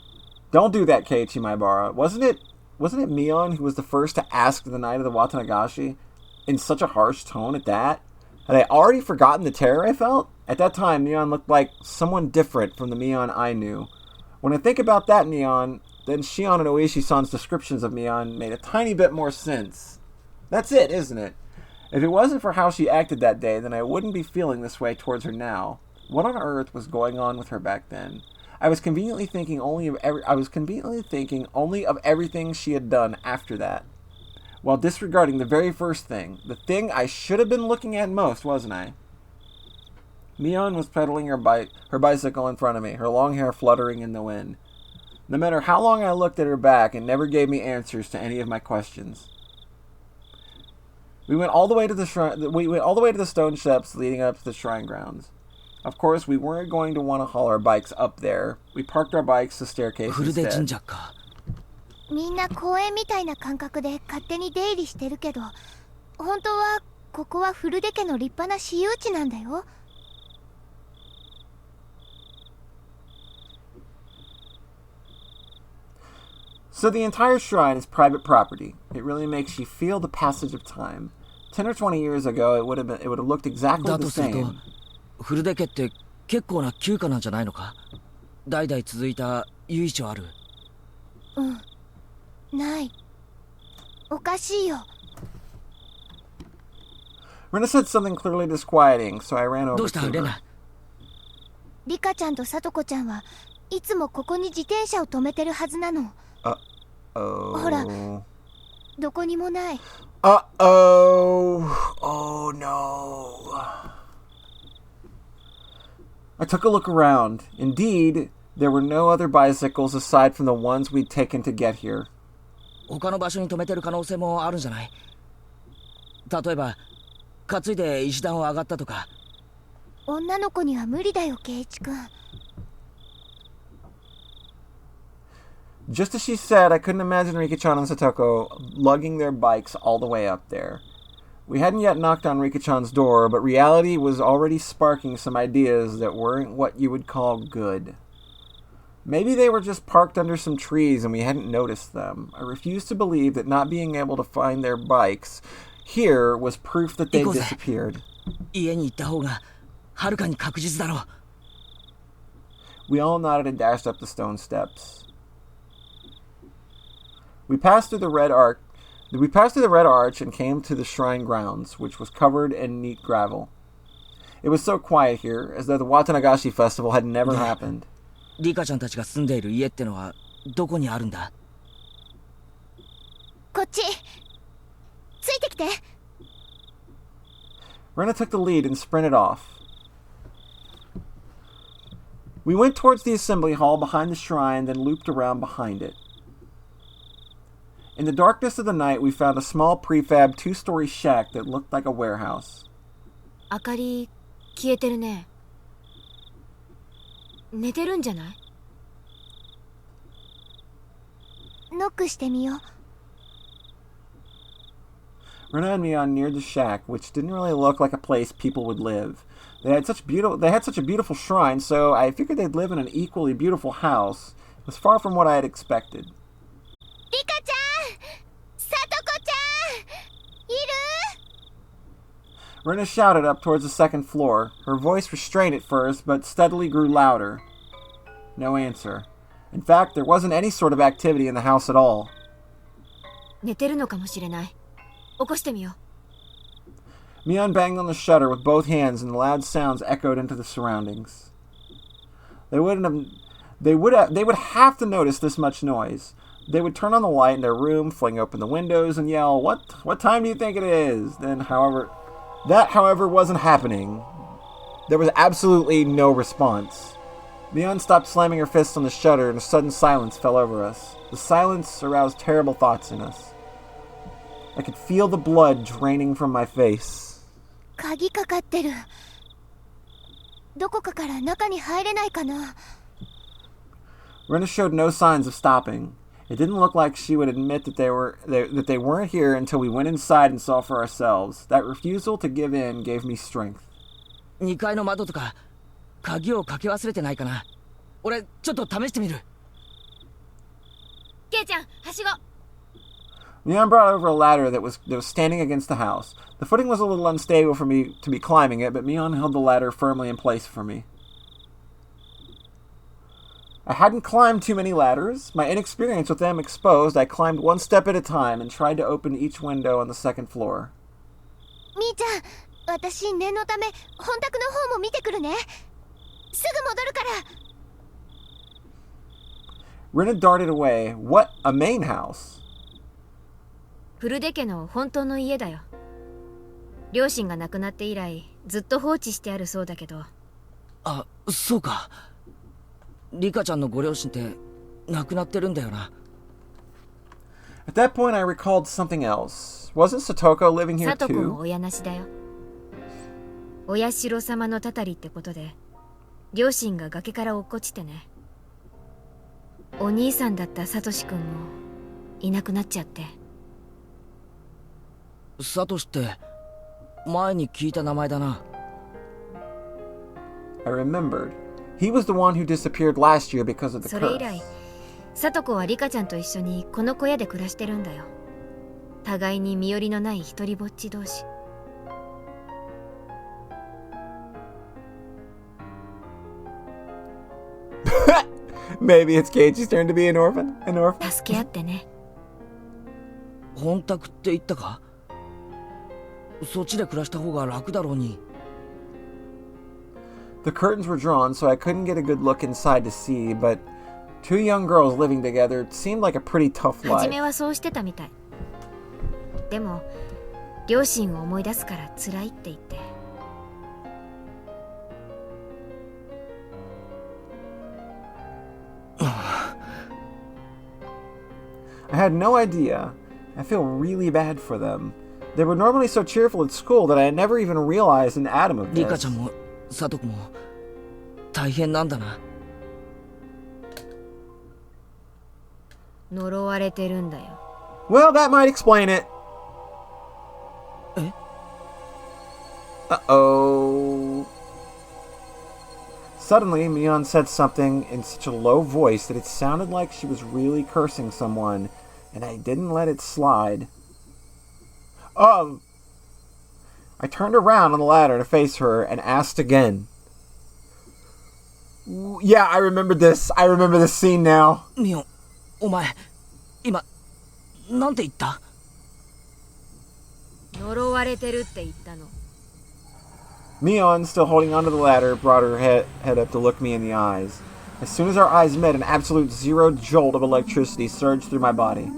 Don't do that, Keiichi Maibara. Wasn't it Mion who was the first to ask the night of the Watanagashi? In such a harsh tone at that? Had I already forgotten the terror I felt? At that time, Mion looked like someone different from the Mion I knew. When I think about that Mion, then Shion and Oishi-san's descriptions of Mion made a tiny bit more sense. That's it, isn't it? If it wasn't for how she acted that day, then I wouldn't be feeling this way towards her now. What on earth was going on with her back then? I was conveniently thinking only of everything she had done after that, while disregarding the very first thing, the thing I should have been looking at most, wasn't I? Mion was pedaling her bicycle in front of me, her long hair fluttering in the wind. No matter how long I looked at her back, it never gave me answers to any of my questions. We went all the way to the stone steps leading up to the shrine grounds. Of course, we weren't going to want to haul our bikes up there. We parked our bikes to staircase instead. みんな公園みたいな感覚で勝手に出入りしてるけど、本当はここは古出家の立派な私有地なんだよ。So the entire shrine is private property. It really makes you feel the passage of time. 10 or 20 years ago, it would have looked exactly the same. 古出家って結構な旧家なんじゃないのか？代々続いた由緒ある。ない。おかしいよ。Rena said something clearly disquieting, so I ran over どうした to レ her. ナ？リカちゃんとサトコちゃんはいつもここに自転車を止めてるはずなの。ほら、どこにもない。Oh no. I took a look around. Indeed, there were no other bicycles aside from the ones we'd taken to get here. 他の場所に止めてる可能性もあるんじゃない？例えば、担いで石段を上がったとか。女の子には無理だよ、ケイチ君。Just as she said, I couldn't imagine Rika-chan and Satoko lugging their bikes all the way up there. We hadn't yet knocked on Rika-chan's door, but reality was already sparking some ideas that weren't what you would call good. Maybe they were just parked under some trees and we hadn't noticed them. I refused to believe that not being able to find their bikes here was proof that they disappeared. 家に行った方がはるかに確実だろう。We all nodded and dashed up the stone steps. We passed through the red arch and came to the shrine grounds, which was covered in neat gravel. It was so quiet here, as though the Watanagashi festival had never happened. リカちゃんたちが住んでいる家ってのはどこにあるんだ？こっち。ついてきて。Rena took the lead and sprinted off. We went towards the assembly hall behind the shrine, then looped around behind it. In the darkness of the night, we found a small prefab 2-story shack that looked like a warehouse. 明かり消えてるね。寝てるんじゃない？ノックしてみよう。Rena and Mion neared the shack, which didn't really look like a place people would live. They had such a beautiful shrine, so I figured they'd live in an equally beautiful house. It was far from what I had expected. リカちゃん、サトコちゃん、いる？ Rena shouted up towards the second floor. Her voice restrained at first, but steadily grew louder. No answer. In fact, there wasn't any sort of activity in the house at all. 寝てるのかもしれない。起こしてみよう。 Mion banged on the shutter with both hands, and the loud sounds echoed into the surroundings. They would have to notice this much noise. They would turn on the light in their room, fling open the windows, and yell, What time do you think it is? However, wasn't happening. There was absolutely no response. Mion stopped slamming her fists on the shutter, and a sudden silence fell over us. The silence aroused terrible thoughts in us. I could feel the blood draining from my face. 鍵かかってる。どこかから中に入れないかな。Rena showed no signs of stopping. It didn't look like she would admit that they weren't here until we went inside and saw for ourselves. That refusal to give in gave me strength. 2階の窓とか鍵をかけ忘れてないかな。俺ちょっと試してみる。ケイちゃん、はしご。Leon brought over a ladder that was standing against the house. The footing was a little unstable for me to be climbing it, but Mion held the ladder firmly in place for me. I hadn't climbed too many ladders. My inexperience with them exposed, I climbed one step at a time and tried to open each window on the second floor. みーちゃん、私念のため本宅の方も見てくるね。すぐ戻るから。Rena darted away. What? A main house? フルデ家の本当の家だよ。両親が亡くなって以来ずっと放置してあるそうだけど。あ、そうか。リカちゃんのご両親って亡くなってるんだよな。At that point I recalled something else. Wasn't Satoko living here サトコも too? 親なしだよ。お社様のたたりってことで両親が崖から落っこちてね。お兄さんだったサトシ君もいなくなっちゃって。サトシって前に聞いた名前だな。I remembered. He was the one who disappeared last year because of the それ以 curse. 来サトコはリカちゃんと一緒にこの小屋で暮らしてるんだよ。互いに身寄りのない一人ぼっち同士。Maybe it's Keiichi's turn to be an orphan? 助け合ってね。本宅って言ったか？そっちで暮らした方が楽だろうに。The curtains were drawn, so I couldn't get a good look inside to see, but two young girls living together seemed like a pretty tough 初 life. めはそうしてたみたい。でも両親を思い出すから辛いって言って。I had no idea. I feel really bad for them. They were normally so cheerful at school that I had never even realized an atom of リカ this. ちゃんもサトコも大変なんだな。呪われてるんだよ。Well, that might explain it. え？ Uh-oh. Suddenly, Mion said something in such a low voice that it sounded like she was really cursing someone, and I didn't let it slide. I turned around on the ladder to face her and asked again. Yeah, I remember this. I remember this scene now. ミオン、お前今なんて言った？呪われてるって言ったの。Mion, still holding onto the ladder, brought her head up to look me in the eyes. As soon as our eyes met, an absolute zero jolt of electricity surged through my body.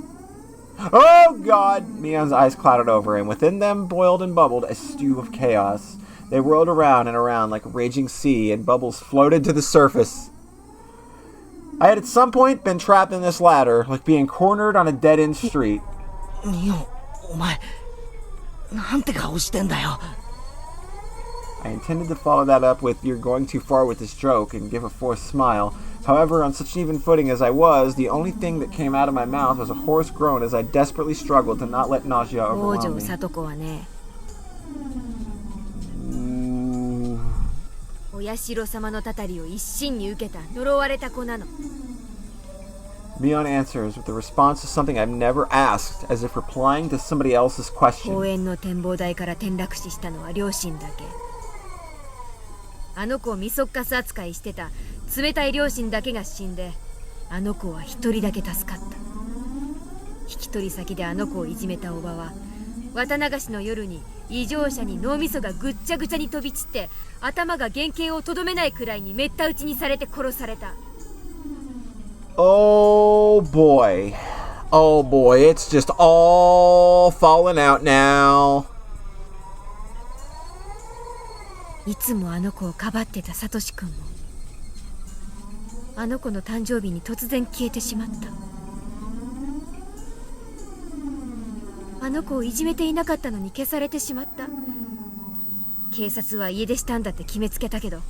Oh, God! Mion's eyes clouded over, and within them boiled and bubbled a stew of chaos. They whirled around and around like a raging sea, and bubbles floated to the surface. I had at some point been trapped in this ladder, like being cornered on a dead-end street. ミオン、お前なんて顔してんだよ。I intended to follow that up with "you're going too far with this joke" and give a forced smile. However, on such an even footing as I was, the only thing that came out of my mouth was a hoarse groan as I desperately struggled to not let nausea 王 overwhelm 女 me. サトコはね、 Ooh. お社様のたたりを一身に受けた呪われた子なの。 Mion answers with the response to something I've never asked, as if replying to somebody else's 公 question. 園の展望台から転落死したのは両親だけ。あの子をみそっかす扱いしてた冷たい両親だけが死んで、あの子は一人だけ助かった。引き取り先であの子をいじめたおばは綿流しの夜に異常者に脳みそがぐっちゃぐちゃに飛び散って頭が原形をとどめないくらいにめった打ちにされて殺された。 Oh boy. Oh boy, it's just all falling out now. いつもあの子をかばってたサトシ君もあの子の誕生日に突然消えてしまった。あの子をいじめていなかったのに消されてしまった。警察は家出したんだって決めつけたけど、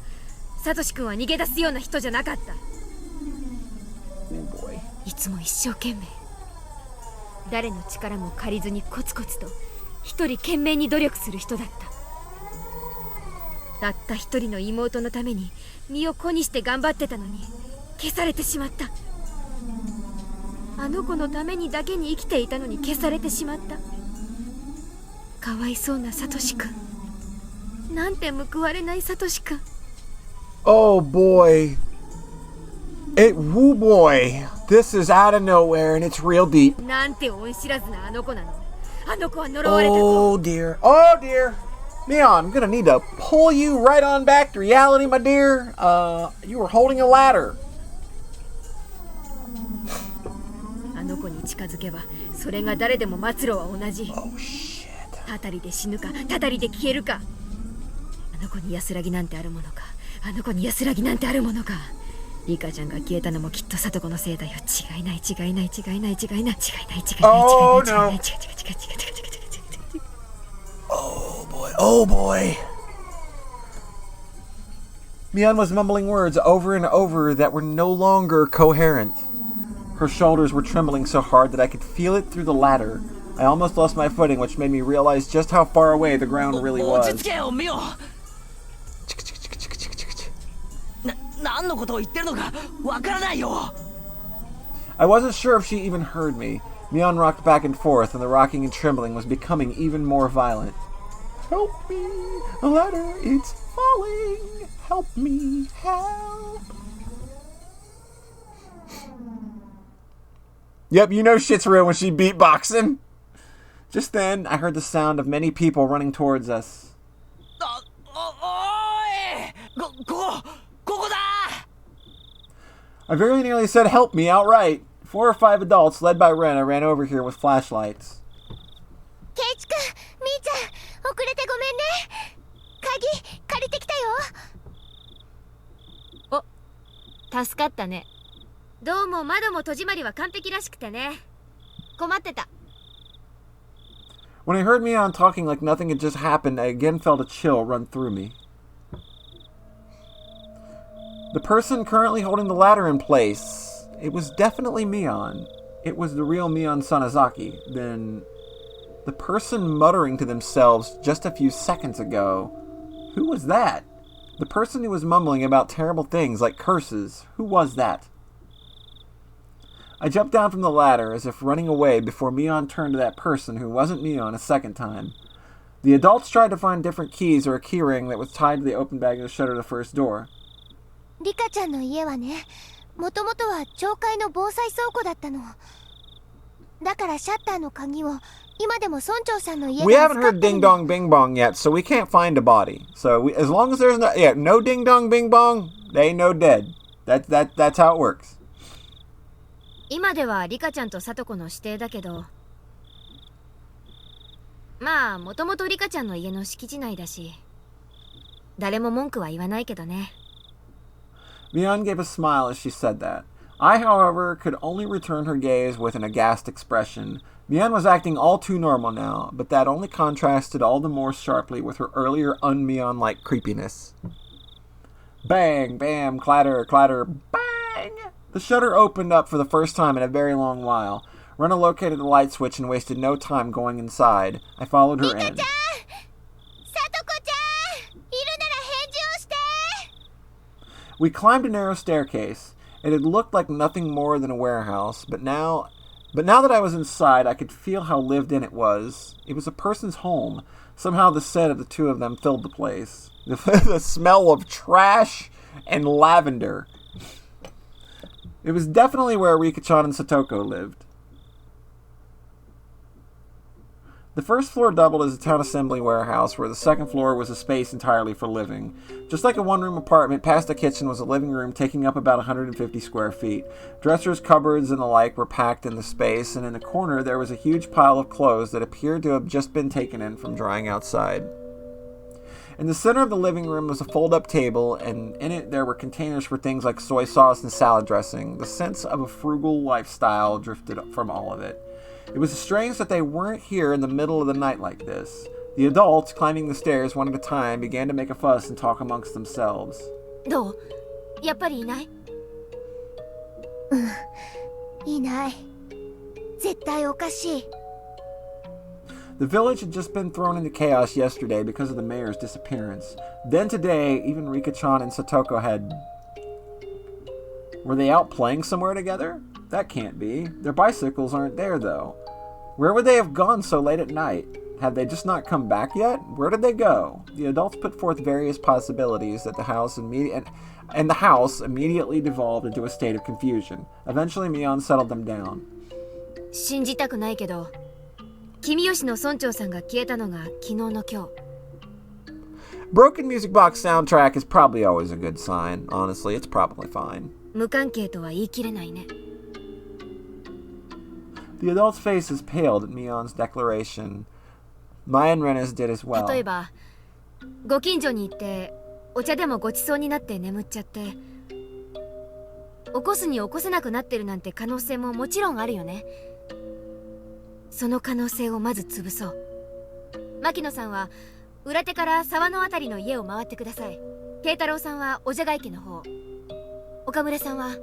サトシ君は逃げ出すような人じゃなかった。いつも一生懸命、誰の力も借りずにコツコツと一人懸命に努力する人だった。たった一人の妹のために身を粉にして頑張ってたのに消されてしまった。あの子のためにだけに生きていたのに消されてしまった。かわいそうなサトシ君、なんて報われないサトシ君。 Oh boy. Woo boy. This is out of nowhere and it's real deep. なんて恩知らずなあの子なの。あの子は呪われた子。 Oh dear. Oh dear. Mion, I'm gonna need to pull you right on back to reality, my dear. You were holding a ladder. あの子に近づけばそれが誰でも末路は同じ。 Oh shit. たたりで死ぬかたたりで消えるか。あの子に安らぎなんてあるものか。あの子に安らぎなんてあるものか。リカちゃんが消えたのもきっとサトコのせいだよ。違いない違いない違いない違いない違いない違いない違いない違いない違いない違いない違いない違いない違いない。 Oh boy. Oh boy. Mion was mumbling words over and over that were no longer coherent. Her shoulders were trembling so hard that I could feel it through the ladder. I almost lost my footing, which made me realize just how far away the ground really was. 何のことを言ってるのかわからないよ。 I wasn't sure if she even heard me. Mion rocked back and forth, and the rocking and trembling was becoming even more violent. Help me! The ladder, it's falling! Help me! Help! Yep, you know shit's real when she beatboxing. Just then, I heard the sound of many people running towards us. I very nearly said help me outright. 4 or 5 adults, led by Rena, ran over here with flashlights. ケイチ君、みーちゃん、遅れてごめんね。鍵借りてきたよ。お、助かったね。どうも窓も戸締まりは完璧らしくてね。困ってた。 When I heard Mion talking like nothing had just happened, I again felt a chill run through me. The person currently holding the ladder in place, it was definitely Mion. It was the real Mion Sanazaki. Then, the person muttering to themselves just a few seconds ago, who was that? The person who was mumbling about terrible things like curses, who was that? I jumped down from the ladder as if running away before Mion turned to that person who wasn't Mion a second time. The adults tried to find different keys or a keyring that was tied to the open bag that shuttered the first door. リカちゃんの家はね、もともとは町会の防災倉庫だったの。だからシャッターの鍵を今でも村長さんの家 We で haven't 預かっ heard て ding るの。 dong bing bong yet, so we can't find a body. So as long as there's no ding dong bing bong, they ain't no dead. That's how it works. 今ではリカちゃんとサトコの指定だけど、まあもともとリカちゃんの家の敷地内だし、誰も文句は言わないけどね。 Mion gave a smile as she said that. I, however, could only return her gaze with an aghast expression. Mion was acting all too normal now, but that only contrasted all the more sharply with her earlier un-Mion-like creepiness. Bang, bam, clatter, clatter, bang! The shutter opened up for the first time in a very long while. Rena located the light switch and wasted no time going inside. I followed her in. We climbed a narrow staircase. It had looked like nothing more than a warehouse, but now that I was inside, I could feel how lived in it was. It was a person's home. Somehow the scent of the two of them filled the place. The smell of trash and lavender. It was definitely where Rika-chan and Satoko lived. The first floor doubled as a town assembly warehouse, where the second floor was a space entirely for living. Just like a one-room apartment, past the kitchen was a living room taking up about 150 square feet. Dressers, cupboards, and the like were packed in the space, and in the corner there was a huge pile of clothes that appeared to have just been taken in from drying outside. In the center of the living room was a fold-up table, and in it there were containers for things like soy sauce and salad dressing. The sense of a frugal lifestyle drifted from all of it. It was strange that they weren't here in the middle of the night like this. The adults, climbing the stairs one at a time, began to make a fuss and talk amongst themselves. どう？やっぱりいない？いない。絶対おかしい。 The village had just been thrown into chaos yesterday because of the mayor's disappearance. Then today, even Rika-chan and Satoko had... Were they out playing somewhere together? That can't be. Their bicycles aren't there, though. Where would they have gone so late at night? Had they just not come back yet? Where did they go? The adults put forth various possibilities that the house immediately devolved into a state of confusion. Eventually, Mion settled them down. 信じたくないけど、君吉の村長さんが消えたのが昨日の今日。Broken music box soundtrack is probably always a good sign. Honestly, it's probably fine. 無関係とは言い切れないね。The adult's faces paled at Mion's declaration. Maya and Rena's did as well. 例えば、ご近所に行ってお茶でもごちそうになって眠っちゃって、起こすに起こせなくなってるなんて可能性ももちろんあるよね。その可能性をまず潰そう。牧野さんは裏手から沢のあたりの家を回ってください。慶太郎さんはおじゃが池の方。岡村さんは。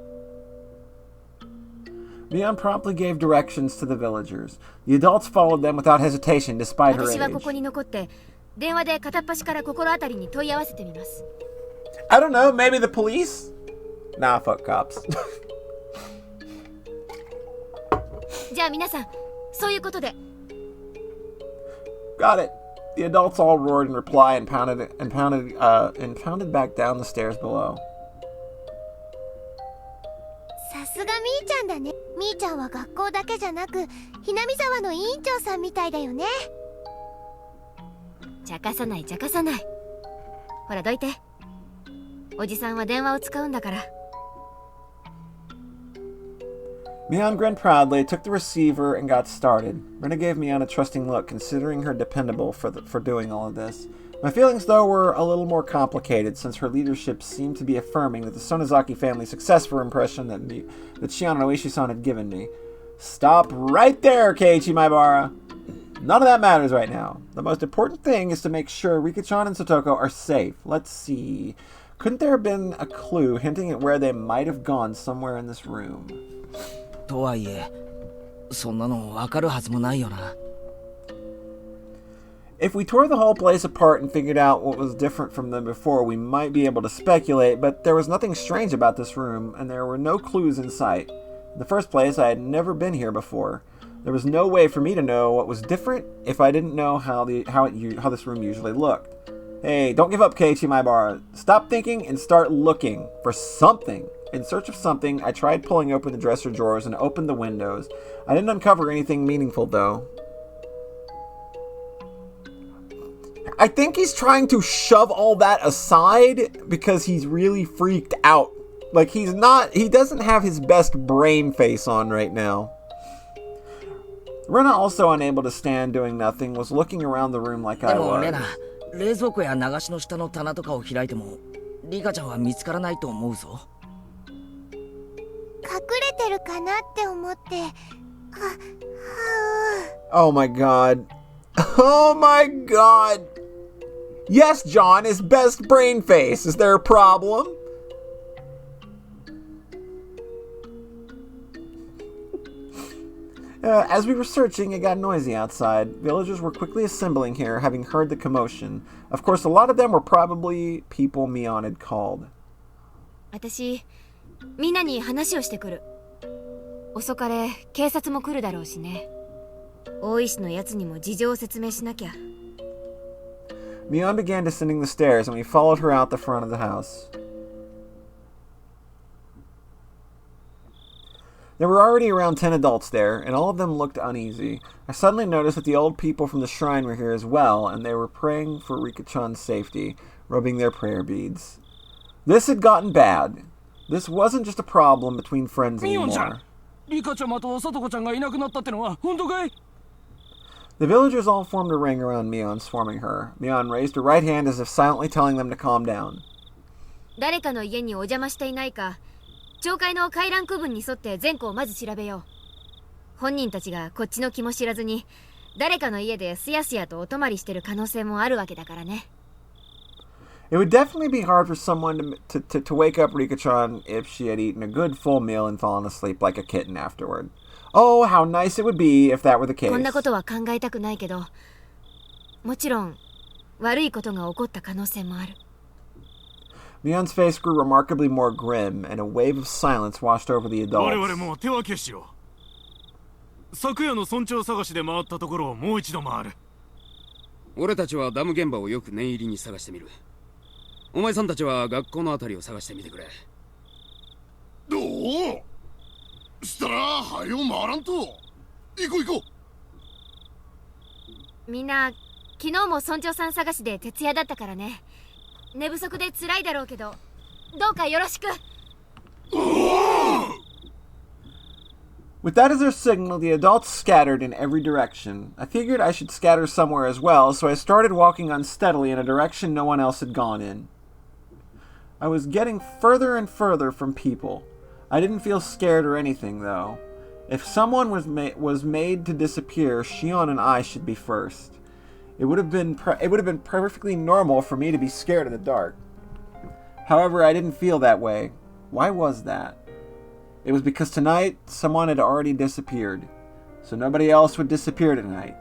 Mion promptly gave directions to the villagers. The adults followed them without hesitation, despite her 私はここ age. に残って電話で片っ端から心当たりに問い合わせてみます。I don't know, maybe the police? Nah, fuck cops. じゃあ皆さん、そういうことで。Got it. The adults all roared in reply and pounded back down the stairs below. さすがみーちゃんだね。みーちゃんは学校だけじゃなく、ひなみ沢の委員長さんみたいだよね。茶化さない茶化さない。ほらどいて。おじさんは電話を使うんだから。Mion grinned proudly, took the receiver, and got started. Rena gave Mion a trusting look, considering her dependable for doing all of this. My feelings, though, were a little more complicated, since her leadership seemed to be affirming that the Sonozaki family's successful impression that Shion Oishi-san had given me. Stop right there, Keiichi Maibara! None of that matters right now. The most important thing is to make sure Rika-chan and Satoko are safe. Let's see. Couldn't there have been a clue hinting at where they might have gone somewhere in this room? とはいえ、そんなの分かるはずもないよな。If we tore the whole place apart and figured out what was different from them before, we might be able to speculate, but there was nothing strange about this room, and there were no clues in sight. In the first place, I had never been here before. There was no way for me to know what was different if I didn't know how this room usually looked. Hey, don't give up, Keiichi Maibara. Stop thinking and start looking for something. In search of something, I tried pulling open the dresser drawers and opened the windows. I didn't uncover anything meaningful, though. I think he's trying to shove all that aside because he's really freaked out. Like, he doesn't have his best brain face on right now. Rena, also unable to stand doing nothing, was looking around the room like I was. 冷蔵庫や流しの下の棚とかを開いてもリカちゃんは見つからないと思うぞ。隠れてるかなって思って。Oh my god. Oh my god. Yes, John, his best brain face. Is there a problem? As we were searching, it got noisy outside. Villagers were quickly assembling here, having heard the commotion. Of course, a lot of them were probably people Mion had called. 私、みんなに話をしてくる。遅かれ、警察も来るだろうしね。大石のやつにも事情を説明しなきゃ。Mion began descending the stairs, and we followed her out the front of the house. There were already around 10 adults there, and all of them looked uneasy. I suddenly noticed that the old people from the shrine were here as well, and they were praying for Rika-chan's safety, rubbing their prayer beads. This had gotten bad. This wasn't just a problem between friends anymore. The villagers all formed a ring around Mion, swarming her. Mion raised her right hand as if silently telling them to calm down. 誰かの家にお邪魔していないか、町会の回覧区分に沿って全校をまず調べよう。本人たちがこっちの気も知らずに、誰かの家ですやすやとお泊まりしてる可能性もあるわけだからね。It would definitely be hard for someone to wake up Rika-chan if she had eaten a good full meal and fallen asleep like a kitten afterward. Oh, how nice it would be if that were the case. こんなことは考えたくないけど、もちろん悪いことが起こった可能性もある。Mion's face grew remarkably more grim, and a wave of silence washed over the adults. 我々も手分けしよう。昨夜の村長探しで回ったところをもう一度回る。俺たちはダム現場をよく念入りに探してみる。お前さんたちは学校のあたりを探してみてくれ。どうしたらはよ回らんと。行こう行こう。みんな昨日も村長さん探しで徹夜だったからね。寝不足で辛いだろうけど、どうかよろしく。With that as their signal, the adults scattered in every direction. I figured I should scatter somewhere as well, so I started walking unsteadily in a direction no one else had gone in. I was getting further and further from people. I didn't feel scared or anything, though. If someone was made to disappear, Shion and I should be first. It would have been perfectly normal for me to be scared in the dark. However, I didn't feel that way. Why was that? It was because tonight someone had already disappeared, so nobody else would disappear tonight.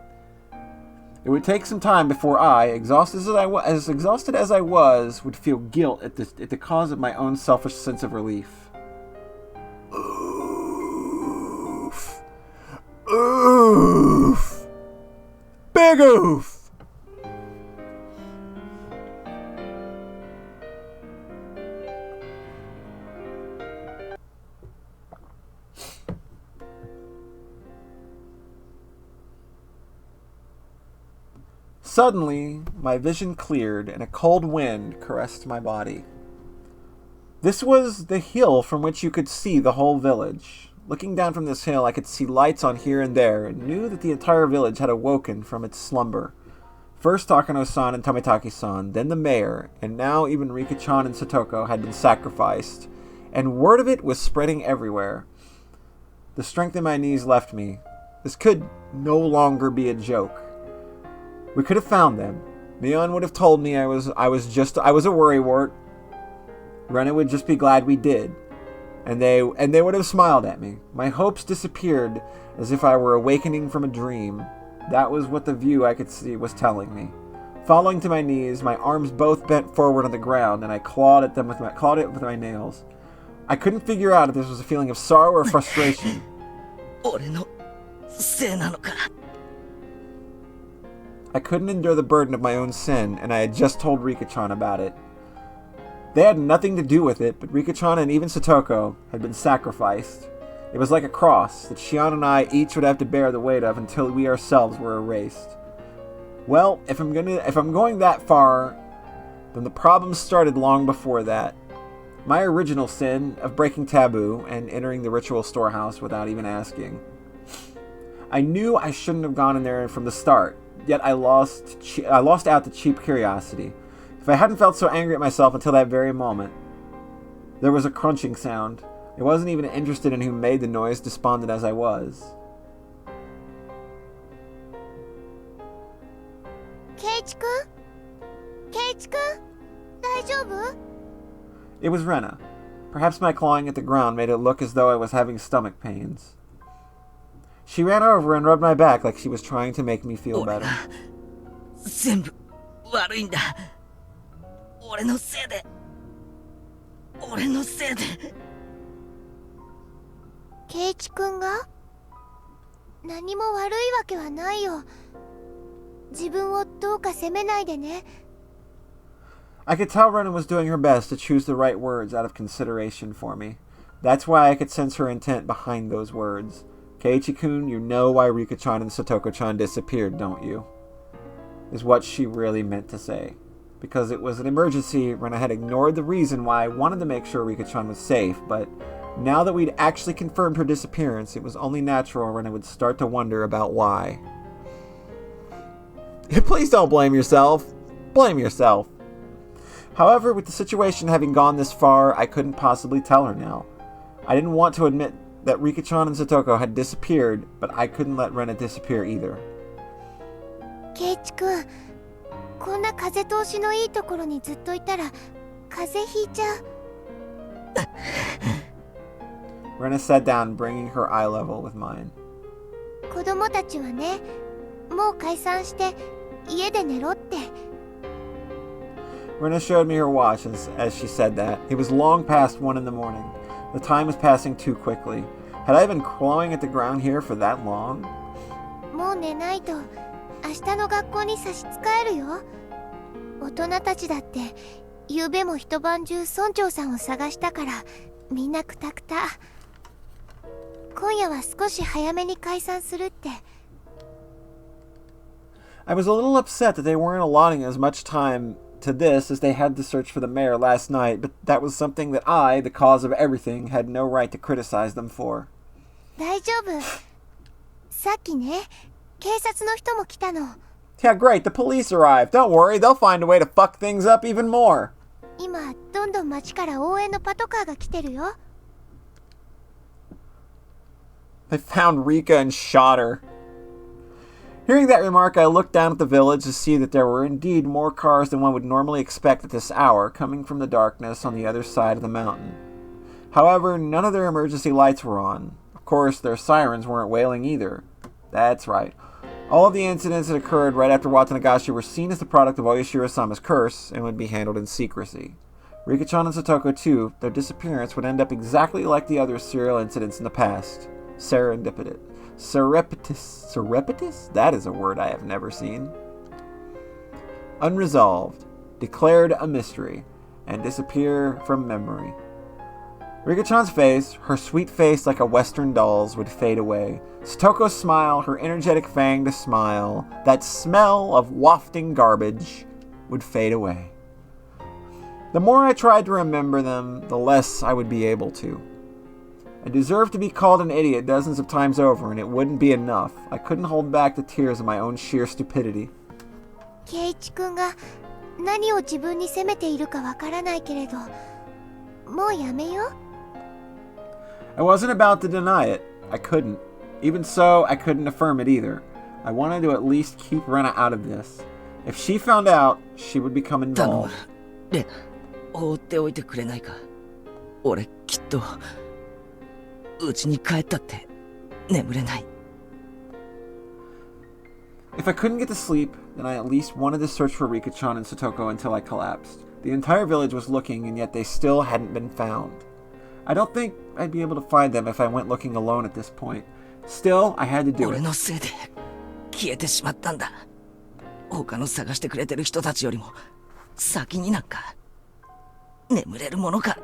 It would take some time before I, exhausted as I was, would feel guilt at the cause of my own selfish sense of relief. Oof. Oof. Big oof. Suddenly, my vision cleared and a cold wind caressed my body. This was the hill from which you could see the whole village. Looking down from this hill, I could see lights on here and there and knew that the entire village had awoken from its slumber. First Takano-san and Tomitaki-san, then the mayor, and now even Rika-chan and Satoko had been sacrificed, and word of it was spreading everywhere. The strength in my knees left me. This could no longer be a joke. We could have found them. Mion would have told me I was a worrywart. Rena would just be glad we did. And they would have smiled at me. My hopes disappeared as if I were awakening from a dream. That was what the view I could see was telling me. Falling to my knees, my arms both bent forward on the ground, and I clawed it with my nails. I couldn't figure out if this was a feeling of sorrow or frustration. I couldn't endure the burden of my own sin, and I had just told Rika-chan about it. They had nothing to do with it, but Rika-chan and even Satoko had been sacrificed. It was like a cross that Shion and I each would have to bear the weight of until we ourselves were erased. Well, if I'm going that far, then the problems started long before that. My original sin of breaking taboo and entering the ritual storehouse without even asking. I knew I shouldn't have gone in there from the start. Yet I lost out to cheap curiosity. If I hadn't felt so angry at myself until that very moment. There was a crunching sound. I wasn't even interested in who made the noise, despondent as I was. Keiichi-kun? Keiichi-kun? Daijoubu? It was Rena. Perhaps my clawing at the ground made it look as though I was having stomach pains. She ran over and rubbed my back like she was trying to make me feel better. Keiichi-kunが? 何も悪いわけはないよ。自分をどうか責めないでね。I could tell Rena was doing her best to choose the right words out of consideration for me. That's why I could sense her intent behind those words. Keiichi-kun, you know why Rika-chan and Satoko-chan disappeared, don't you? Is what she really meant to say. Because it was an emergency, Rena had ignored the reason why I wanted to make sure Rika-chan was safe, but now that we'd actually confirmed her disappearance, it was only natural Rena would start to wonder about why. Please don't blame yourself. Blame yourself. However, with the situation having gone this far, I couldn't possibly tell her now. I didn't want to admit that Rika-chan and Satoko had disappeared, but I couldn't let Rena disappear either. Keiichi-kun, こんな風通しのいいところにずっといたら風邪ひいちゃう。Rena sat down, bringing her eye level with mine. 子供たちはね、もう解散して家で寝ろって。Rena showed me her watch as she said that. It was long past 1 in the morning. The time was passing too quickly. Had I been clawing at the ground here for that long? もう寝ないと明日の学校に差し支えるよ。大人たちだって昨べも一晩中村長さんを探したからみんなクタクタ。今夜は少し早めに解散するって。I was a little upset that they weren't allotting as much time to this as they had to search for the mayor last night, but that was something that I, the cause of everything, had no right to criticize them for. 大丈夫。さっきね、警察の人も来たの。Yeah, great, the police arrived. Don't worry, they'll find a way to fuck things up even more. 今、どんどん街から応援のパトカーが来てるよ。They found Rika and shot her. Hearing that remark, I looked down at the village to see that there were indeed more cars than one would normally expect at this hour, coming from the darkness on the other side of the mountain. However, none of their emergency lights were on. Of course, their sirens weren't wailing either. That's right. All of the incidents that occurred right after Watanagashi were seen as the product of Oyashiro-sama's curse and would be handled in secrecy. Rika-chan and Satoko, too, their disappearance would end up exactly like the other serial incidents in the past. Serendipitous. Surreptitious? That is a word I have never seen. Unresolved, declared a mystery, and disappear from memory. Rika-chan's face, her sweet face like a Western doll's, would fade away. Satoko's smile, her energetic fanged smile, that smell of wafting garbage, would fade away. The more I tried to remember them, the less I would be able to. I deserved to be called an idiot dozens of times over, and it wouldn't be enough. I couldn't hold back the tears of my own sheer stupidity. ケイイチ君が何を自分に責めているかわからないけれど、もうやめよう。I wasn't about to deny it. I couldn't. Even so, I couldn't affirm it either. I wanted to at least keep Rena out of this. If she found out, she would become involved. レナ、放っておいてくれないか。俺きっと家に帰ったって眠れない。If I couldn't get to sleep, then I at least wanted to search for Rika-chan and Satoko until I collapsed. The entire village was looking, and yet they still hadn't been found. I don't think I'd be able to find them if I went looking alone at this point. Still, I had to do it. 俺のせいで消えてしまったんだ。他の探してくれてる人たちよりも先になんか眠れるものか。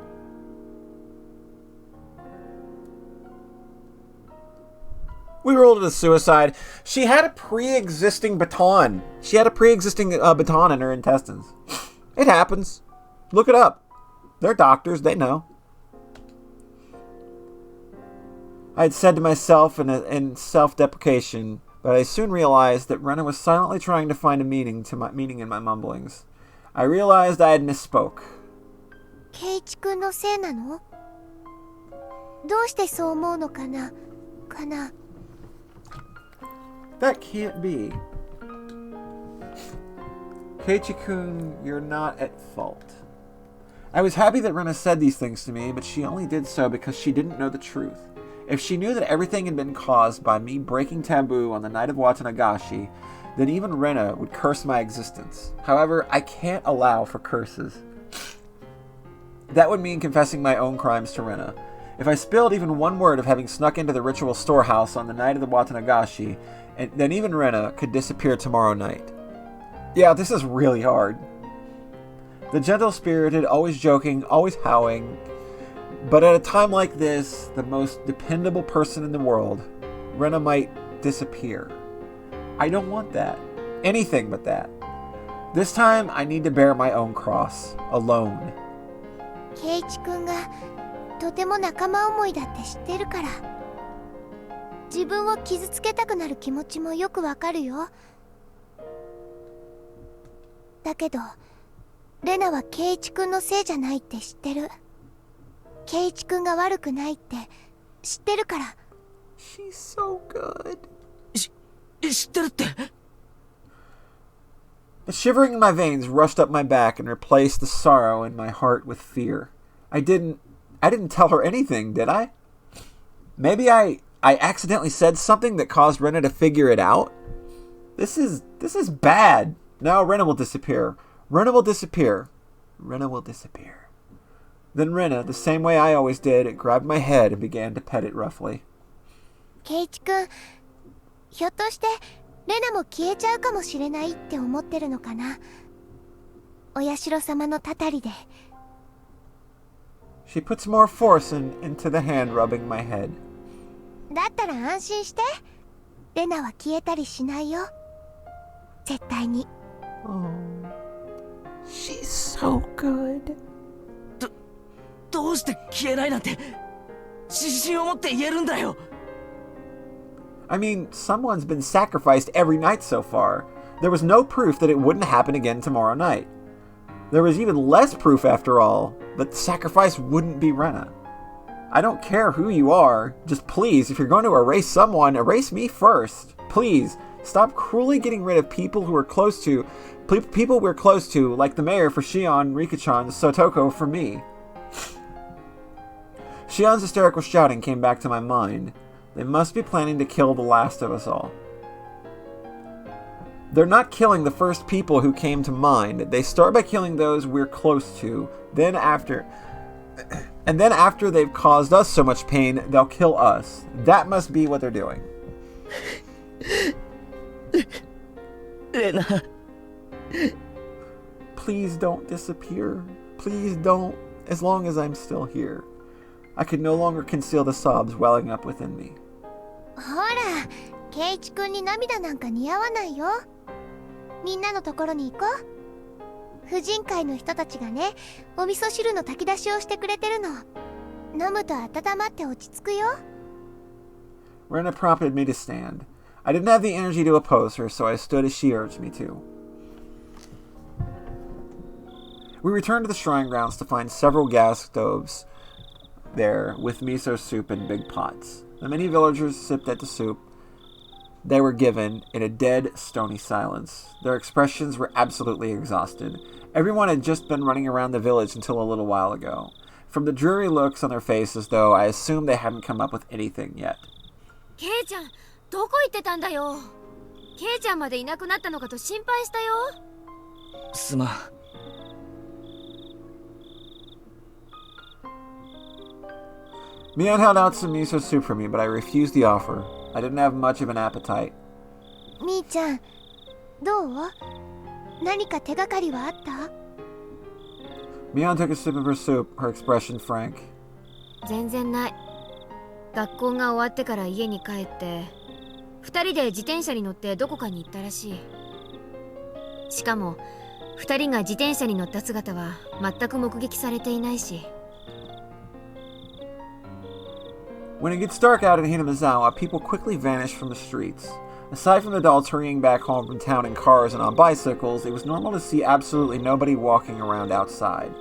We ruled it a suicide. She had a pre-existing baton. She had a pre-existing baton in her intestines. It happens. Look it up. They're doctors. They know. I had said to myself in self-deprecation, but I soon realized that Rena was silently trying to find a meaning in my mumblings. I realized I had misspoke. ケイイチ君のせいなの？どうしてそう思うのかな？かな？ That can't be. Keiichi-kun, you're not at fault. I was happy that Rena said these things to me, but she only did so because she didn't know the truth. If she knew that everything had been caused by me breaking taboo on the night of Watanagashi, then even Rena would curse my existence. However, I can't allow for curses. That would mean confessing my own crimes to Rena. If I spilled even one word of having snuck into the ritual storehouse on the night of the Watanagashi, then even Rena could disappear tomorrow night. Yeah, this is really hard. The gentle-spirited, always joking, always howling, But at a time like this, the most dependable person in the world, Rena, might disappear. I don't want that. Anything but that. This time, I need to bear my own cross, alone. 圭一君がとても仲間思いだって知ってるから。自分を傷つけたくなる気持ちもよくわかるよ。だけど、レナは圭一君のせいじゃないって知ってる。圭一君が悪くないって知ってるから。She's so good. 知ってるって。The shivering in my veins rushed up my back and replaced the sorrow in my heart with fear. I didn't tell her anything, did I? Maybe I accidentally said something that caused Rena to figure it out? This is bad. Now Rena will disappear. Rena will disappear. Rena will disappear. Then Rena, the same way I always did, grabbed my head and began to pet it roughly. 圭一君、ひょっとしてレナも消えちゃうかもしれないって思ってるのかな。お社様のたたりで。She puts more force into the hand rubbing my head. だったら安心して。レナは消えたりしないよ。絶対に。Oh, she's so good. どうして消えないなんて自信を持って言えるんだよ。I mean, someone's been sacrificed every night so far. There was no proof that it wouldn't happen again tomorrow night. There was even less proof, after all, that the sacrifice wouldn't be Rena. I don't care who you are. Just please, if you're going to erase someone, erase me first. Please, stop cruelly getting rid of people who are close to... people we're close to, like the mayor for Shion, Rika-chan, Sotoko for me. Shion's hysterical shouting came back to my mind. They must be planning to kill the last of us all. They're not killing the first people who came to mind. They start by killing those we're close to. Then after they've caused us so much pain, they'll kill us. That must be what they're doing. Rena. Please don't disappear. Please don't. As long as I'm still here. I could no longer conceal the sobs welling up within me. ほら、圭一君に涙なんか似合わないよ。みんなのところに行こう。婦人会の人たちがね、お味噌汁の炊き出しをしてくれてるの。飲むと温まって落ち着くよ。Rena prompted me to stand. I didn't have the energy to oppose her, so I stood as she urged me to. We returned to the shrine grounds to find several gas stoves there with miso soup in big pots. The many villagers sipped at the soup they were given in a dead, stony silence. Their expressions were absolutely exhausted. Everyone had just been running around the village until a little while ago. From the dreary looks on their faces, though, I assumed they hadn't come up with anything yet. ケイちゃん、どこ行ってたんだよ。ケイちゃんまでいなくなったのかと心配したよ。すまん。Mion held out some miso soup for me, but I refused the offer. I didn't have much of an appetite. みーちゃん、どう？何か手がかりはあった？ Mion took a sip of her soup, her expression frank. 全然ない。学校が終わってから家に帰って、二人で自転車に乗ってどこかに行ったらしい。しかも、二人が自転車に乗った姿は全く目撃されていないし。When it gets dark out in Hinamizawa, people quickly vanish from the streets. Aside from adults hurrying back home from town in cars and on bicycles, it was normal to see absolutely nobody walking around outside.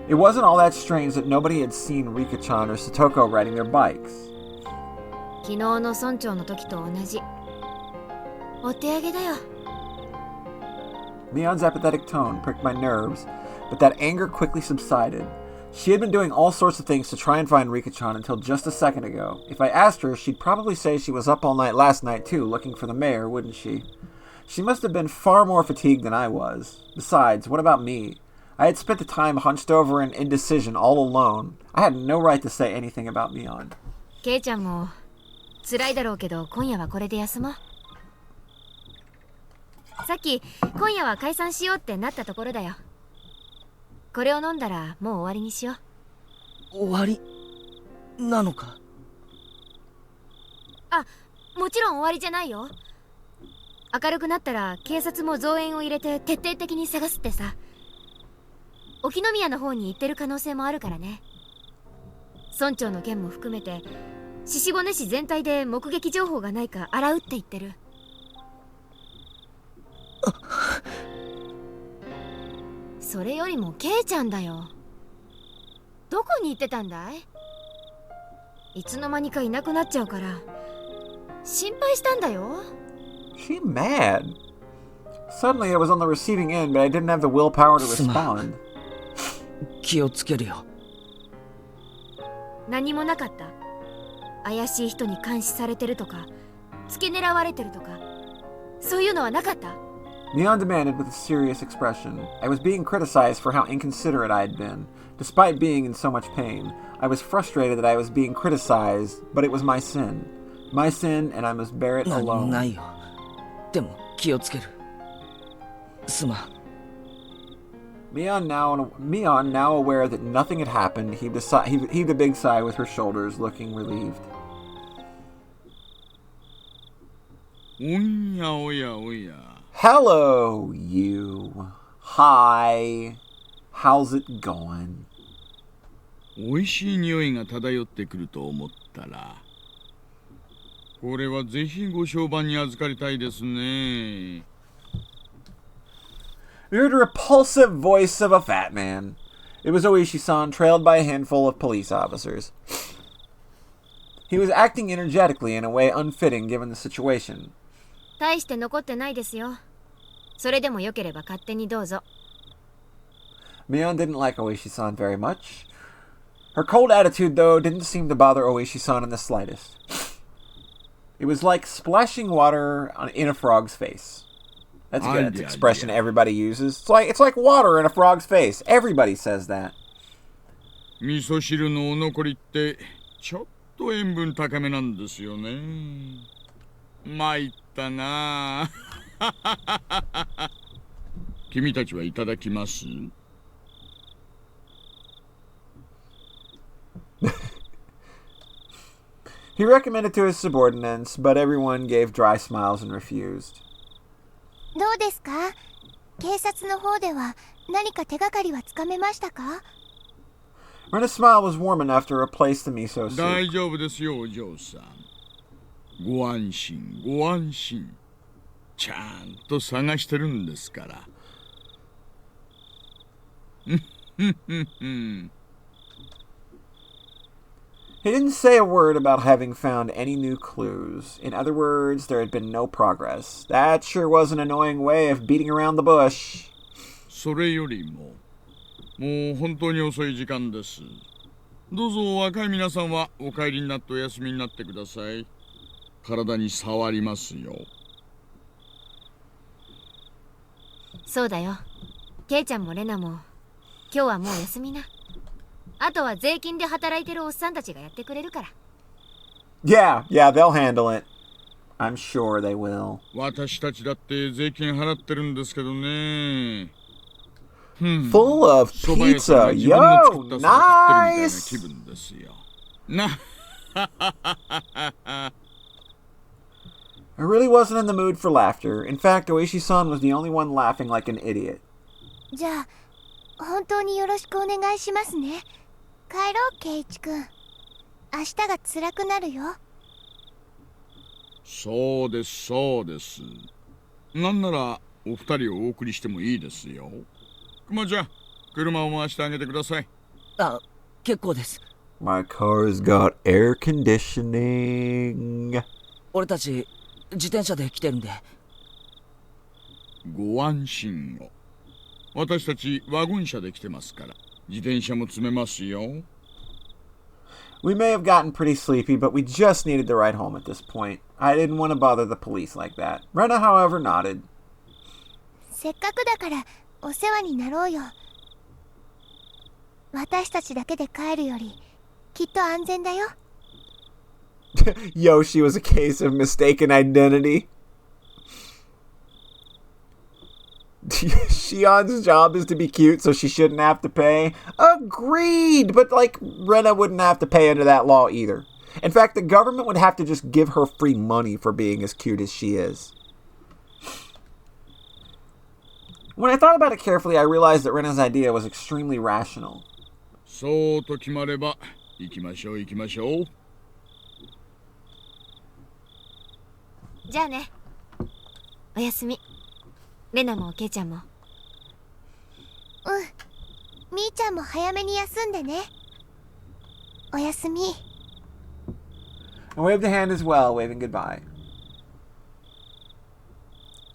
It wasn't all that strange that nobody had seen Rika-chan or Satoko riding their bikes. 昨日の村長の時と同じ。お手上げだよ。Mion's apathetic tone pricked my nerves, but that anger quickly subsided. She had been doing all sorts of things to try and find Rika-chan until just a second ago. If I asked her, she'd probably say she was up all night last night too, looking for the mayor, wouldn't she? She must have been far more fatigued than I was. Besides, what about me? I had spent the time hunched over in indecision all alone. I had no right to say anything about Mion. ケイちゃんも辛いだろうけど今夜はこれで休もう。さっき今夜は解散しようってなったところだよ。これを飲んだらもう終わりにしよう。終わりなのか？あ、もちろん終わりじゃないよ。明るくなったら警察も増援を入れて徹底的に探すってさ。沖宮の方に行ってる可能性もあるからね。村長の件も含めて鹿骨市全体で目撃情報がないか洗うって言ってる。それよりもケイちゃんだよ。どこに行ってたんだい？いつの間にかいなくなっちゃうから心配したんだよ。 She mad? Suddenly I was on the receiving end, but I didn't have the willpower to respond. 気をつけるよ。何もなかった？怪しい人に監視されてるとか付け狙われてるとかそういうのはなかった？ Neon demanded with a serious expression. I was being criticized for how inconsiderate I had been. Despite being in so much pain, I was frustrated that I was being criticized, but it was my sin. My sin, and I must bear it 何も alone. ないよ。でも気をつける。すまん。Mion, now aware that nothing had happened, heaved a big sigh with her shoulders, looking relieved. おやおやおや。Hello, you. Hi. How's it going? おいしい匂いが漂ってくると思ったら、これはぜひご商売に預かりたいですね。We heard a repulsive voice of a fat man. It was Oishi-san, trailed by a handful of police officers. He was acting energetically in a way unfitting given the situation. 大して残ってないですよ。それでもよければ勝手にどうぞ。Mion didn't like Oishi-san very much. Her cold attitude, though, didn't seem to bother Oishi-san in the slightest. It was like splashing water in a frog's face. That's a good expression everybody uses. It's like water in a frog's face. Everybody says that. 味噌汁のお残りってちょっと塩分高めなんですよね。参ったな。君たちはいただきます？He recommended to his subordinates, but everyone gave dry smiles and refused. どうですか？警察の方では何か手がかりはつかめましたか？ Rena's smile was warm enough to replace the miso soup. 大丈夫ですよ、お嬢さん。ご安心、ご安心。ちゃんと探してるんですから。He didn't say a word about having found any new clues. In other words, there had been no progress. That sure was an annoying way of beating around the bush. それよりも、もう本当に遅い時間です。どうぞ若い皆さんはお帰りになってお休みになってください。体に触りますよ。そうだよ。ケイちゃんもレナも今日はもう休みな。あとは税金で働いてるおっさんたちがやってくれるから。Yeah, they'll handle it. I'm sure they will. 私たちだって税金払ってるんですけどね。Full of pizza. Yo, nice. I really wasn't in the mood for laughter. In fact, Oishi-san was the only one laughing like an idiot. じゃあ本当によろしくお願いしますね。帰ろう、ケイチ君。明日が辛くなるよ。そうです、そうです。なんならお二人をお送りしてもいいですよ。くまちゃん、車を回してあげてください。あ、結構です。My car's got air conditioning. 俺たち自転車で来てるんで。ご安心を。私たちワゴン車で来てますから、自転車も積めますよ。We may have gotten pretty sleepy, but we just needed to ride home at this point. I didn't want to bother the police like that. Rena, however, nodded. せっかくだからお世話になろうよ。私たちだけで帰るよりきっと安全だよ。Yoshi was a case of mistaken identity. Shion's job is to be cute, so she shouldn't have to pay. Agreed! But, like, Rena wouldn't have to pay under that law either. In fact, the government would have to just give her free money for being as cute as she is. When I thought about it carefully, I realized that Rena's idea was extremely rational. そうと決まれば行きましょう行きましょう。じゃあね。おやすみ。レナもケイちゃんも。みーちゃんも早めに休んでね。おやすみ。I waved a hand as well, waving goodbye.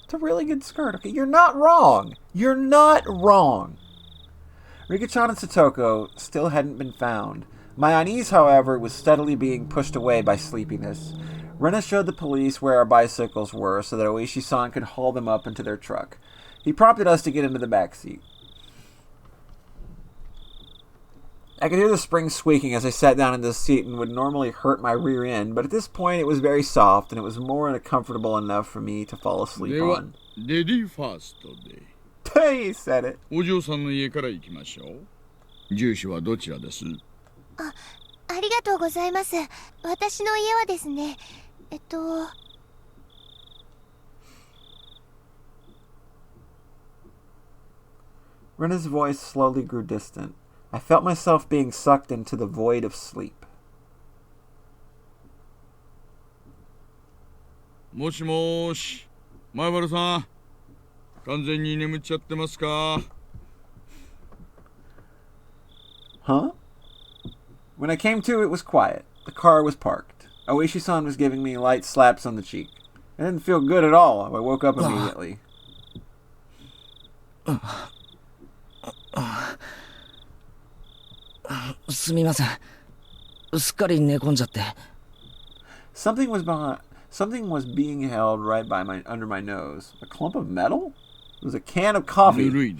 It's a really good skirt. Okay, you're not wrong. You're not wrong. Rika-chan and Satoko still hadn't been found. My unease, however, was steadily being pushed away by sleepiness. Rena showed the police where our bicycles were so that Oishi-san could haul them up into their truck. He prompted us to get into the back seat. I could hear the springs squeaking as I sat down in the seat and would normally hurt my rear end, but at this point it was very soft and it was more than comfortable enough for me to fall asleep on. Lady first day. Hey, he said it. お嬢さんの家から行きましょう。住所はどちらです？ありがとうございます。私の家はですね、Rena's voice slowly grew distant. I felt myself being sucked into the void of sleep. もしもし、前原さん、完全に眠っちゃってますか？ Huh? When I came to, it was quiet. The car was parked. Oishi-san was giving me light slaps on the cheek. I didn't feel good at all. I woke up immediately. Something was being held right under my nose. A clump of metal? It was a can of coffee. You ain't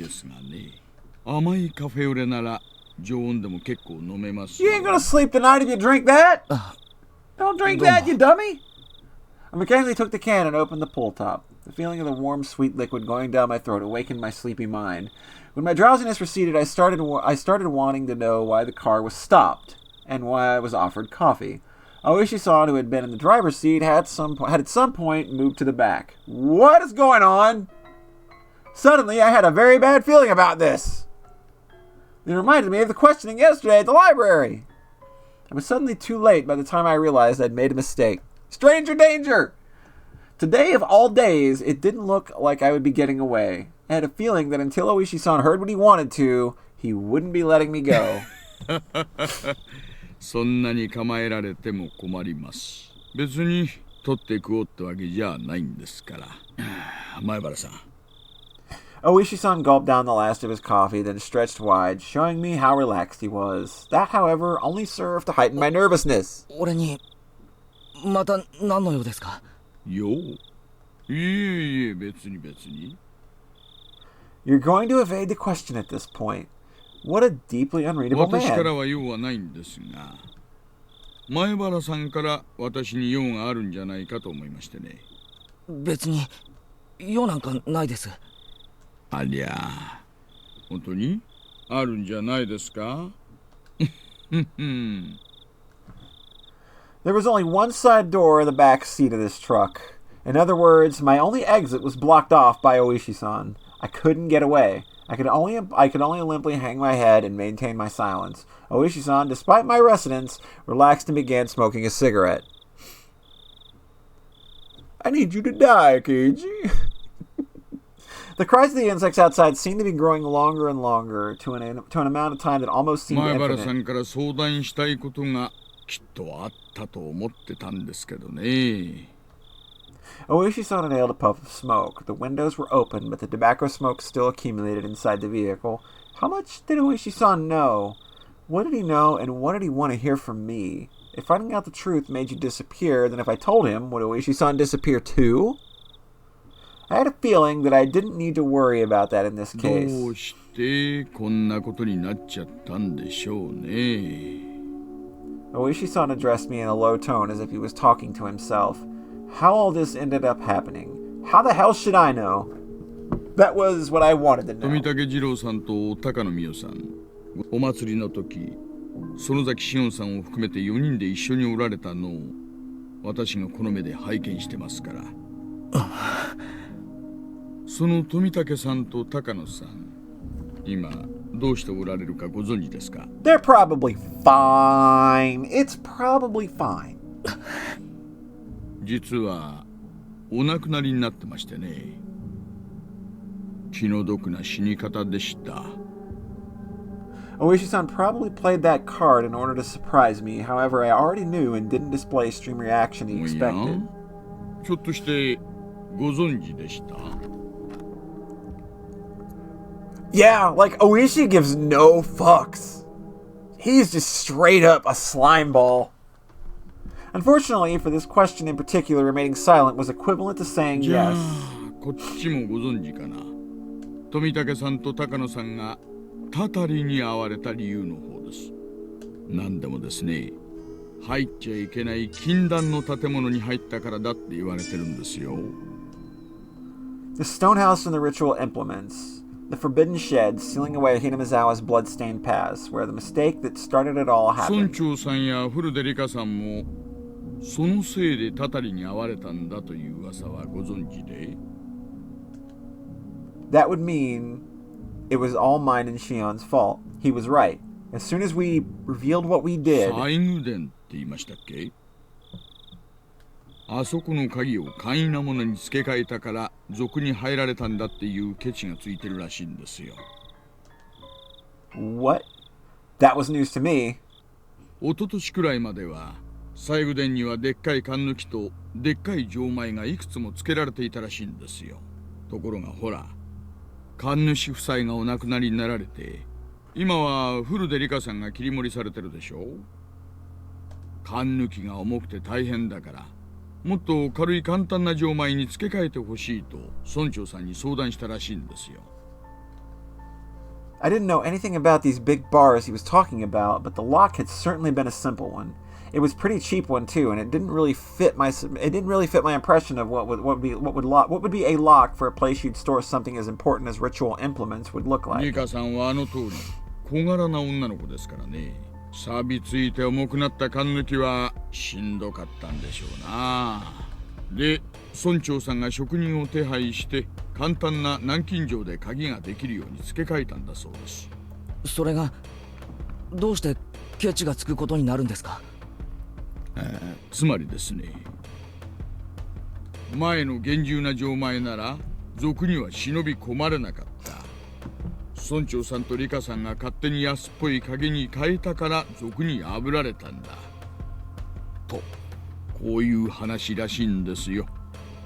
gonna sleep tonight if you drink that? Don't drink that, you dummy! I mechanically took the can and opened the pull top. The feeling of the warm, sweet liquid going down my throat awakened my sleepy mind. When my drowsiness receded, I started wanting to know why the car was stopped and why I was offered coffee. Oishi-san, who had been in the driver's seat, had at some point moved to the back. What is going on? Suddenly, I had a very bad feeling about this. It reminded me of the questioning yesterday at the library. It was suddenly too late by the time I realized I'd made a mistake. Stranger danger! Today of all days, it didn't look like I would be getting away. I had a feeling that until Oishi-san heard what he wanted to, he wouldn't be letting me go. そんなに構えられても困ります。別に取って食おうってわけじゃないんですから。前原さん。Oishi-san gulped down the last of his coffee, then stretched wide, showing me how relaxed he was. That, however, only served to heighten my nervousness. 俺にまた何の用ですか？用？いえ、別に。You're going to evade the question at this point. What a deeply unreadable man. 私からは用はないんですが、前原さんから私に用があるんじゃないかと思いましてね。別に用なんかないです。ありゃ、本当にあるんじゃないですか？There was only one side door in the back seat of this truck. In other words, my only exit was blocked off by Oishi-san. I couldn't get away. I could only limply hang my head and maintain my silence. Oishi-san, despite my reticence, relaxed and began smoking a cigarette. I need you to die, Keiji. The cries of the insects outside seemed to be growing longer and longer to an amount of time that almost seemed infinite. 前原さんから相談したいことがきっとあったと思ってたんですけどね。Oishi-san inhaled a puff of smoke. The windows were open, but the tobacco smoke still accumulated inside the vehicle. How much did Oishi-san know? What did he know, and what did he want to hear from me? If finding out the truth made you disappear, then if I told him, would Oishi-san disappear too? I had a feeling that I didn't need to worry about that in this case. どうしてこんなことになっちゃったんでしょうね。Oishi-san addressed me in a low tone as if he was talking to himself. How all this ended up happening. How the hell should I know? That was what I wanted to know. 富武二郎さんと高野美代さん、お祭りの時、園崎紫音さんを含めて4人で一緒におられたのを私がこの目で拝見してますから。その富武さんと高野さん、今どうしておられるかご存知ですか？ They're probably fine. It's probably fine. 実はお亡くなりになってましてね。気の毒な死に方でした。Oishi-san probably played that card in order to surprise me. However, I already knew and didn't display extreme reaction he expected. ひょっとしてご存知でした？ Yeah, like Oishi gives no fucks. He's just straight up a slime ball. Unfortunately, for this question in particular, remaining silent was equivalent to saying じゃあ yes. こっちもご存知かな。富武さんと高野さんがたたりに遭われた理由の方です。何でもですね、入っちゃいけない禁断の建物に入ったからだって言われてるんですよ。The stone house and the ritual implements. The forbidden shed, sealing away Hinamizawa's blood-stained past, where the mistake that started it all 村 happened. 長さんや古出里香さんもそのせいでたたりに遭われたんだという噂はご存知で？ That would mean it was all mine and Shion's fault. He was right. As soon as we revealed what we did... 西宮殿って言いましたっけ？あそこの鍵を簡易なものに付け替えたから賊に入られたんだっていうケチがついてるらしいんですよ。 What? That was news to me. 一昨年くらいまでは西宮殿にはでっかい缶抜きとでっかい錠前がいくつも付けられていたらしいんですよ。ところがほら、神主夫妻がお亡くなりになられて、今は古出里香さんが切り盛りされてるでしょ。缶抜きが重くて大変だから、もっと軽い簡単な錠前に付け替えてほしいと村長さんに相談したらしいんですよ。I didn't know anything about these big bars he was talking about, but the lock had certainly been a simple one. It was a pretty cheap one too, and it didn't really fit my impression of what would be a lock for a place you'd store something as important as ritual implements would look like. リカさんはあの通り小柄な女の子ですからね。錆びついて重くなった缶抜きはしんどかったんでしょうな。で、村長さんが職人を手配して簡単な南京錠で鍵ができるように付け替えたんだそうです。それがどうしてケチがつくことになるんですか？つまりですね、前の厳重な錠前なら賊には忍び込まれなかった。村長さんとリカさんが勝手に安っぽい鍵に変えたから賊に破られたんだと、こういう話らしいんですよ。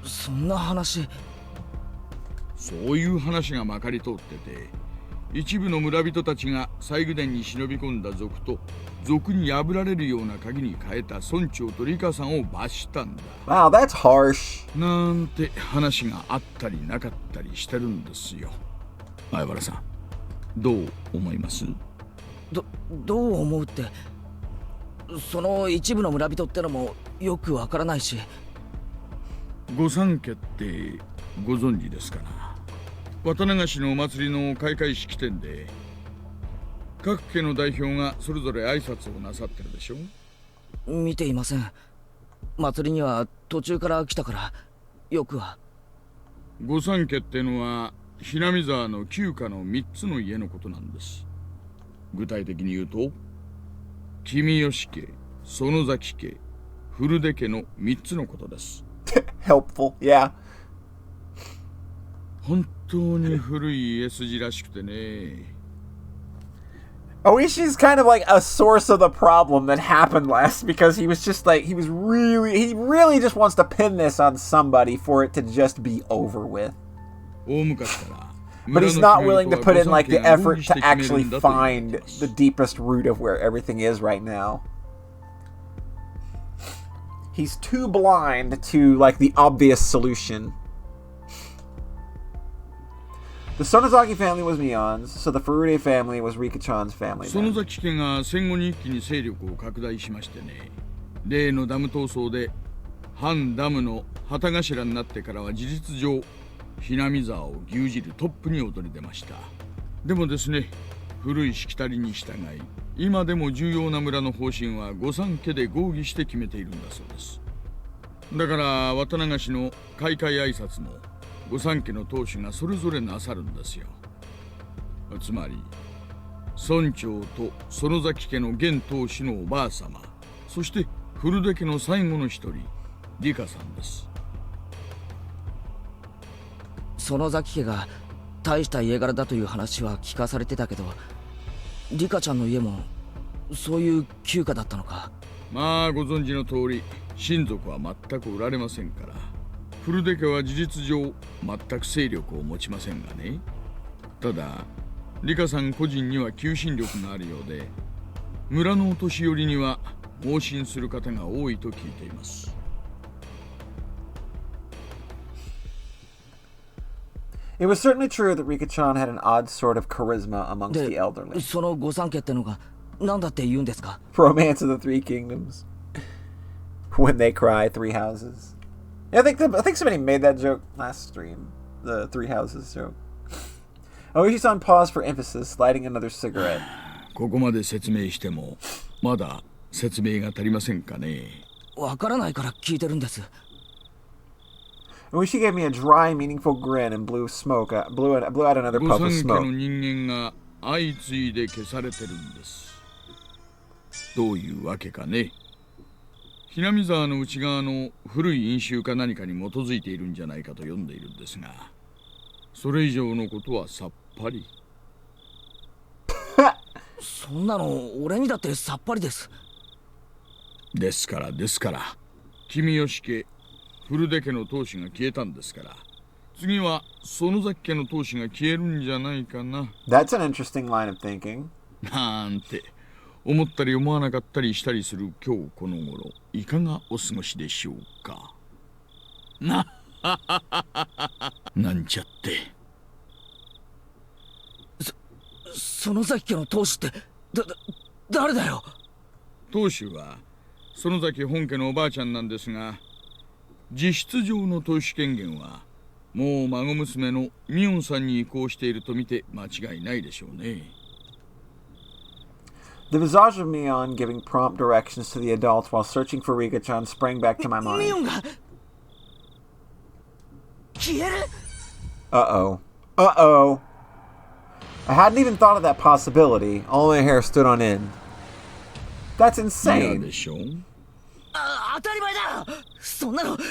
そんな話？そういう話がまかり通ってて、一部の村人たちが西宮殿に忍び込んだ賊と賊に破られるような鍵に変えた村長とリカさんを罰したんだ。Wow, that's harsh. なんて話があったりなかったりしてるんですよ。相原さん、どう思います？どう思うって、その一部の村人ってのもよくわからないし。御三家ってご存知ですかな？渡長市のお祭りの開会式典で各家の代表がそれぞれ挨拶をなさってるでしょ？見ていません。祭りには途中から来たからよくは。御三家ってのはひなみ沢の旧家の3つの家のことなんです。具体的に言うと君吉家、園崎家、古出家の3つのことです。Helpful, yeah. 本当に古い家筋らしくてね。Oishi's kind of like a source of the problem that happened last, because he was just like, he really just wants to pin this on somebody for it to just be over with. But he's not willing to put in like the effort to actually find the deepest root of where everything is right now. He's too blind to like the obvious solution. The Sonozaki family was Mion's, so the Furude family was Rika-chan's family. 園崎家が戦後に一気に勢力を拡大しましてね。例のダム闘争で反ダムの旗頭になってからは事実上ひなみ沢を牛耳るトップに躍り出ました。でもですね、古いしきたりに従い、今でも重要な村の方針は御三家で合議して決めているんだそうです。だから渡長氏の開会挨拶も御三家の当主がそれぞれなさるんですよ。つまり村長と園崎家の現当主のおばあ様、そして古出家の最後の一人リカさんです。園崎家が大した家柄だという話は聞かされてたけど、リカちゃんの家もそういう旧家だったのか。まあご存知の通り親族は全くおられませんから、古出家は事実上全く勢力を持ちませんがね。ただリカさん個人には求心力があるようで、村のお年寄りには盲信する方が多いと聞いています。It was certainly true that Rika-chan had an odd sort of charisma amongst the elderly. その御三家ってのが何だって言うんですか？ Romance of the Three Kingdoms. When they cry, three houses. Yeah, I think somebody made that joke last stream. The three houses joke. Oishi-san paused for emphasis, lighting another cigarette. ここまで説明してもまだ説明が足りませんかね。わからないから聞いてるんです。Oishi gave me a dry, meaningful grin and blew out another puff of 御三家 smoke. の人間が相次いで消されてるんです。どういうわけかね。ひなみ沢の内側の古い因習か何かに基づいているんじゃないかと読んでいるんですが、それ以上のことはさっぱり。そんなの俺にだってさっぱりです。ですから君吉家古出家の当主が消えたんですから、次は園崎家の当主が消えるんじゃないかな。 That's an interesting line of thinking. なんて思ったり思わなかったりしたりする今日この頃、いかがお過ごしでしょうか。なんちゃって。園崎家の当主って誰だよ。当主は園崎本家のおばあちゃんなんですが、実質上の当主権限はもう孫娘のミオンさんに移行していると見て間違いないでしょうね。The visage of Mion giving prompt directions to the adults while searching for Rika-chan sprang back to my mind. ミオンが消える？ Uh-oh. Uh-oh. I hadn't even thought of that possibility. All my hair stood on end. That's insane. でしょう。当たり前だ。そんなの許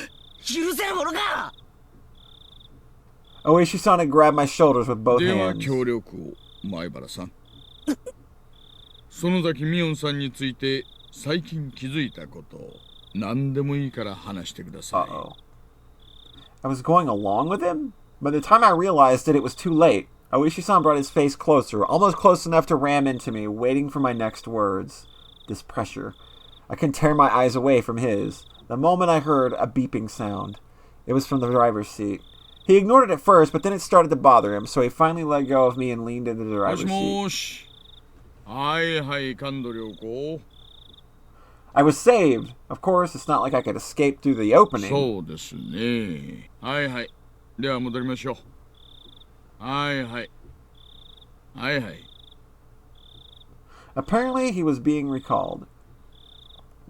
せるものか。Oishi-san had grabbed my shoulders with both では hands. 協力を、前原さん。園崎ミオンさんについて最近気づいたことを何でもいいから話してください。Uh-oh. I was going along with him? By the time I realized it was too late. Oishi-san brought his face closer, almost close enough to ram into me, waiting for my next words. This pressure. I couldn't tear my eyes away from his. The moment I heard a beeping sound. It was from the driver's seat. He ignored it at first, but then it started to bother him, so he finally let go of me and leaned into the driver's seat. もしもし。はいはい、感度良子。I was saved. Of course, it's not like I could escape through the opening. そうですね。はいはい。では戻りましょう。はいはい。はいはい。Apparently, he was being recalled.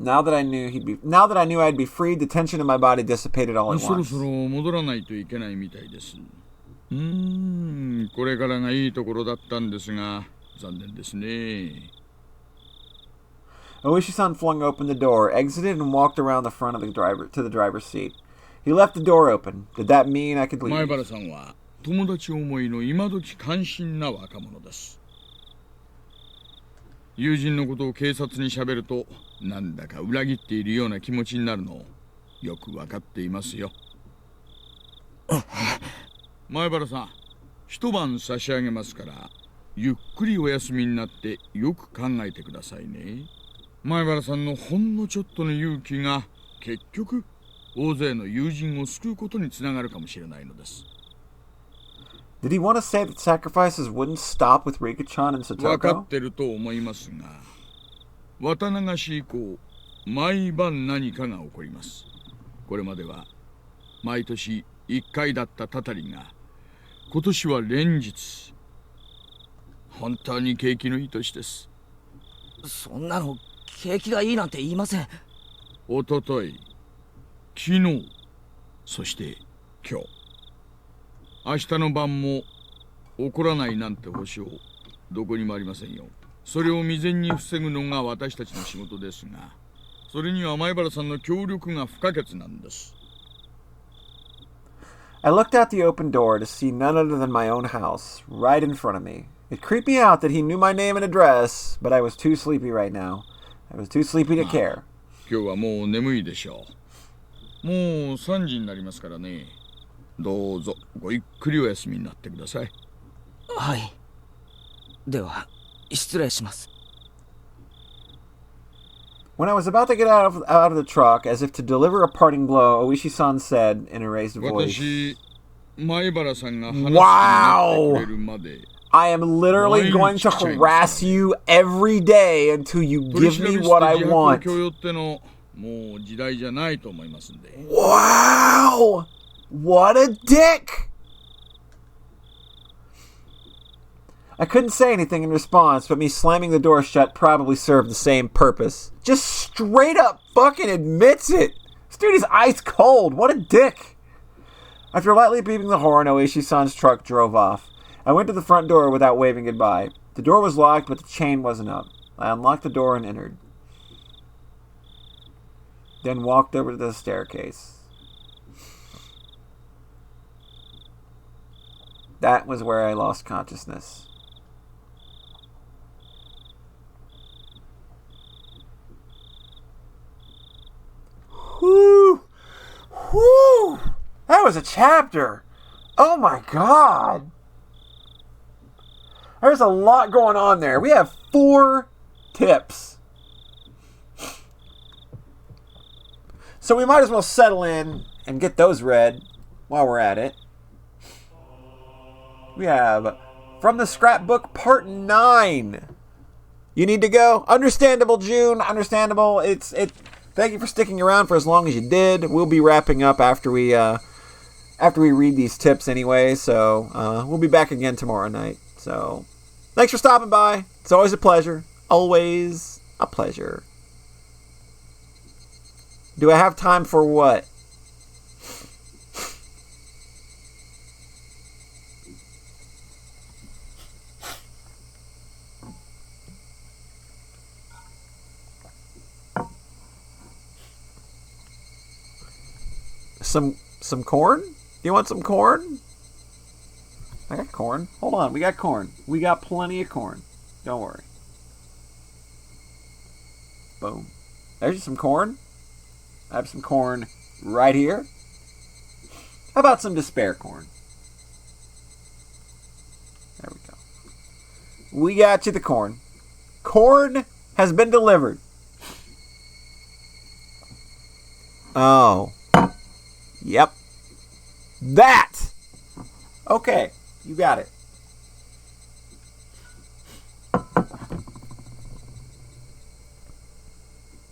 Now that I knew I'd be freed, the tension in my body dissipated all at そろ once. そろ戻らないといけないみたいです。これからがいいところだったんですが、残念ですね。Oishi-san flung open the door, exited, and walked around the front of the driver's seat. He left the door open. Did that mean I could leave? 前原さんは友達思いの今時関心な若者です。友人のことを警察に喋るとなんだか裏切っているような気持ちになるのをよくわかっていますよ。前原さん、一晩差し上げますからゆっくりお休みになってよく考えてくださいね。前原さんのほんのちょっとの勇気が結局大勢の友人を救うことにつながるかもしれないのです。Did he want to say that sacrifices wouldn't stop with Rika-chan and 分か Satoko? ってると思いますが、綿流し以降毎晩何かが起こります。これまでは毎年1回だったたたりが今年は連日。本当に景気のいい年です。そんなの景気がいいなんて言いません。おととい、昨日、そして今日。明日の晩も起こらないなんて保証どこにもありませんよ。それを未然に防ぐのが私たちの仕事ですが、それには前原さんの協力が不可欠なんです。I looked out the open door to see none other than my own house, right in front of me. It creeped me out that he knew my name and address, but I was too sleepy right now. I was too sleepy to care. 今日はもう眠いでしょう。もう3時になりますからね。どうぞごゆっくりお休みになってください。はい。では、失礼します。When I was about to get out of the truck, as if to deliver a parting blow, Oishi-san said in a raised voice, 私、前原さんが話になってくれるまで。I am literally going to harass you every day until you give me what I want. Wow! What a dick! I couldn't say anything in response, but me slamming the door shut probably served the same purpose. Just straight up fucking admits it! This dude is ice cold. What a dick! After lightly beeping the horn, Oishi-san's truck drove off. I went to the front door without waving goodbye. The door was locked, but the chain wasn't up. I unlocked the door and entered. Then walked over to the staircase. That was where I lost consciousness. Whew! Whew! That was a chapter! Oh my god! There's a lot going on there. We have 4 tips. So we might as well settle in and get those read while we're at it. We have From the Scrapbook Part 9. You need to go? Understandable, June. Understandable. Thank you for sticking around for as long as you did. We'll be wrapping up after we read these tips anyway. So we'll be back again tomorrow night. So thanks for stopping by. It's always a pleasure. Always a pleasure. Do I have time for what? Some corn? You want some corn? I got corn. Hold on, we got corn. We got plenty of corn. Don't worry. Boom. There's some corn. I have some corn right here. How about some despair corn? There we go. We got you the corn. Corn has been delivered. Oh. Yep. That! Okay, you got it.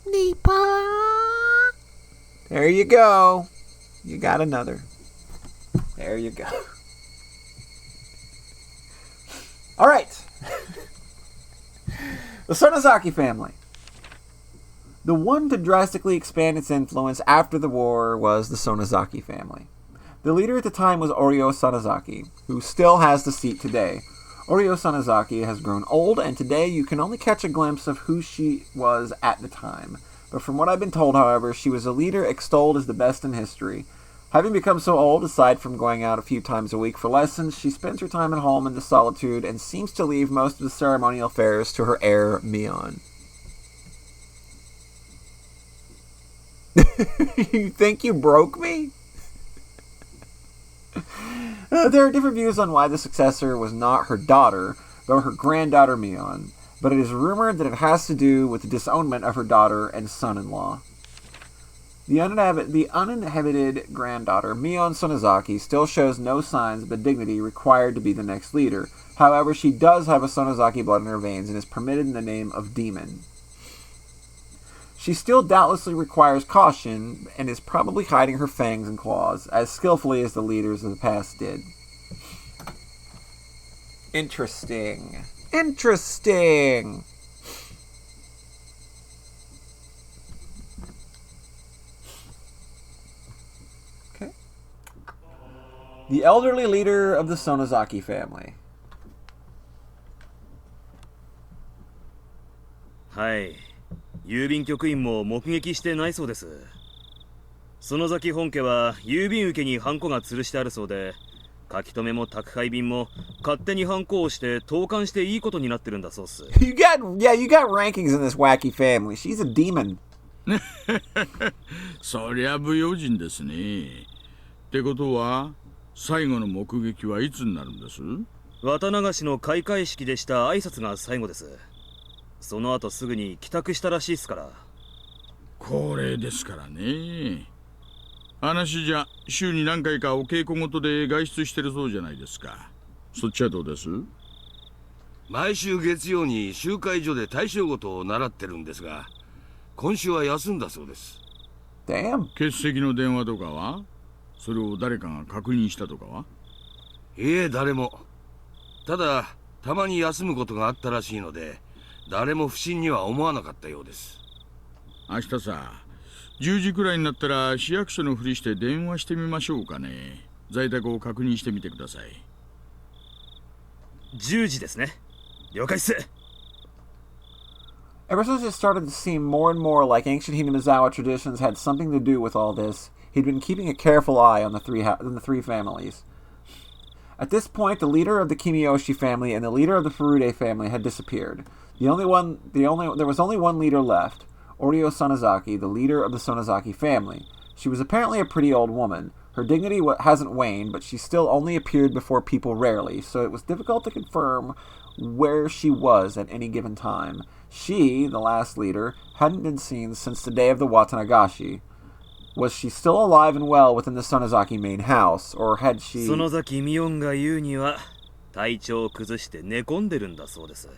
Nippon. There you go. You got another. There you go. All right. The Sonozaki family. The one to drastically expand its influence after the war was the Sonozaki family. The leader at the time was Oryo Sonozaki, who still has the seat today. Oryo Sonozaki has grown old, and today you can only catch a glimpse of who she was at the time. But from what I've been told, however, she was a leader extolled as the best in history. Having become so old, aside from going out a few times a week for lessons, she spends her time at home in the solitude and seems to leave most of the ceremonial affairs to her heir, Mion. You think you broke me? There are different views on why the successor was not her daughter, but her granddaughter Mion, but it is rumored that it has to do with the disownment of her daughter and son-in-law. The uninhabited granddaughter, Mion Sonozaki, still shows no signs of the dignity required to be the next leader. However, she does have a Sonozaki blood in her veins and is permitted in the name of Demon. She still doubtlessly requires caution and is probably hiding her fangs and claws as skillfully as the leaders of the past did. Interesting. Interesting. Okay. The elderly leader of the Sonozaki family. はい。郵便局員も目撃してないそうです。園崎本家は郵便受けにハンコが吊るしてあるそうで、書き留めも宅配便も勝手にハンコをして投函していいことになってるんだそうっす。You got rankings in this wacky family. She's a demon. そりゃ不用心ですね。ってことは、最後の目撃はいつになるんです？綿流しの開会式でした挨拶が最後です。その後すぐに帰宅したらしいっすから。恒例ですからね。話じゃ週に何回かお稽古事で外出してるそうじゃないですか。そっちはどうです？毎週月曜に集会所で大正事を習ってるんですが、今週は休んだそうです。Damn. 欠席の電話とかは？それを誰かが確認したとかは？いえ、誰も。ただたまに休むことがあったらしいので、誰も不審には思わなかったようです。明日さ、10時くらいになったら市役所のふりして電話してみましょうかね。在宅を確認してみてください。10時ですね。了解っす。Ever since it started to seem more and more like ancient Hinamizawa traditions had something to do with all this, he'd been keeping a careful eye on the three families. At this point, the leader of the Kimiyoshi family and the leader of the Furude family had disappeared. There was only one leader left, Oryo Sonozaki, the leader of the Sonozaki family. She was apparently a pretty old woman. Her dignity hasn't waned, but she still only appeared before people rarely, so it was difficult to confirm where she was at any given time. She, the last leader, hadn't been seen since the day of the Watanagashi. Was she still alive and well within the Sonozaki main house, or had she... 園崎美音が言うには体調を崩して寝込んでるんだそうです。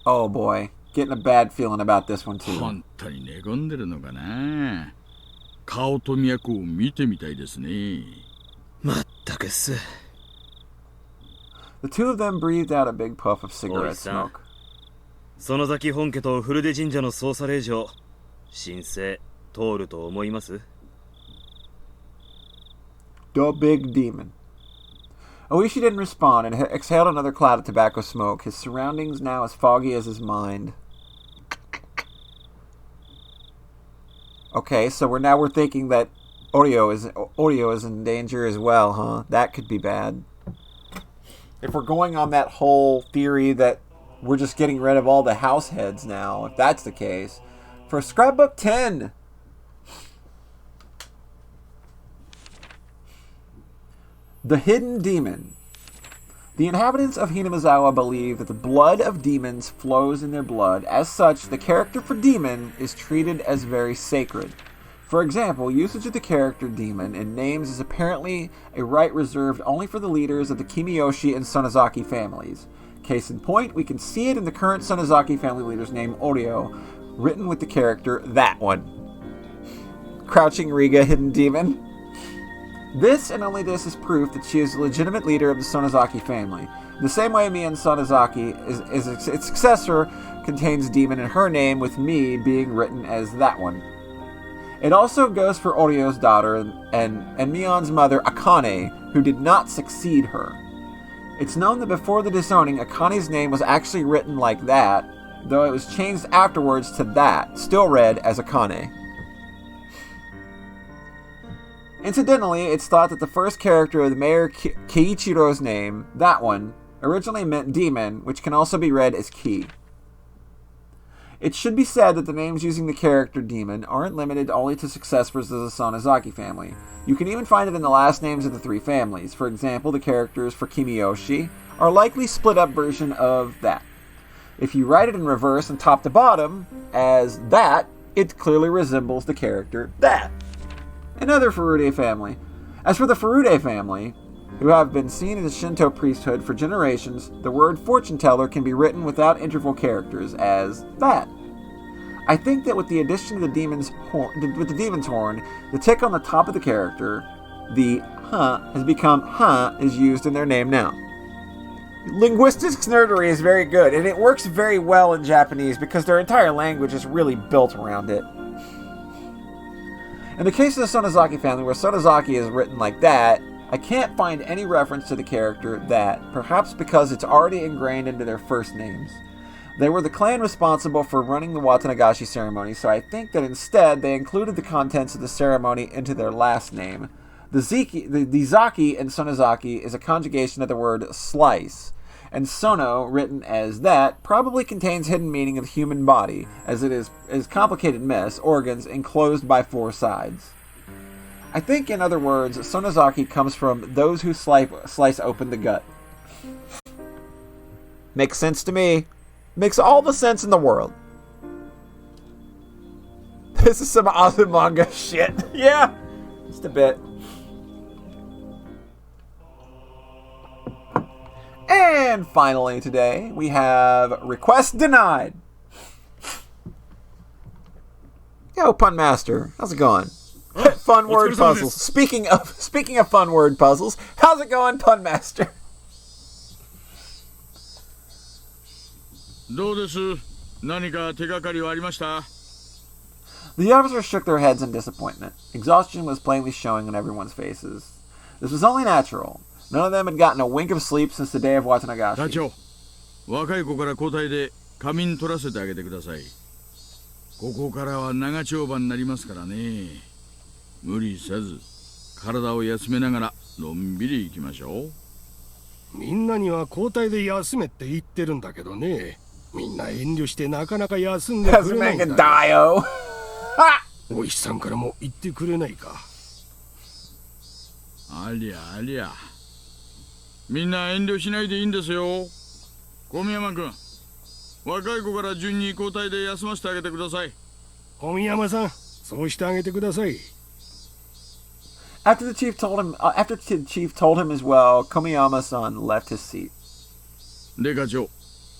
Oh boy, getting a bad feeling about this one too. 本当に寝込んでるのかな。顔と脈を見てみたいですね。まったくっす。 The two of them breathed out a big puff of cigarette smoke. 園崎本家と古出神社の捜査令状、申請通ると思います？ The big demon. Oishi didn't respond and exhaled another cloud of tobacco smoke, his surroundings now as foggy as his mind. Okay, so we're thinking that Oreo is in danger as well, huh? That could be bad. If we're going on that whole theory that we're just getting rid of all the house heads now, if that's the case. For Scrapbook 10... The Hidden Demon. The inhabitants of Hinamizawa believe that the blood of demons flows in their blood. As such, the character for demon is treated as very sacred. For example, usage of the character demon in names is apparently a right reserved only for the leaders of the Kimiyoshi and Sonozaki families. Case in point, we can see it in the current Sonozaki family leader's name, Oryo, written with the character that one. Crouching Riga, Hidden Demon. This, and only this, is proof that she is a legitimate leader of the Sonozaki family. In the same way Mie and Sonozaki, its successor, contains demon in her name, with Mie being written as that one. It also goes for Orio's daughter and Mion's mother, Akane, who did not succeed her. It's known that before the disowning, Akane's name was actually written like that, though it was changed afterwards to that, still read as Akane. Incidentally, it's thought that the first character of the Mayor Keiichiro's name, that one, originally meant demon, which can also be read as Ki. It should be said that the names using the character demon aren't limited only to successors of the Sonozaki family. You can even find it in the last names of the three families. For example, the characters for Kimiyoshi are likely split-up version of that. If you write it in reverse and top to bottom as that, it clearly resembles the character that. Another Furude family. As for the Furude family, who have been seen in the Shinto priesthood for generations, the word fortune teller can be written without interval characters as that. I think that with the addition of the demon's horn, the tick on the top of the character, the has become is used in their name now. Linguistics nerdery is very good, and it works very well in Japanese because their entire language is really built around it. In the case of the Sonozaki family, where Sonozaki is written like that, I can't find any reference to the character that, perhaps because it's already ingrained into their first names. They were the clan responsible for running the Watanagashi ceremony, so I think that instead they included the contents of the ceremony into their last name. The Zaki in Sonozaki is a conjugation of the word slice, and Sono, written as that, probably contains hidden meaning of the human body, as it is complicated mess, organs, enclosed by four sides. I think, in other words, Sonozaki comes from those who slice open the gut. Makes sense to me. Makes all the sense in the world. This is some awesome manga shit. Yeah, just a bit. And finally today, we have Request Denied. Yo, Pun Master, how's it going? Fun word puzzles. Speaking of fun word puzzles, how's it going, Pun Master? どうです？何か手がかりはありました？ The officers shook their heads in disappointment. Exhaustion was plainly showing on everyone's faces. This was only natural. None of them had gotten a wink of sleep since the day of Watanagashi. 隊長、若い子から交代で仮眠取らせてあげてください。ここからは長丁場になりますからね。無理せず、体を休めながらのんびり行きましょう。みんなには交代で休めって言ってるんだけどね。みんな遠慮してなかなか休んでくれないんだ。お石さんからも言ってくれないか。ありゃありゃ。みんな遠慮しないでいいんですよ。小宮山君、若い子から順に交代で休ませてあげてください。小宮山さん、そうしてあげてください。After the chief told him as well, Komiyama-san left his seat. で課長、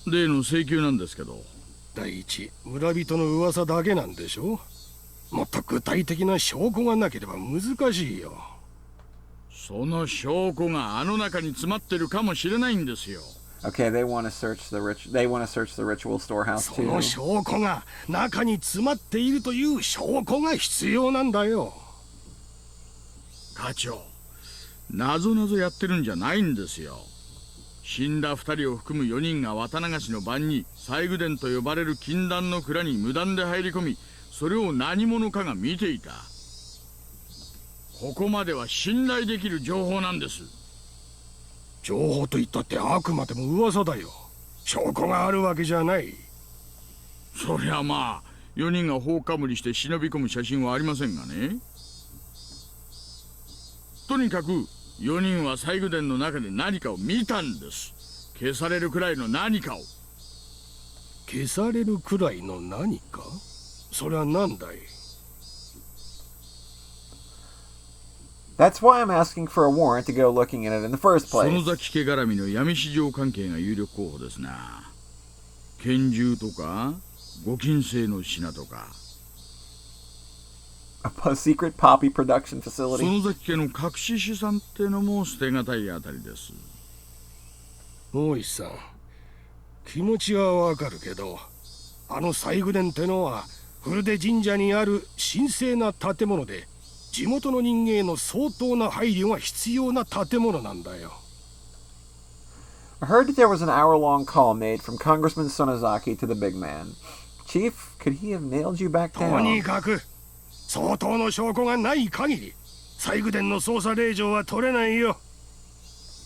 例の請求なんですけど。第一、村人の噂だけなんでしょ。もっと具体的な証拠がなければ難しいよ。その証拠があの中に詰まってるかもしれないんですよ。Okay, they want to search the ritual storehouse too. その証拠が中に詰まっているという証拠が必要なんだよ。課長、なぞなぞやってるんじゃないんですよ。死んだ2人を含む4人が渡流しの晩に西宮殿と呼ばれる禁断の蔵に無断で入り込み、それを何者かが見ていた。ここまでは信頼できる情報なんです。情報と言ったってあくまでも噂だよ。証拠があるわけじゃない。そりゃまあ、4人が放火無理して忍び込む写真はありませんがね。とにかく4人は西宮殿の中で何かを見たんです。消されるくらいの何かを。消されるくらいの何か？それは何だい？ That's why I'm asking for a warrant to go looking at it in the first place. 園崎家絡みの闇市場関係が有力候補ですな。拳銃とかご金製の品とか。A secret poppy production facility. 園崎家の隠し資産ってのも捨てがたいあたりです。大石さん、気持ちはわかるけど、あの西宮殿ってのは古出神社にある神聖な建物で、地元の人間への相当な配慮が必要な建物なんだよ。I heard that there was an hour-long call made from Congressman Sonozaki to the big man. Chief, could he have nailed you back down? とにかく相当の証拠がない限り西宮殿の捜査令状は取れないよ。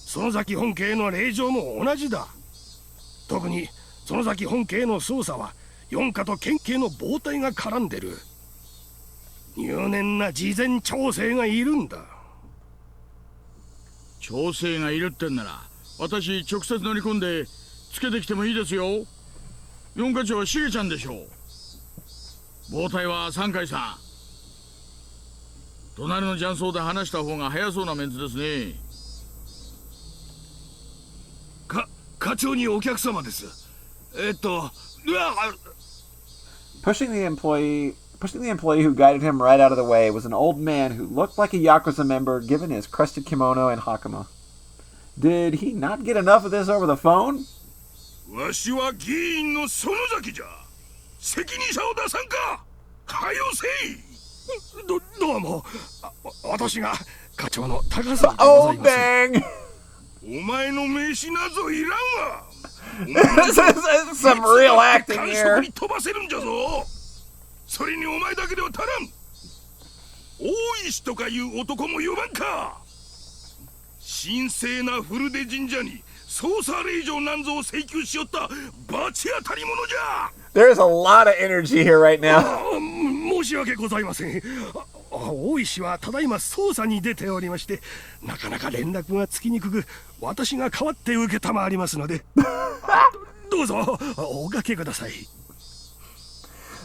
園崎本家への令状も同じだ。特に園崎本家への捜査は四課と県警の傍体が絡んでる。入念な事前調整がいるんだ。調整がいるってんなら私直接乗り込んでつけてきてもいいですよ。四課長はしげちゃんでしょう。傍体は三海さん。隣の雀荘で話した方が早そうなメンツですね。課長にお客様です。うわ Pushing the employee who guided him right out of the way was an old man who looked like a Yakuza member given his crusted kimono and hakama. Did he not get enough of this over the phone? Oh, bang! This is some real acting here. それにお前だけでは足らん。大石とかいう男も呼ばんか。神聖な古出神社に捜査令状なんぞを請求しよった罰当たり者じゃ。There's a lot of energy here right now. 申し訳ございません。大石はただいま捜査に出ておりまして、なかなか連絡がつきにくく、私が代わって受けたまわりますので、どうぞおかけください。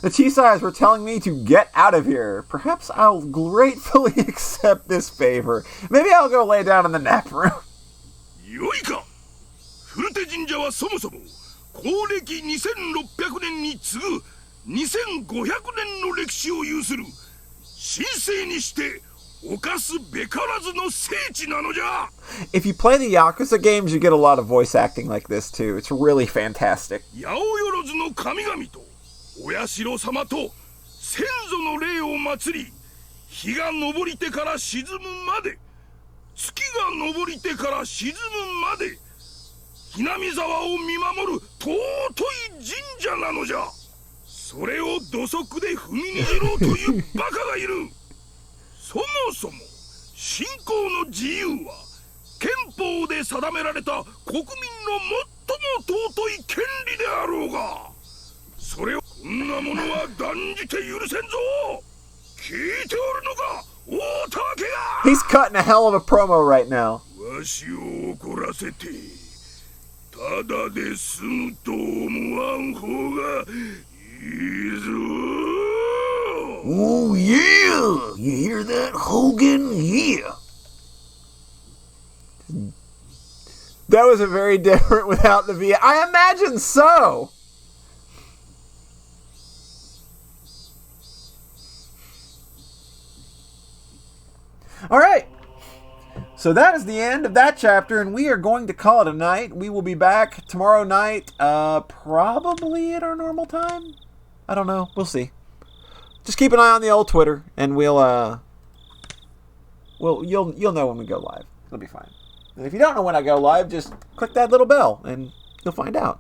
The Chisais were telling me to get out of here. Perhaps I'll gratefully accept this favor. Maybe I'll go lay down in the nap room. よいか。古手神社はそもそも公暦2600年に次ぐ2500年の歴史を有する神聖にして犯すべからずの聖地なのじゃ。 If you play the Yakuza games, you get a lot of voice acting like this too. It's really fantastic. 八百万の神々とお社様と先祖の霊を祭り、日が昇りてから沈むまで、月が昇りてから沈むまで、ひなみ沢を見守る尊い神社なのじゃ。それを土足で踏みにじろうというバカがいる。そもそも信仰の自由は憲法で定められた国民の最も尊い権利であろうが、それをこんなものは断じて許せんぞ。聞いておるのか、大竹が。 He's cutting a hell of a promo right now. わしを怒らせてただで済むと思わん方がいいぞ。 Oh yeah! You hear that, Hogan? Yeah! That was a very different without the V. I imagine so! Alright. So that is the end of that chapter, and we are going to call it a night. We will be back tomorrow night, probably at our normal time? I don't know. We'll see. Just keep an eye on the old Twitter, and you'll know when we go live. It'll be fine. And if you don't know when I go live, just click that little bell, and you'll find out.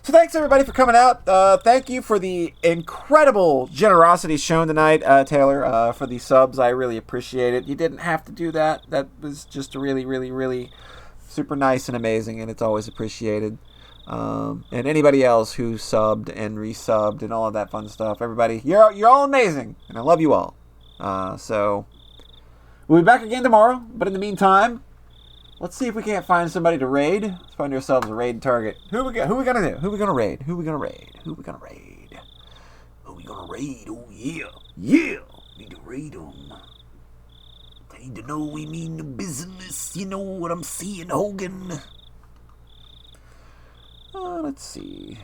So thanks, everybody, for coming out. Thank you for the incredible generosity shown tonight, Taylor, for the subs. I really appreciate it. You didn't have to do that. That was just really, really, really super nice and amazing, and it's always appreciated. And anybody else who subbed and resubbed and all of that fun stuff, everybody, you're all amazing, and I love you all. So we'll be back again tomorrow, but in the meantime, let's see if we can't find somebody to raid. Let's find ourselves a raid target. Who we gonna do? Who we gonna raid? Who we gonna raid? Who we gonna raid? Who we gonna raid? Oh yeah, yeah. Need to raid them. They need to know we mean the business. You know what I'm saying, Hogan? Let's see.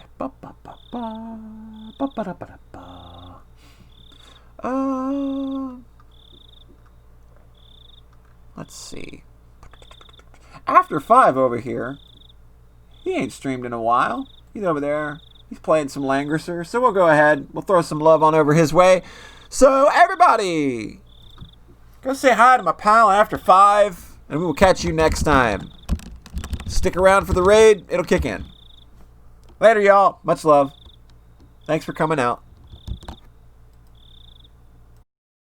Let's see. After 5 over here, he ain't streamed in a while. He's over there. He's playing some Langrisser. So we'll go ahead. We'll throw some love on over his way. So everybody, go say hi to my pal After 5, and we will catch you next time. Stick around for the raid. It'll kick in. Later, y'all. Much love. Thanks for coming out.